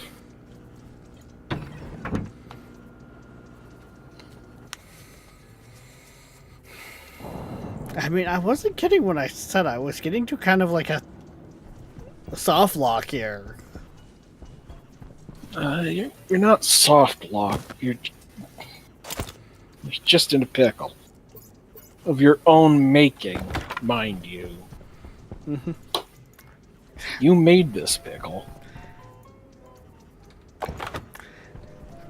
I mean, I wasn't kidding when I said I was getting to kind of like soft lock here. You're not soft lock. You're just in a pickle. Of your own making, mind you. Mm-hmm. You made this pickle.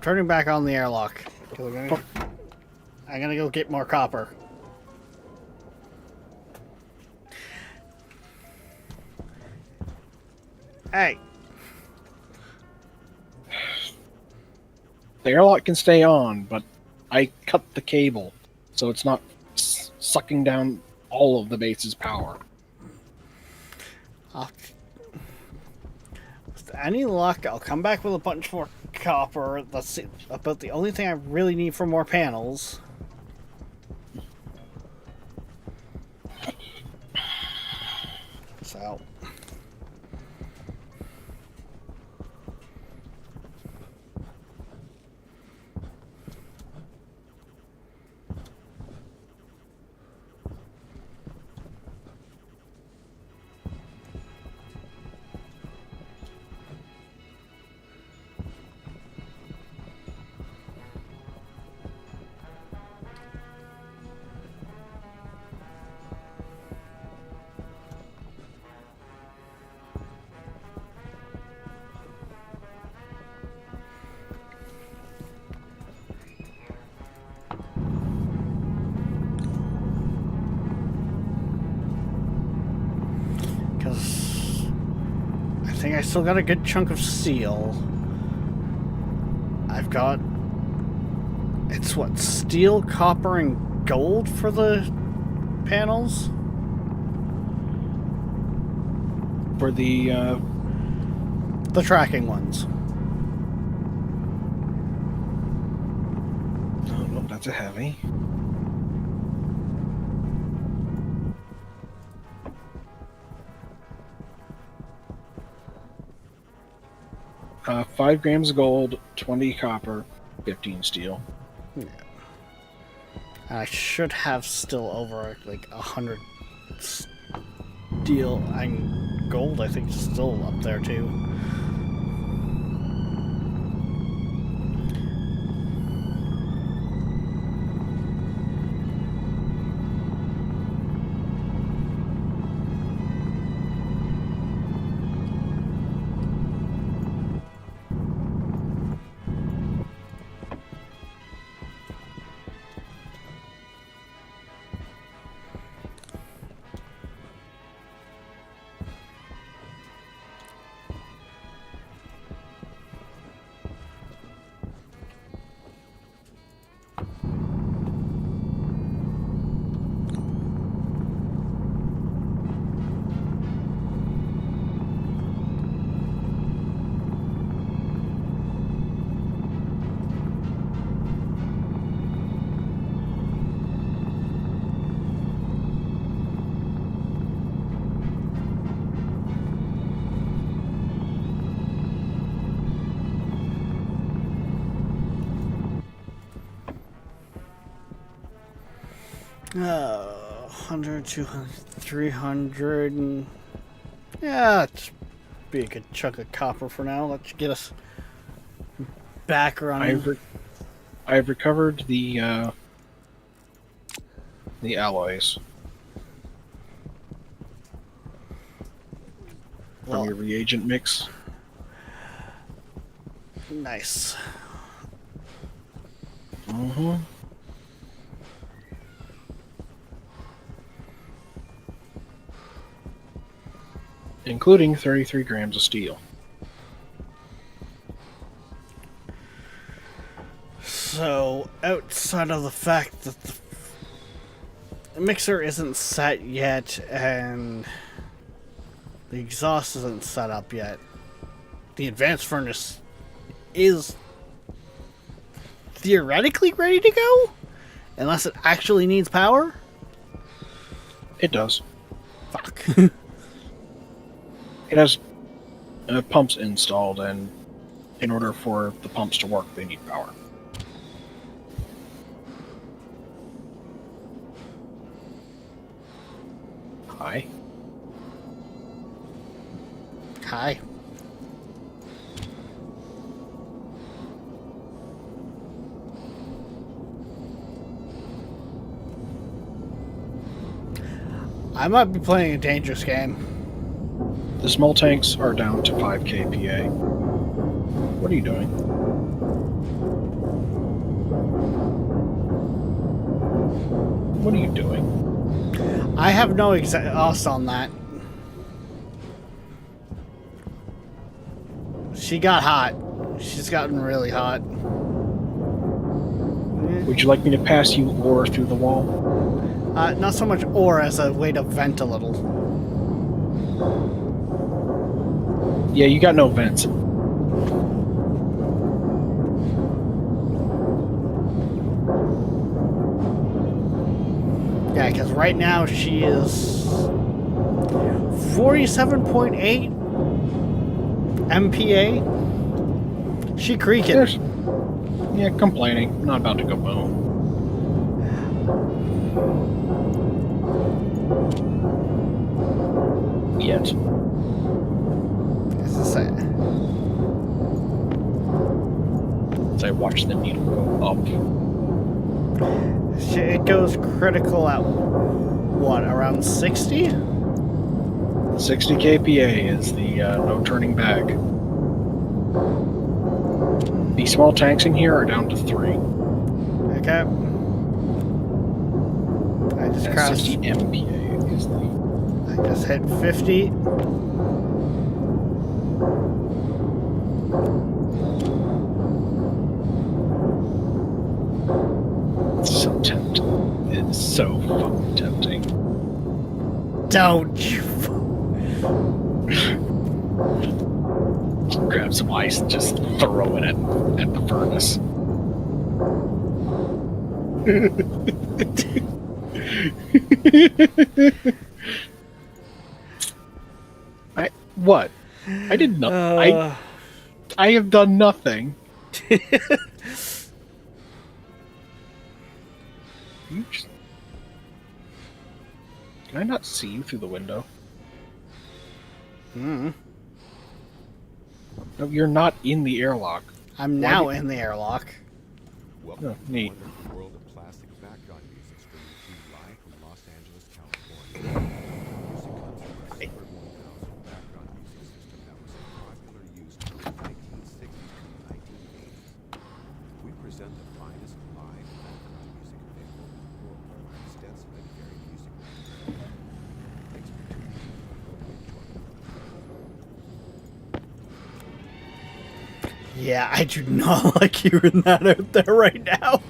Turning back on the airlock. I'm gonna go get more copper. Hey, The airlock can stay on, but I cut the cable, so it's not sucking down all of the base's power. with any luck, I'll come back with a bunch more copper. That's about the only thing I really need for more panels. So. Because I think I still got a good chunk of steel. I've got... It's what, steel, copper, and gold for the panels? For the, The tracking ones. oh, no, that's a heavy. Uh, 5 grams of gold, 20 copper, 15 steel. Yeah. And I should have still over like 100 steel and gold. I think still up there too. Oh, 100, 200, 300. And... Yeah, it's be a good chunk of copper for now. Let's get us back running. I've recovered the alloys from Well, your reagent mix. nice. Mm-hmm. Including 33 grams of steel. So, outside of the fact that the mixer isn't set yet and the exhaust isn't set up yet, the advanced furnace is theoretically ready to go, unless it actually needs power. It does. Fuck. It has pumps installed, and in order for the pumps to work, they need power. Hi. Hi. I might be playing a dangerous game. The small tanks are down to 5 kPa. What are you doing? What are you doing? I have no exhaust on that. She got hot. She's gotten really hot. Would you like me to pass you ore through the wall? Not so much ore as a way to vent a little. Yeah, you got no vents. Yeah, because right now she is 47.8 MPa. She creaking. Yeah, complaining. Not about to go boom. Yet. As I say. As I watch the needle go up. It goes critical at what, around 60? 60 kPa is the no turning back. The small tanks in here are down to 3. Okay. I just And crossed. 60 MPa is the... I just hit 50. It's so tempting. It's so fucking tempting. Don't you? Grab some ice and just throw it at the furnace. What? I did nothing. I have done nothing. You just- Can I not see you through the window? No, you're not in the airlock. I'm now in the airlock. Welcome Oh, to the neat. wonderful world of classic background music streaming to you live from Los Angeles, California. Music comes from the Super 1000 background music system that was in popular use from the 1960s to the 1980s. We present the finest live background music available in the world from our extensive and varied music library. Thanks for tuning in. Enjoy. Yeah, I do not like hearing that out there right now.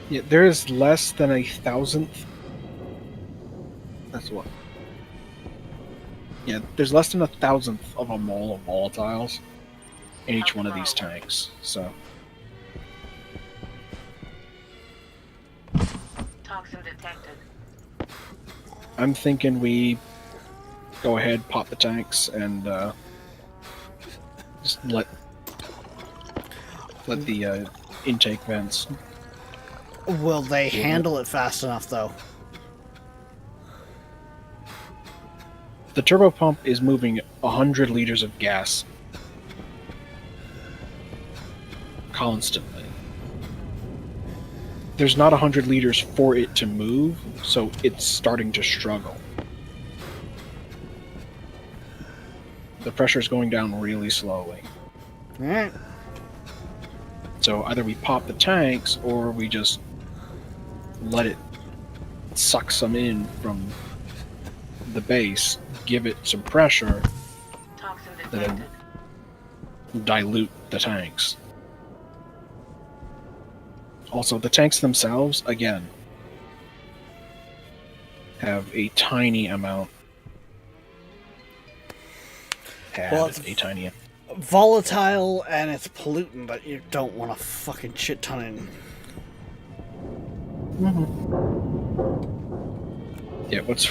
Yeah, there is less than 1,000th. That's what. Yeah, there's less than 1,000th of a mole of volatiles in each one of these tanks. So Toxin detected. I'm thinking we go ahead, pop the tanks, and just let the intake vents. Will they handle it fast enough, though? The turbo pump is moving 100 liters of gas constantly. There's not 100 liters for it to move, so it's starting to struggle. The pressure is going down really slowly. Alright. So either we pop the tanks or we just let it suck some in from the base, give it some pressure, Toxin then detected. dilute the tanks. Also, the tanks themselves, again, have a tiny amount. Well, it's A tiny. volatile and it's pollutant that you don't want a fucking shit ton in. Yeah, what's...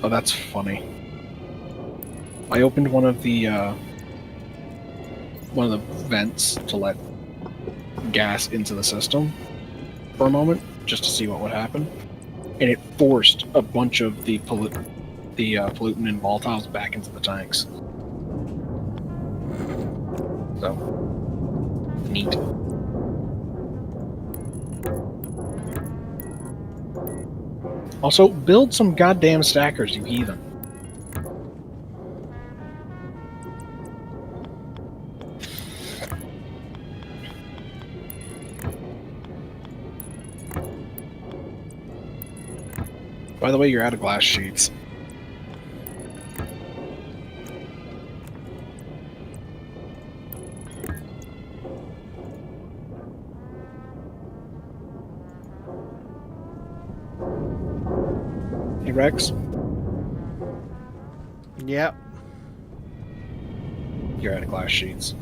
Oh, that's funny. I opened one of the vents to let gas into the system for a moment, just to see what would happen, and it forced a bunch of the pollutant and volatiles back into the tanks. So, neat. Also, build some goddamn stackers, you heathen. By the way, you're out of glass sheets. Hey, Rex, Yep. you're out of glass sheets.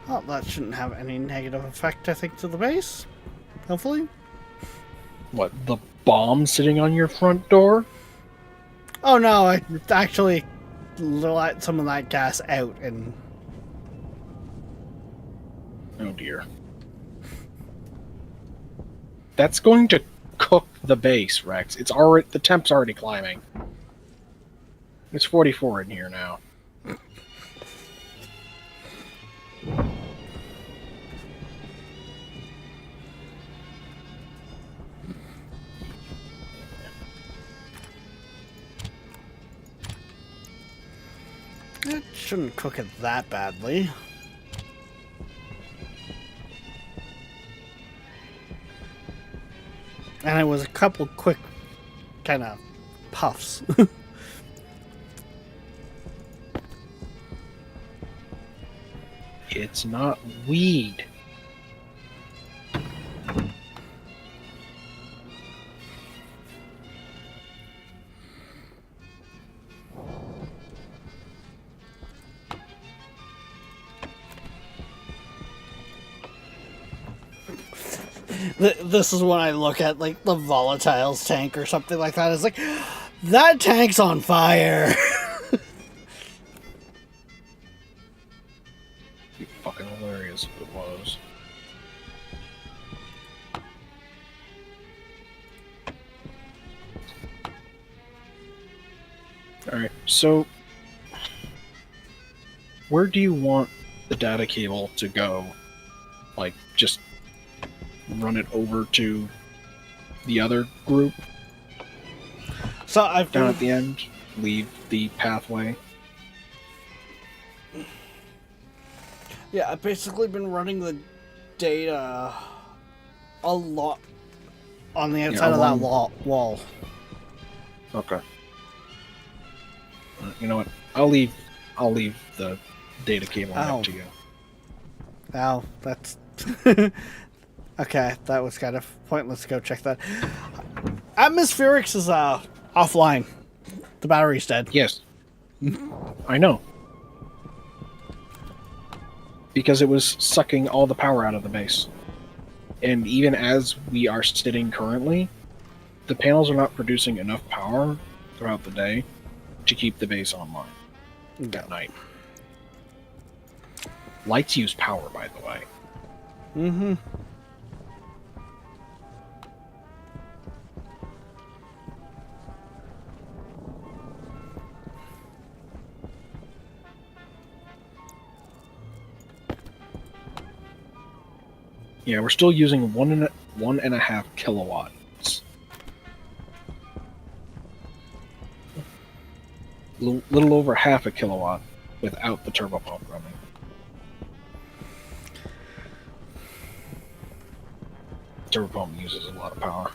Well, that shouldn't have any negative effect, I think, to the base. Hopefully. What, the bomb sitting on your front door? Oh no, I actually let some of that gas out and... Oh dear. That's going to cook the base, Rex. It's already, the temp's already climbing. It's 44 in here now. It shouldn't cook it that badly. And it was a couple quick kind of puffs. It's not weed. This is when I look at like the volatiles tank or something like that. It's like, that tank's on fire. Be fucking hilarious if it was. Alright, so where do you want the data cable to go? Like, just run it over to the other group So I've down been, at the end? Leave the pathway? yeah, I've basically been running the data a lot on the outside of that wall. Okay. You know what? I'll leave the data cable Ow. up to you. Ow, that's... Okay, that was kind of pointless to go check that. Atmospherics is offline. The battery's dead. Yes. I know. Because it was sucking all the power out of the base. And even as we are sitting currently, the panels are not producing enough power throughout the day to keep the base online at night. Lights use power, by the way. Mm-hmm. Yeah, we're still using 1.5 kilowatts. Little over half a kilowatt without the turbo pump running. Turbo pump uses a lot of power.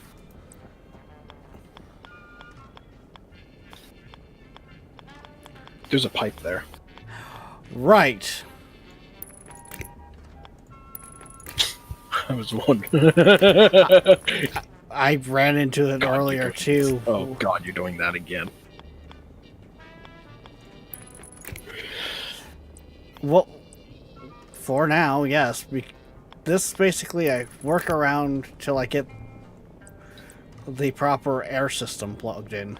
There's a pipe there. Right. I was wondering. I ran into it earlier too. Oh god, you're doing that again. Well, for now, yes. This basically I work around till I get the proper air system plugged in.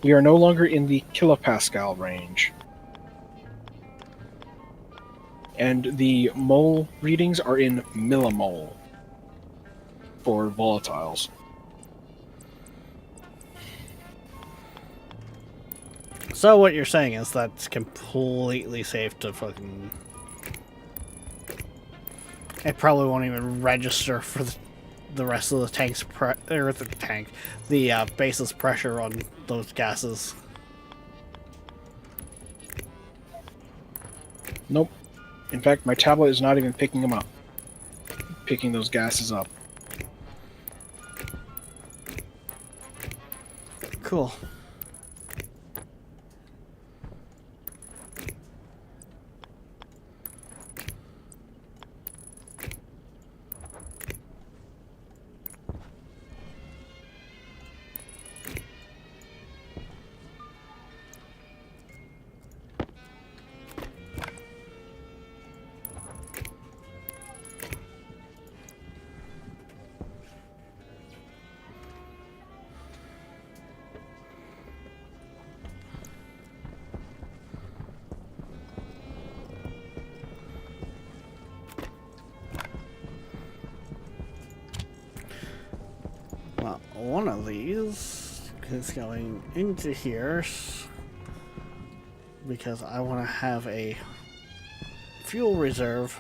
We are no longer in the kilopascal range. And the mole readings are in millimole. for volatiles. So what you're saying is that's completely safe to fucking... It probably won't even register for the rest of the tank's the base's pressure on those gases. Nope. In fact, my tablet is not even picking them up. Picking those gases up. Cool. Well, one of these is going into here because I want to have a fuel reserve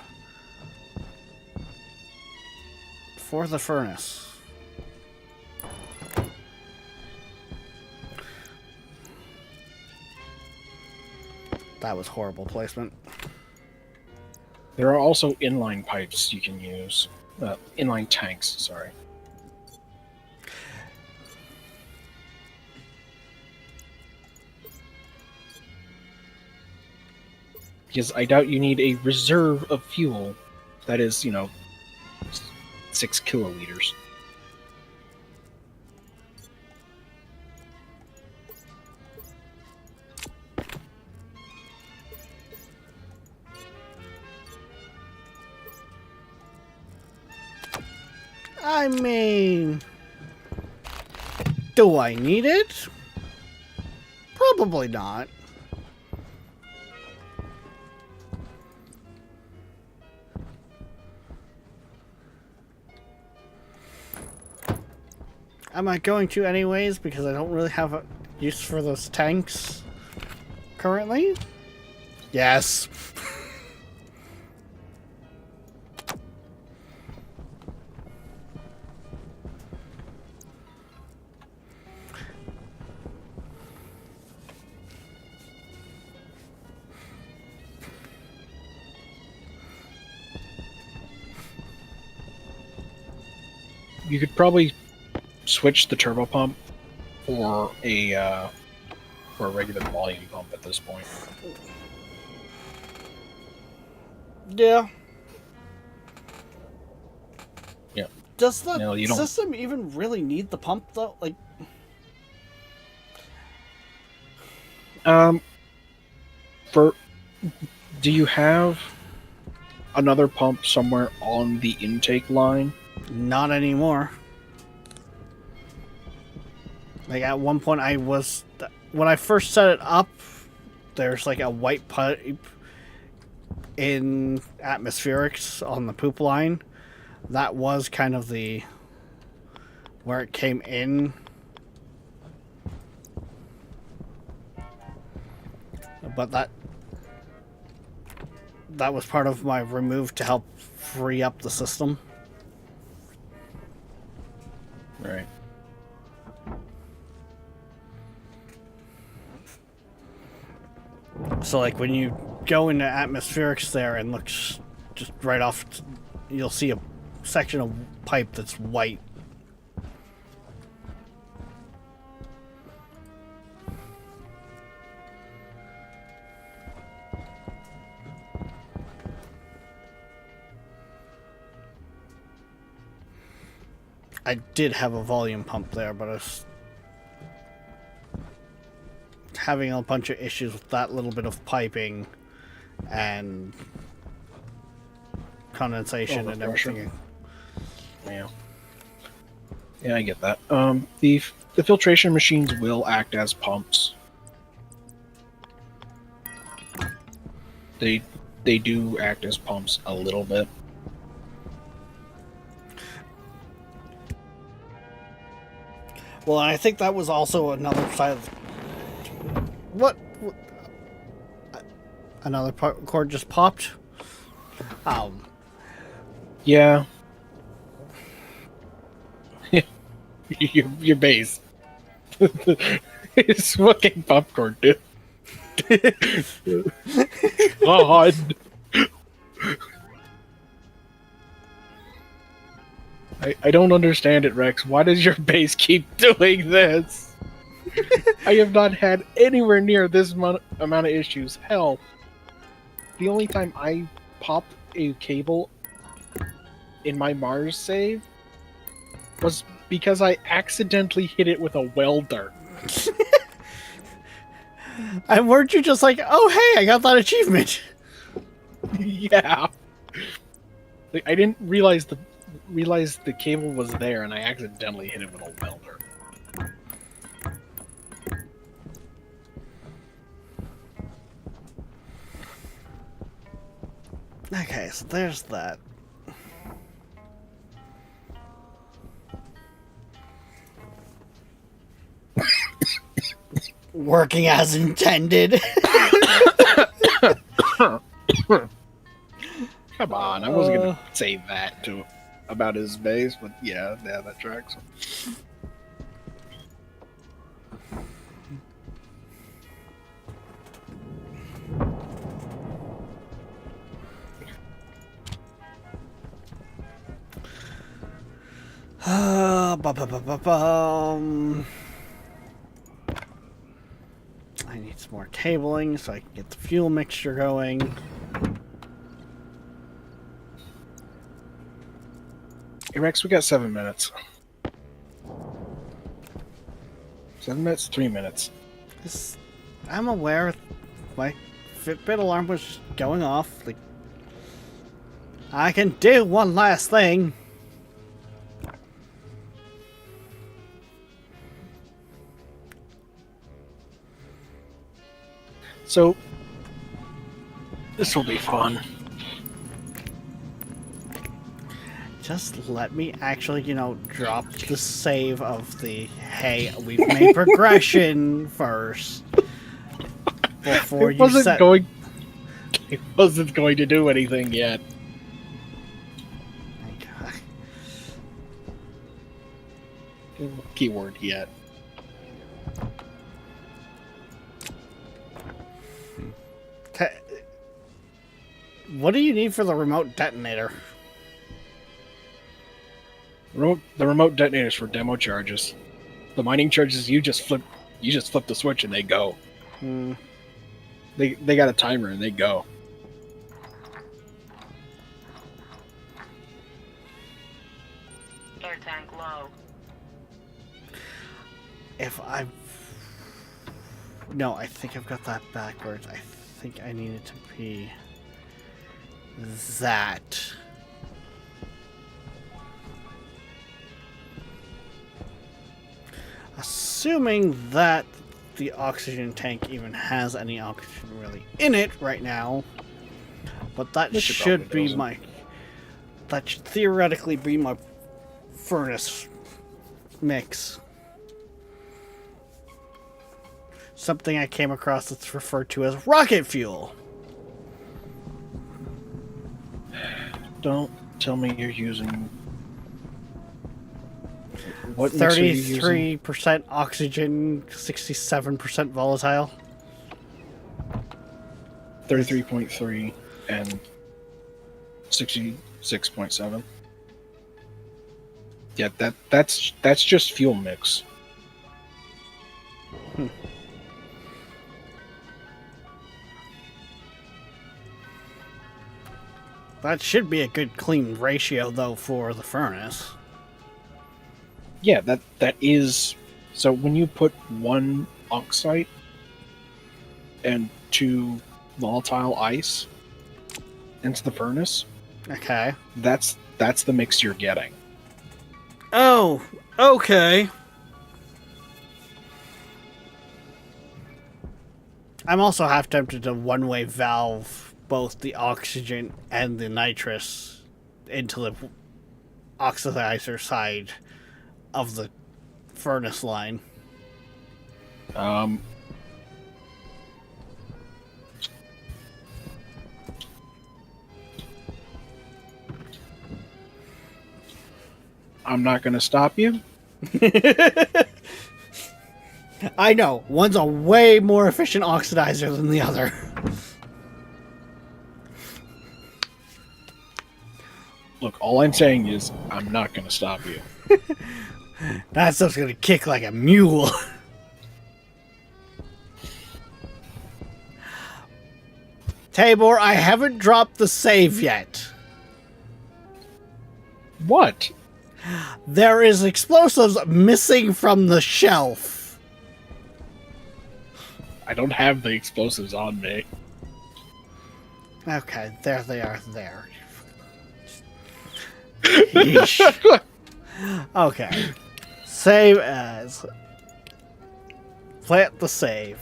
for the furnace. That was horrible placement. There are also inline pipes you can use. Inline tanks, sorry. Because I doubt you need a reserve of fuel that is, 6 kiloliters. I mean, do I need it? Probably not. Am I going to anyways because I don't really have a use for those tanks currently? Yes. You could probably switch the turbo pump for a regular volume pump at this point. Yeah. Yeah. Does the No, you don't. system even really need the pump though? Like, Do you have another pump somewhere on the intake line? not anymore. Like at one point when I first set it up, there's like a white pipe in atmospherics on the poop line. That was kind of where it came in. But that was part of my remove to help free up the system. Right. So like when you go into atmospherics there and look just right off, you'll see a section of pipe that's white. I did have a volume pump there, but I was having a bunch of issues with that little bit of piping and condensation and Overpressure. everything. Yeah. Yeah, I get that. The filtration machines will act as pumps. They do act as pumps a little bit. Well, I think that was also another side of... What? Another cord just popped? Yeah. your base. It's fucking popcorn, dude. God. I don't understand it, Rex. Why does your base keep doing this? I have not had anywhere near this amount of issues. Hell, the only time I popped a cable in my Mars save was because I accidentally hit it with a welder. And weren't you just like, oh hey, I got that achievement? Yeah. Like, I didn't realize the cable was there, and I accidentally hit it with a welder. Okay, so there's that. Working as intended. Come on, I wasn't gonna say that about his base, but yeah, that tracks. I need some more cabling so I can get the fuel mixture going. Hey Rex, we got 7 minutes. 7 minutes, 3 minutes. I'm aware my Fitbit alarm was going off. Like, I can do one last thing. So, this will be fun. Just let me actually, drop the save of the, hey, we've made progression first. Before It you wasn't going to do anything yet. Keyword yet. What do you need for the remote detonator? The remote detonators for demo charges. The mining charges, you just flip the switch and they go. They got a timer and they go. Air tank low. No, I think I've got that backwards. I think I need it to be that. Assuming that the oxygen tank even has any oxygen really in it right now. But that Which it should probably be doesn't. that should theoretically be my furnace mix. Something I came across that's referred to as rocket fuel. Don't tell me you're using... What mix are you using? 33% oxygen, 67% volatile. 33.3 and 66.7. Yeah, that's just fuel mix. That should be a good clean ratio though for the furnace. Yeah, that is... So when you put 1 oxide and 2 volatile ice into the furnace, Okay. that's the mix you're getting. Oh, okay. I'm also half tempted to one-way valve both the oxygen and the nitrous into the oxidizer side of the furnace line. Um, I'm not going to stop you. I know, one's a way more efficient oxidizer than the other. Look, all I'm saying is I'm not going to stop you. That stuff's gonna kick like a mule. Tabor, I haven't dropped the save yet. What? There is explosives missing from the shelf. I don't have the explosives on me. Okay, there they are there. Yeesh. Okay. Save as. Plant the save.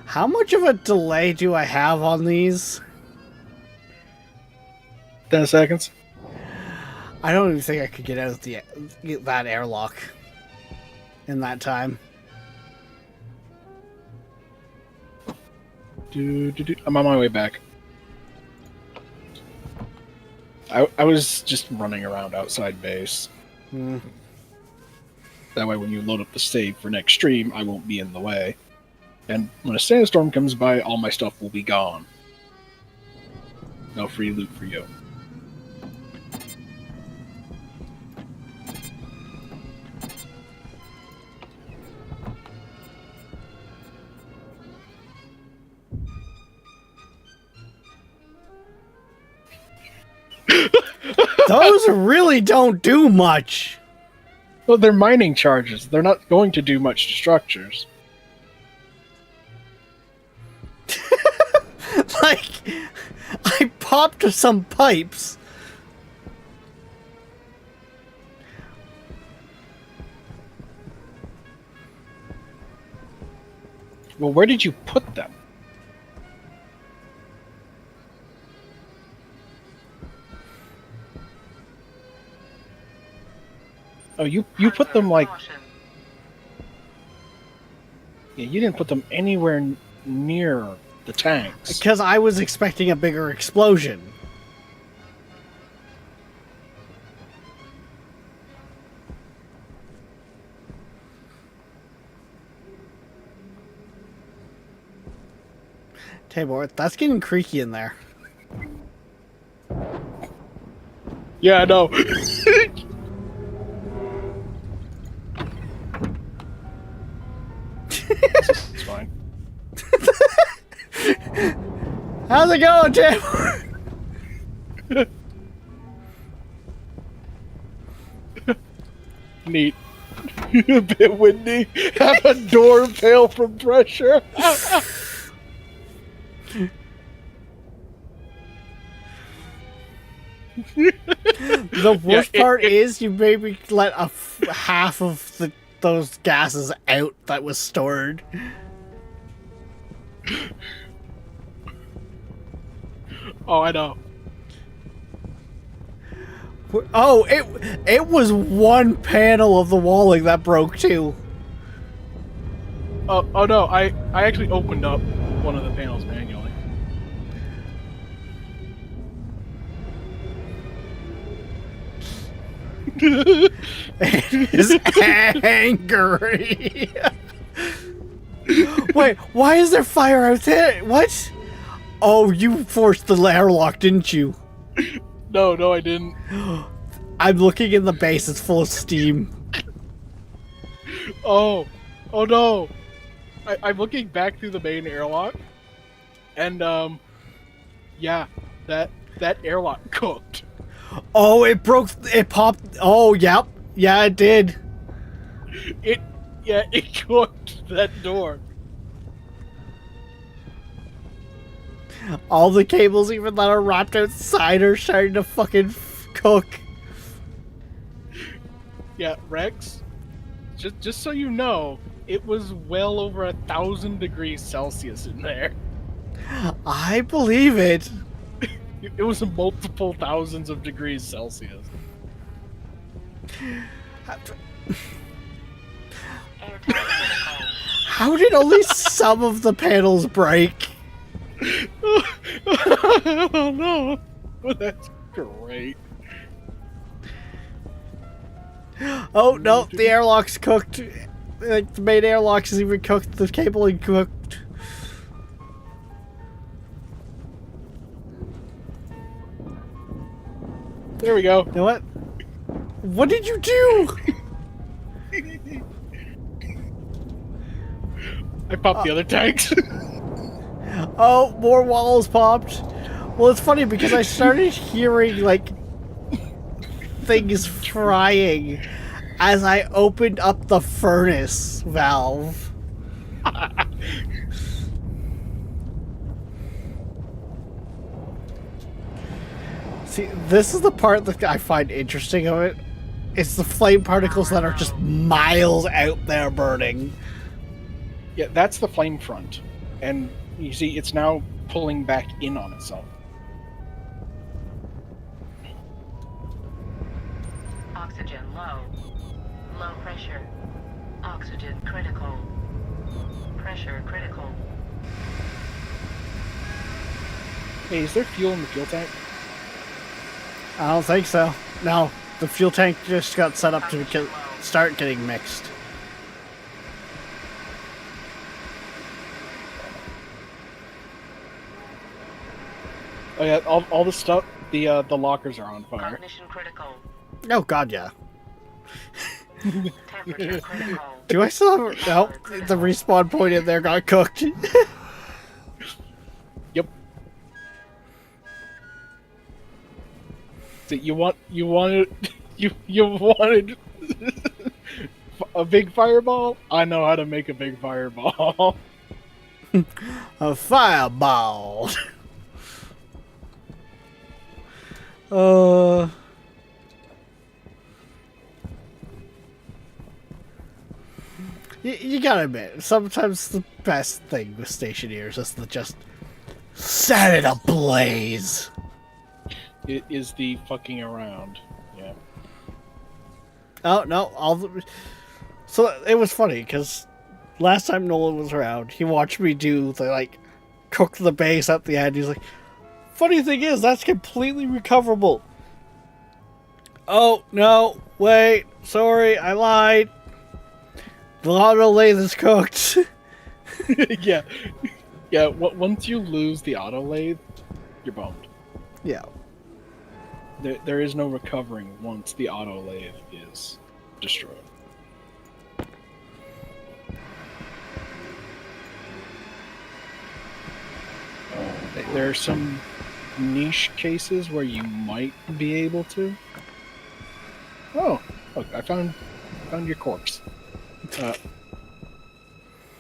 How much of a delay do I have on these? 10 seconds. I don't even think I could get out of that airlock in that time. I'm on my way back. I was just running around outside base. Hmm. That way when you load up the save for next stream, I won't be in the way. And when a sandstorm comes by, all my stuff will be gone. No free loot for you. Those really don't do much. Well, they're mining charges. They're not going to do much to structures. Like, I popped some pipes. Well, where did you put them? Oh, you put them like... Caution. Yeah, you didn't put them anywhere near the tanks. Because I was expecting a bigger explosion. Tabor, that's getting creaky in there. Yeah, I know. It's fine. How's it going, Tabor? Neat. A bit windy. Have a door fail from pressure. The worst part is you maybe let half of those gases out that was stored. Oh, I know. Oh, it was one panel of the walling that broke too. Oh no, I actually opened up one of the panels manually. Is angry. Wait, why is there fire out there? What? Oh, you forced the airlock, didn't you? No, I didn't. I'm looking in the base, it's full of steam. Oh no. I'm looking back through the main airlock, and yeah, that airlock cooked. Oh, it broke, it popped. Oh, yep. Yeah, it did. It cooked that door. All the cables, even that are wrapped outside, are starting to fucking cook. Yeah, Rex, just so you know, it was well over 1,000 degrees Celsius in there. I believe it. It was multiple thousands of degrees Celsius. Airtight critical. How did only some of the panels break? I don't know. But that's great. Oh no, the airlock's cooked. Like the main airlock is even cooked. The cabling cooked. There we go. You know what? What did you do? I popped the other tanks. Oh, more walls popped. Well, it's funny because I started hearing like things frying as I opened up the furnace valve. See, this is the part that I find interesting of it. It's the flame particles that are just miles out there burning. Yeah, that's the flame front. And you see, it's now pulling back in on itself. Oxygen low. Low pressure. Oxygen critical. Pressure critical. Hey, is there fuel in the fuel tank? I don't think so. No, the fuel tank just got set up to start getting mixed. Oh yeah, all the stuff, the lockers are on fire. Cognition critical. Oh god, yeah. Temperature critical. Do I still have... No, the respawn point in there got cooked. Yep. So you wanted a big fireball? I know how to make a big fireball. A fireball. You gotta admit, sometimes the best thing with stationeers is to just set it ablaze. It is the fucking around. Yeah. Oh no! So it was funny because last time Nolan was around, he watched me do the like cook the base at the end. He's like, "Funny thing is, that's completely recoverable." Oh no! Wait, sorry, I lied. The auto lathe is cooked. Yeah. Yeah. Once you lose the auto lathe, you're bummed. Yeah. There is no recovering once the auto lathe is destroyed. There are some niche cases where you might be able to. Oh, look! I found your corpse.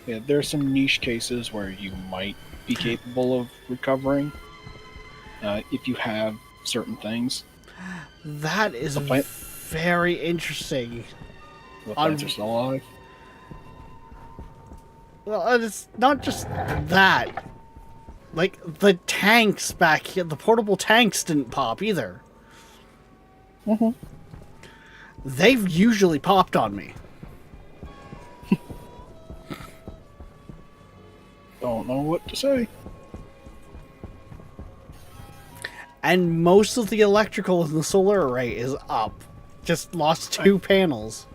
Yeah, there are some niche cases where you might be capable of recovering if you have certain things. That is The plant- very interesting. The plants are still alive. Well, and it's not just that. Like, the tanks back here, the portable tanks didn't pop either. Mm-hmm. They've usually popped on me. Don't know what to say. And most of the electrical in the solar array is up. Just lost 2 panels.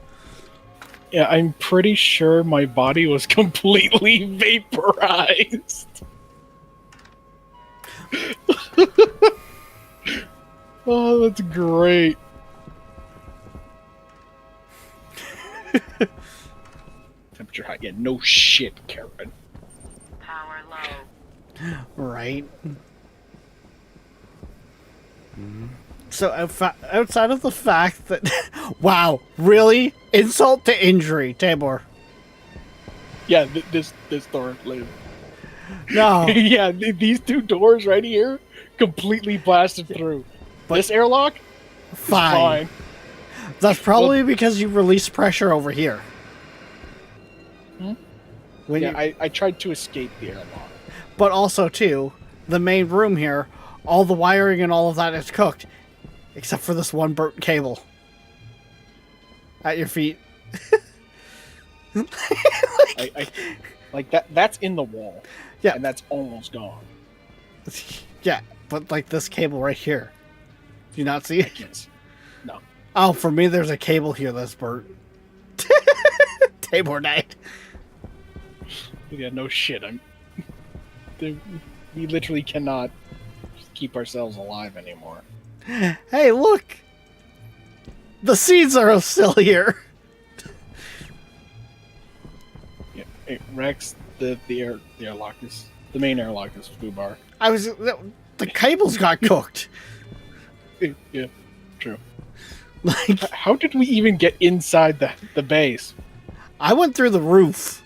Yeah, I'm pretty sure my body was completely vaporized. Oh, that's great. Temperature high. Yeah, no shit, Karen. Power low. Right? So, outside of the fact that... Wow, really? Insult to injury, Tabor. Yeah, this door lived. No. Yeah, these 2 doors right here completely blasted through. But- This airlock is Fine. fine. That's probably because you release pressure over here. Hmm? When Yeah, you, I tried to escape the airlock. but also, too, the main room here all the wiring and all of that is cooked, except for this one burnt cable at your feet. I like that. That's in the wall. Yeah. and that's almost gone. Yeah, but like this cable right here. Do you not see it? Yes. No. Oh, for me, there's a cable here that's burnt. Tabor night. Yeah. No shit. We literally cannot keep ourselves alive anymore. Hey, look! The seeds are still here. Yeah. Hey, Rex, the airlock is the main airlock is Fubar. The cables got cooked. Yeah. True. Like, How did we even get inside the base? I went through the roof.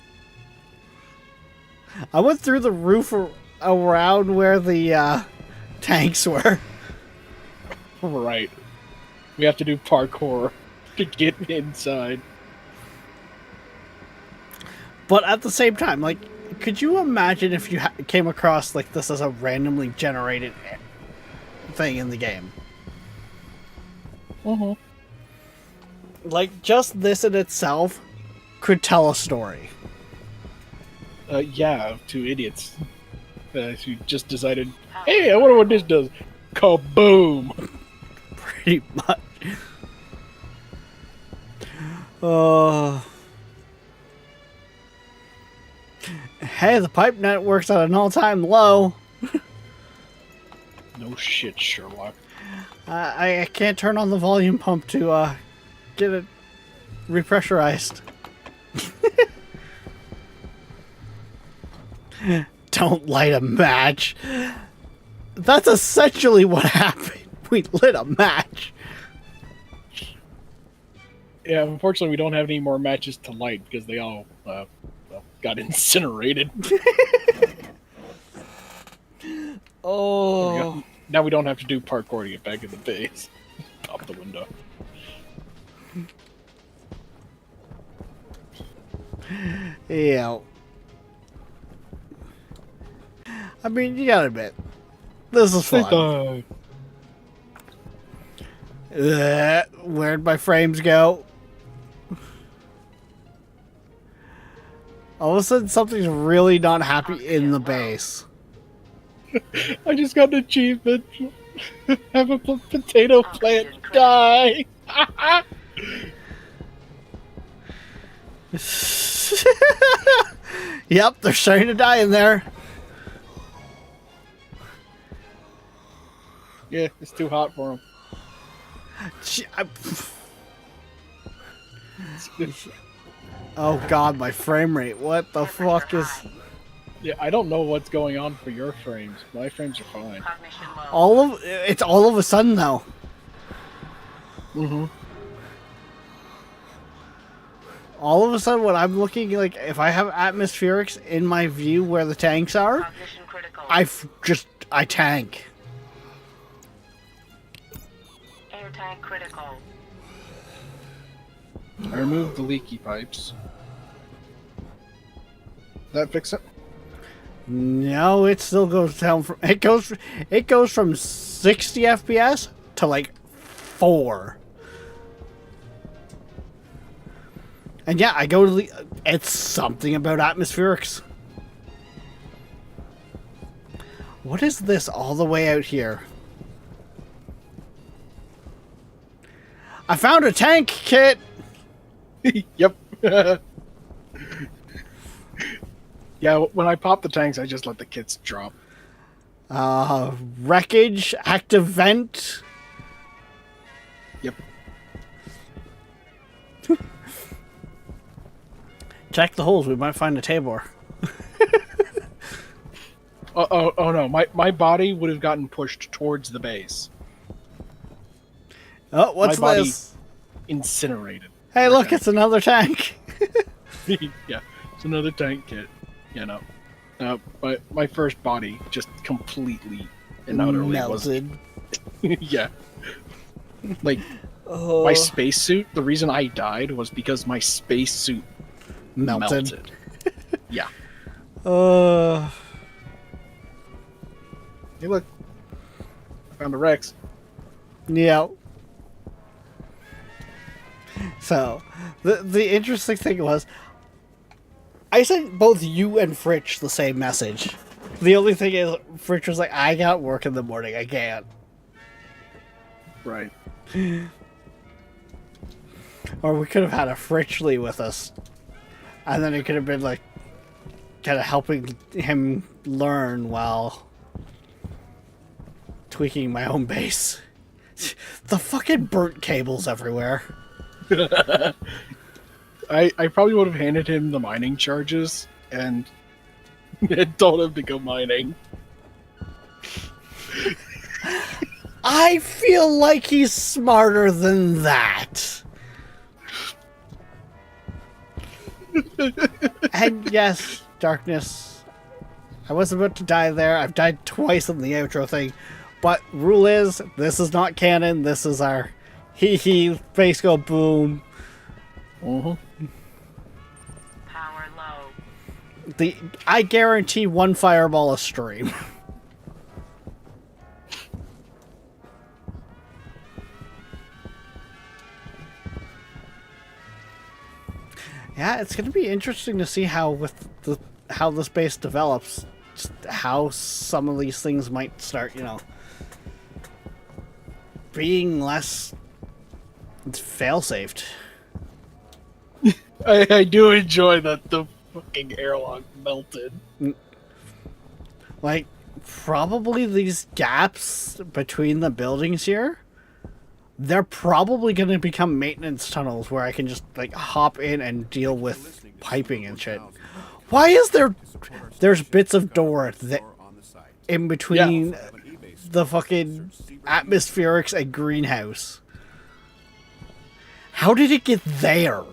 I went through the roof around where the tanks were. Right. We have to do parkour to get inside. But at the same time, like, could you imagine if you came across like this as a randomly generated thing in the game? Uh-huh. Like, just this in itself could tell a story. Yeah, two idiots who just decided, hey, I wonder what this does. Kaboom! Pretty much. Hey, the pipe network's at an all-time low. No shit, Sherlock. I can't turn on the volume pump to get it repressurized. Don't light a match. That's essentially what happened. We lit a match. Yeah, unfortunately, we don't have any more matches to light because they all got incinerated. Oh. Now we don't have to do parkour to get back in the base. Pop the window. Yeah. I mean, you gotta admit, this is fun. Where'd my frames go? All of a sudden, something's really not happy in the base. I just got an achievement. Have a potato plant die. Yep, they're starting to die in there. Yeah, it's too hot for them. Oh god, my frame rate. What the fuck is... Yeah, I don't know what's going on for your frames. My frames are fine. Cognition low. It's all of a sudden, though. Mm-hmm. All of a sudden, when I'm looking, like, if I have atmospherics in my view where the tanks are, Cognition critical. I tank. Air tank critical. I removed the leaky pipes. That fix it? No, it still goes down from it goes from 60 FPS to like 4. And yeah, I go to the it's something about atmospherics. What is this all the way out here? I found a tank kit. Yep. Yeah, when I pop the tanks, I just let the kits drop. Wreckage, active vent. Yep. Check the holes, we might find a Tabor. Oh no, my body would have gotten pushed towards the base. Oh, what's My body- this? Incinerated. Hey, look, it's another tank. Yeah, it's another tank kit. You know. But my first body just completely and utterly was... Melted. Yeah. Like, Oh, my spacesuit, the reason I died was because my spacesuit melted. Yeah. Uh, Hey, look. Found a Rex. Yeah. So, the interesting thing was, I sent both you and Fritch the same message. The only thing is, Fritch was like, I got work in the morning, I can't. Right. Or we could have had a Fritchley with us. And then it could have been like, kind of helping him learn while tweaking my own base. The fucking burnt cables everywhere. I probably would have handed him the mining charges and told him to go mining. I feel like he's smarter than that. And yes, Darkness, I was about to die there. I've died twice in the outro thing. But rule is, this is not canon. This is our hee face go boom. Mm-hmm. Power low. I guarantee one fireball a stream. Yeah, it's going to be interesting to see how how this base develops, just how some of these things might start, being less fail-safed. I do enjoy that the fucking airlock melted. Like, probably these gaps between the buildings here, they're probably going to become maintenance tunnels where I can just, like, hop in and deal with piping and shit. Why is there's bits of door in between the fucking atmospherics and greenhouse? How did it get there?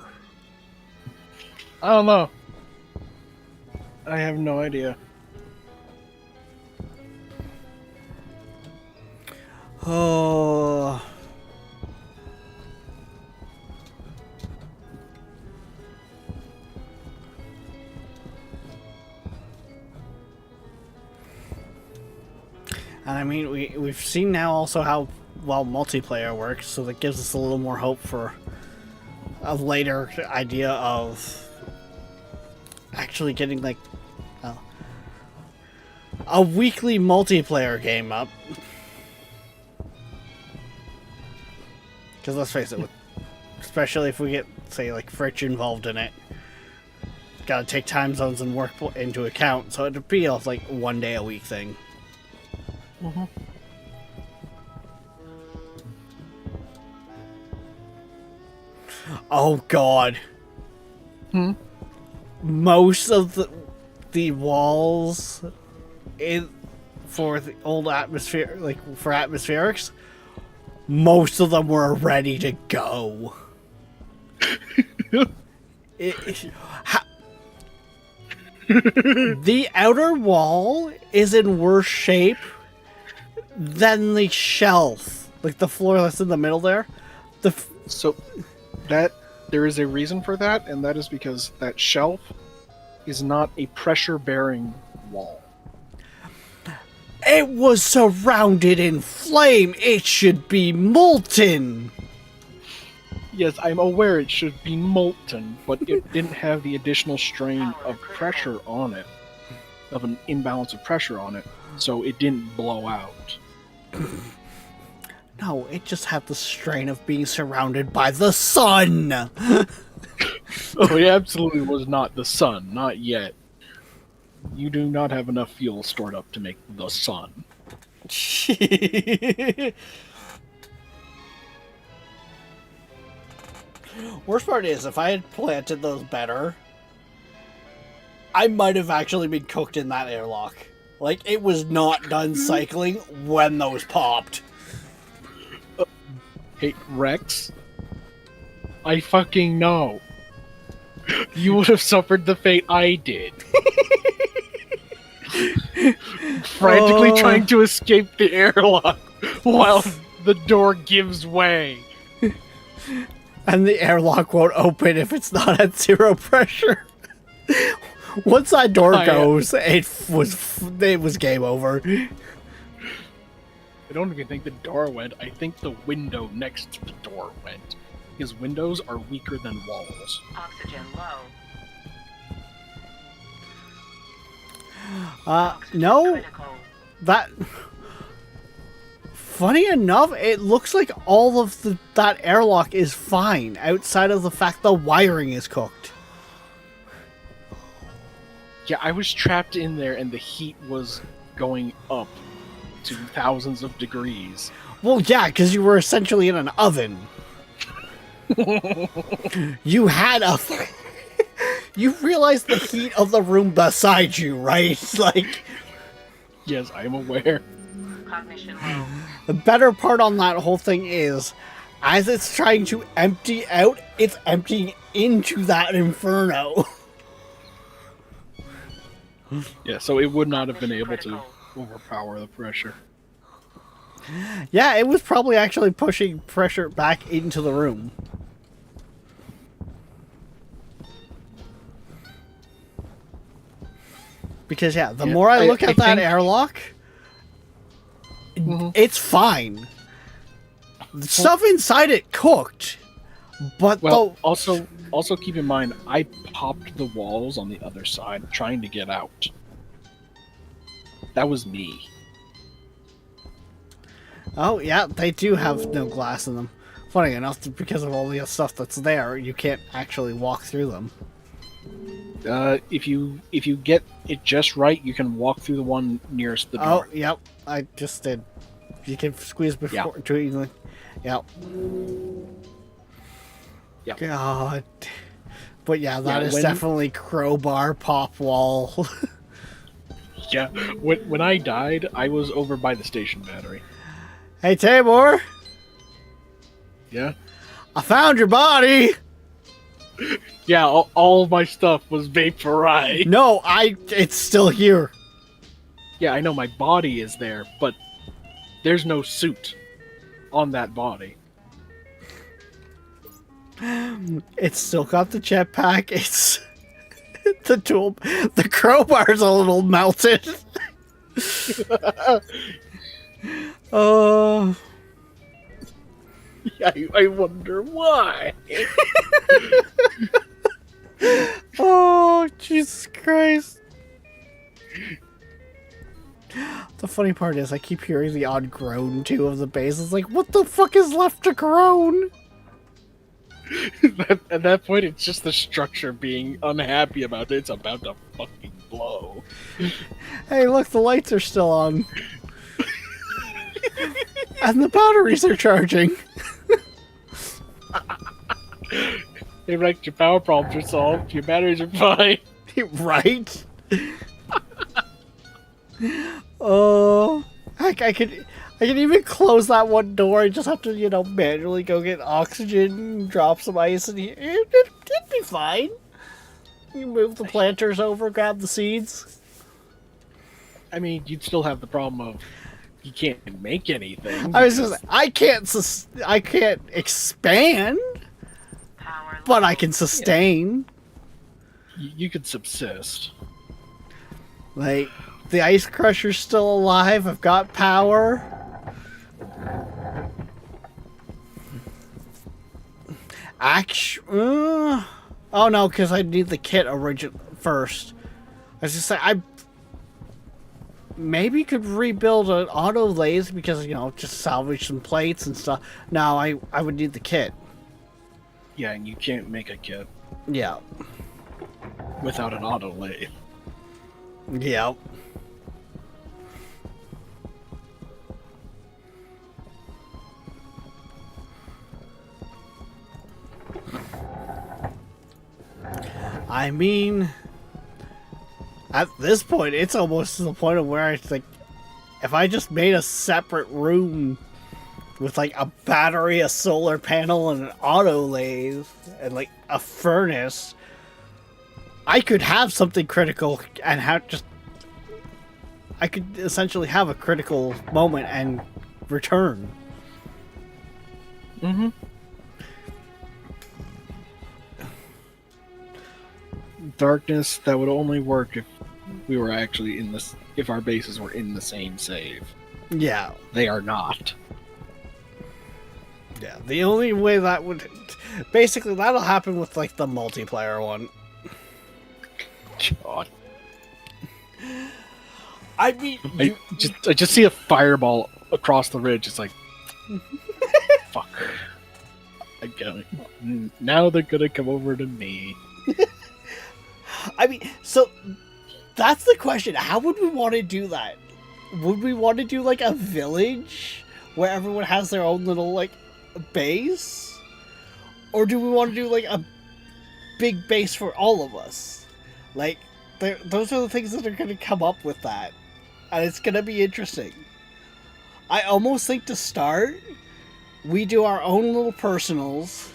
I don't know. I have no idea. Oh. And I mean, we've seen now also how well multiplayer works, so that gives us a little more hope for a later idea of actually getting, like, a weekly multiplayer game up. Because let's face it, especially if we get, say, like, Fritch involved in it, gotta take time zones and work into account, so it'd be a, like, 1 day a week thing. Mm-hmm. Oh god. Most of the walls for the old atmosphere, like for atmospherics, most of them were ready to go. The outer wall is in worse shape than the shelf, like the floor that's in the middle there. So that there is a reason for that, and that is because that shelf is not a pressure-bearing wall. It was surrounded in flame. It should be molten. Yes, I'm aware it should be molten, but it didn't have the additional strain of pressure on it, of an imbalance of pressure on it, so it didn't blow out. No, it just had the strain of being surrounded by the sun. Oh, it absolutely was not the sun, not yet. You do not have enough fuel stored up to make the sun. Worst part is, if I had planted those better, I might have actually been cooked in that airlock. Like, it was not done cycling when those popped. Hey, Rex, I fucking know. You would have suffered the fate I did. Frantically trying to escape the airlock while the door gives way. And the airlock won't open if it's not at zero pressure. Once that door goes, it was game over. I don't even think the door went. I think the window next to the door went. Because windows are weaker than walls. Oxygen low. No, Critical. that... Funny enough, it looks like all of that airlock is fine, outside of the fact the wiring is cooked. Yeah, I was trapped in there and the heat was going up to thousands of degrees. Well, yeah, because you were essentially in an oven. You had a... You realize the heat of the room beside you, right? Like, Yes, I am aware. Cognition low. the better part on that whole thing is, as it's trying to empty out, it's emptying into that inferno. Yeah, so it would not have been able to overpower the pressure. Yeah, it was probably actually pushing pressure back into the room. Because, yeah, the Yeah, more I look I at that think- airlock, Mhm. it's fine. The stuff inside it cooked, but Well, also keep in mind, I popped the walls on the other side trying to get out. That was me. oh yeah, they do have no glass in them. Funny enough, because of all the stuff that's there, you can't actually walk through them. If you get it just right, you can walk through the one nearest the Oh, door. yep, I just did. You can squeeze before Yeah. doing. Yep. Yep. God. But yeah, that Yeah, is when- definitely crowbar pop wall. Yeah, when I died, I was over by the station battery. Hey Tabor, Yeah? I found your body. Yeah, all of my stuff was vaporized. No, it's still here. Yeah, I know my body is there, but there's no suit on that body. It's still got the jetpack. It's the tool. The crowbar's a little melted. Oh. Yeah, I wonder why. Oh, Jesus Christ. The funny part is I keep hearing the odd groan, too, of the base. It's like, what the fuck is left to groan? At that point, it's just the structure being unhappy about it. It's about to fucking blow. Hey, look, the lights are still on. And the batteries are charging. Hey, Rex, your power problems are solved. Your batteries are fine. Right? Oh, I could even close that one door. I just have to, manually go get oxygen, drop some ice in here. It'd be fine. You move the planters over, grab the seeds. I mean, you'd still have the problem of you can't make anything. I was just, I can't expand, Power low. but I can sustain. You could subsist. Like, the ice crusher's still alive. I've got power. Oh no, because I need the kit first. I was just saying, I maybe could rebuild an auto lathe because, just salvage some plates and stuff. No, I would need the kit. Yeah, and you can't make a kit Yeah. without an auto lathe. Yep. I mean, at this point, it's almost to the point of where it's like, if I just made a separate room with like a battery, a solar panel, and an auto lathe, and like a furnace, I could have something critical and I could essentially have a critical moment and return. Mm-hmm. Darkness, that would only work if we were actually if our bases were in the same save. Yeah. They are not. Yeah. The only way that would... Basically, that'll happen with, like, the multiplayer one. God. I mean... I just see a fireball across the ridge. It's like... fuck. I get it. Now they're gonna come over to me. I mean, so... That's the question. How would we want to do that? Would we want to do, like, a village where everyone has their own little, like, base? Or do we want to do, like, a big base for all of us? Like, those are the things that are going to come up with that. And it's going to be interesting. I almost think to start, we do our own little personals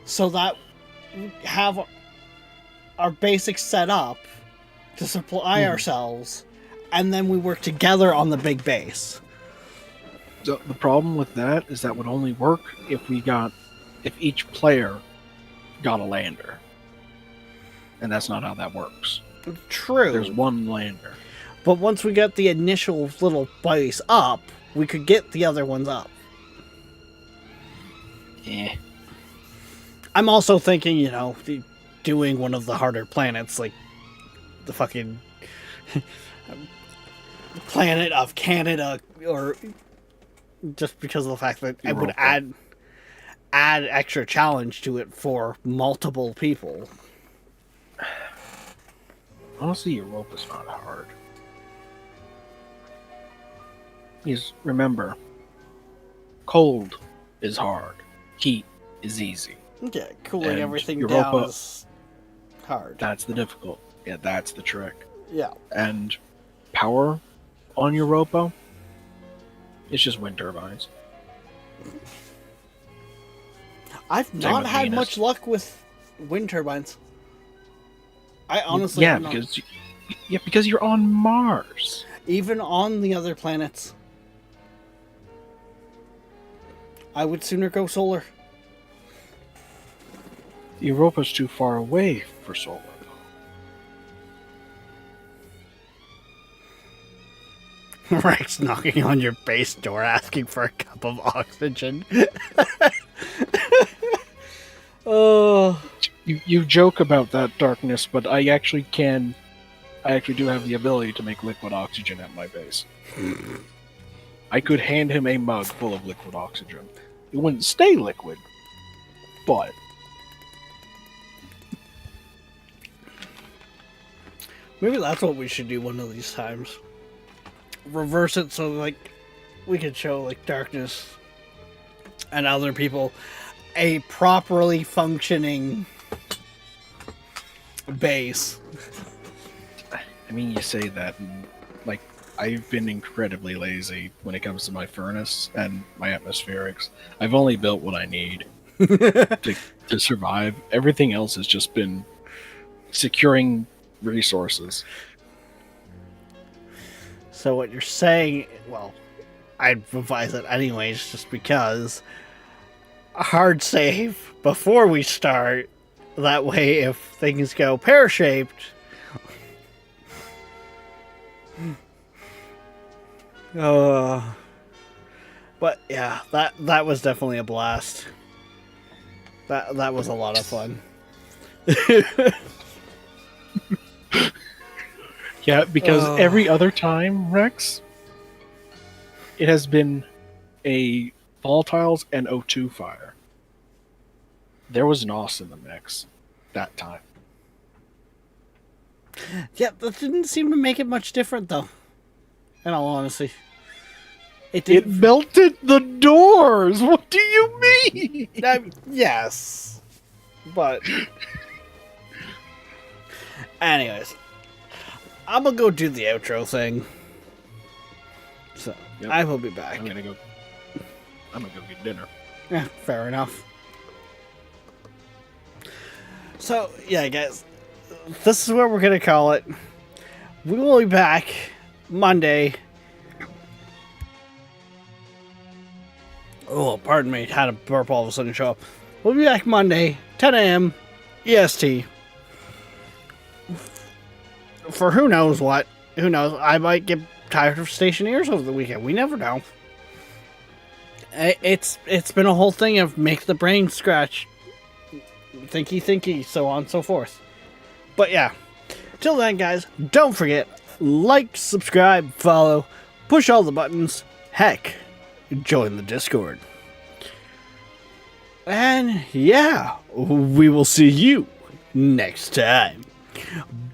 so that we have our basics set up to supply ourselves, and then we work together on the big base. So the problem with that is that would only work if each player got a lander. And that's not how that works. True. There's one lander. But once we get the initial little base up, we could get the other ones up. Eh. I'm also thinking, doing one of the harder planets, like the fucking planet of Canada, or just because of the fact that it would add extra challenge to it for multiple people. Honestly, Europa's not hard. Because remember, cold is hard, heat is easy. Yeah, cooling And everything Europa- down is hard. That's the difficult. Yeah, that's the trick. Yeah. And power on Europa, it's just wind turbines. I've Same not with had Venus. much luck with wind turbines. I honestly Yeah, have not. because you're on Mars. Even on the other planets, I would sooner go solar. Europa's too far away for solar. Rex knocking on your base door asking for a cup of oxygen. Oh. You joke about that, Darkness, but I actually do have the ability to make liquid oxygen at my base. I could hand him a mug full of liquid oxygen. It wouldn't stay liquid, but Maybe that's what we should do one of these times. Reverse it so, like, we could show, like, Darkness and other people a properly functioning base. I mean, you say that, and, like, I've been incredibly lazy when it comes to my furnace and my atmospherics. I've only built what I need to survive. Everything else has just been securing resources. So what you're saying, well, I'd revise it anyways, just because a hard save before we start. That way, if things go pear-shaped, but yeah, that was definitely a blast. That was a lot of fun. Yeah, because every other time, Rex, it has been a volatiles and O2 fire. There was NOS in the mix that time. Yeah, that didn't seem to make it much different, though. In all honesty, it didn't. It melted the doors! What do you mean? Yes, but anyways, I'm gonna go do the outro thing. So Yep. I will be back. I'm gonna go get dinner. Yeah, fair enough. So yeah, guys, this is where we're gonna call it. We will be back Monday. Oh, pardon me, had a burp all of a sudden show up. We'll be back Monday, 10 a.m. EST. For who knows what. Who knows? I might get tired of stationeers over the weekend. We never know. It's been a whole thing of make the brain scratch, thinky, so on and so forth. But yeah, till then, guys, don't forget, like, subscribe, follow, push all the buttons. Heck, join the Discord. And yeah, we will see you next time.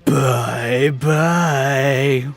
Bye bye.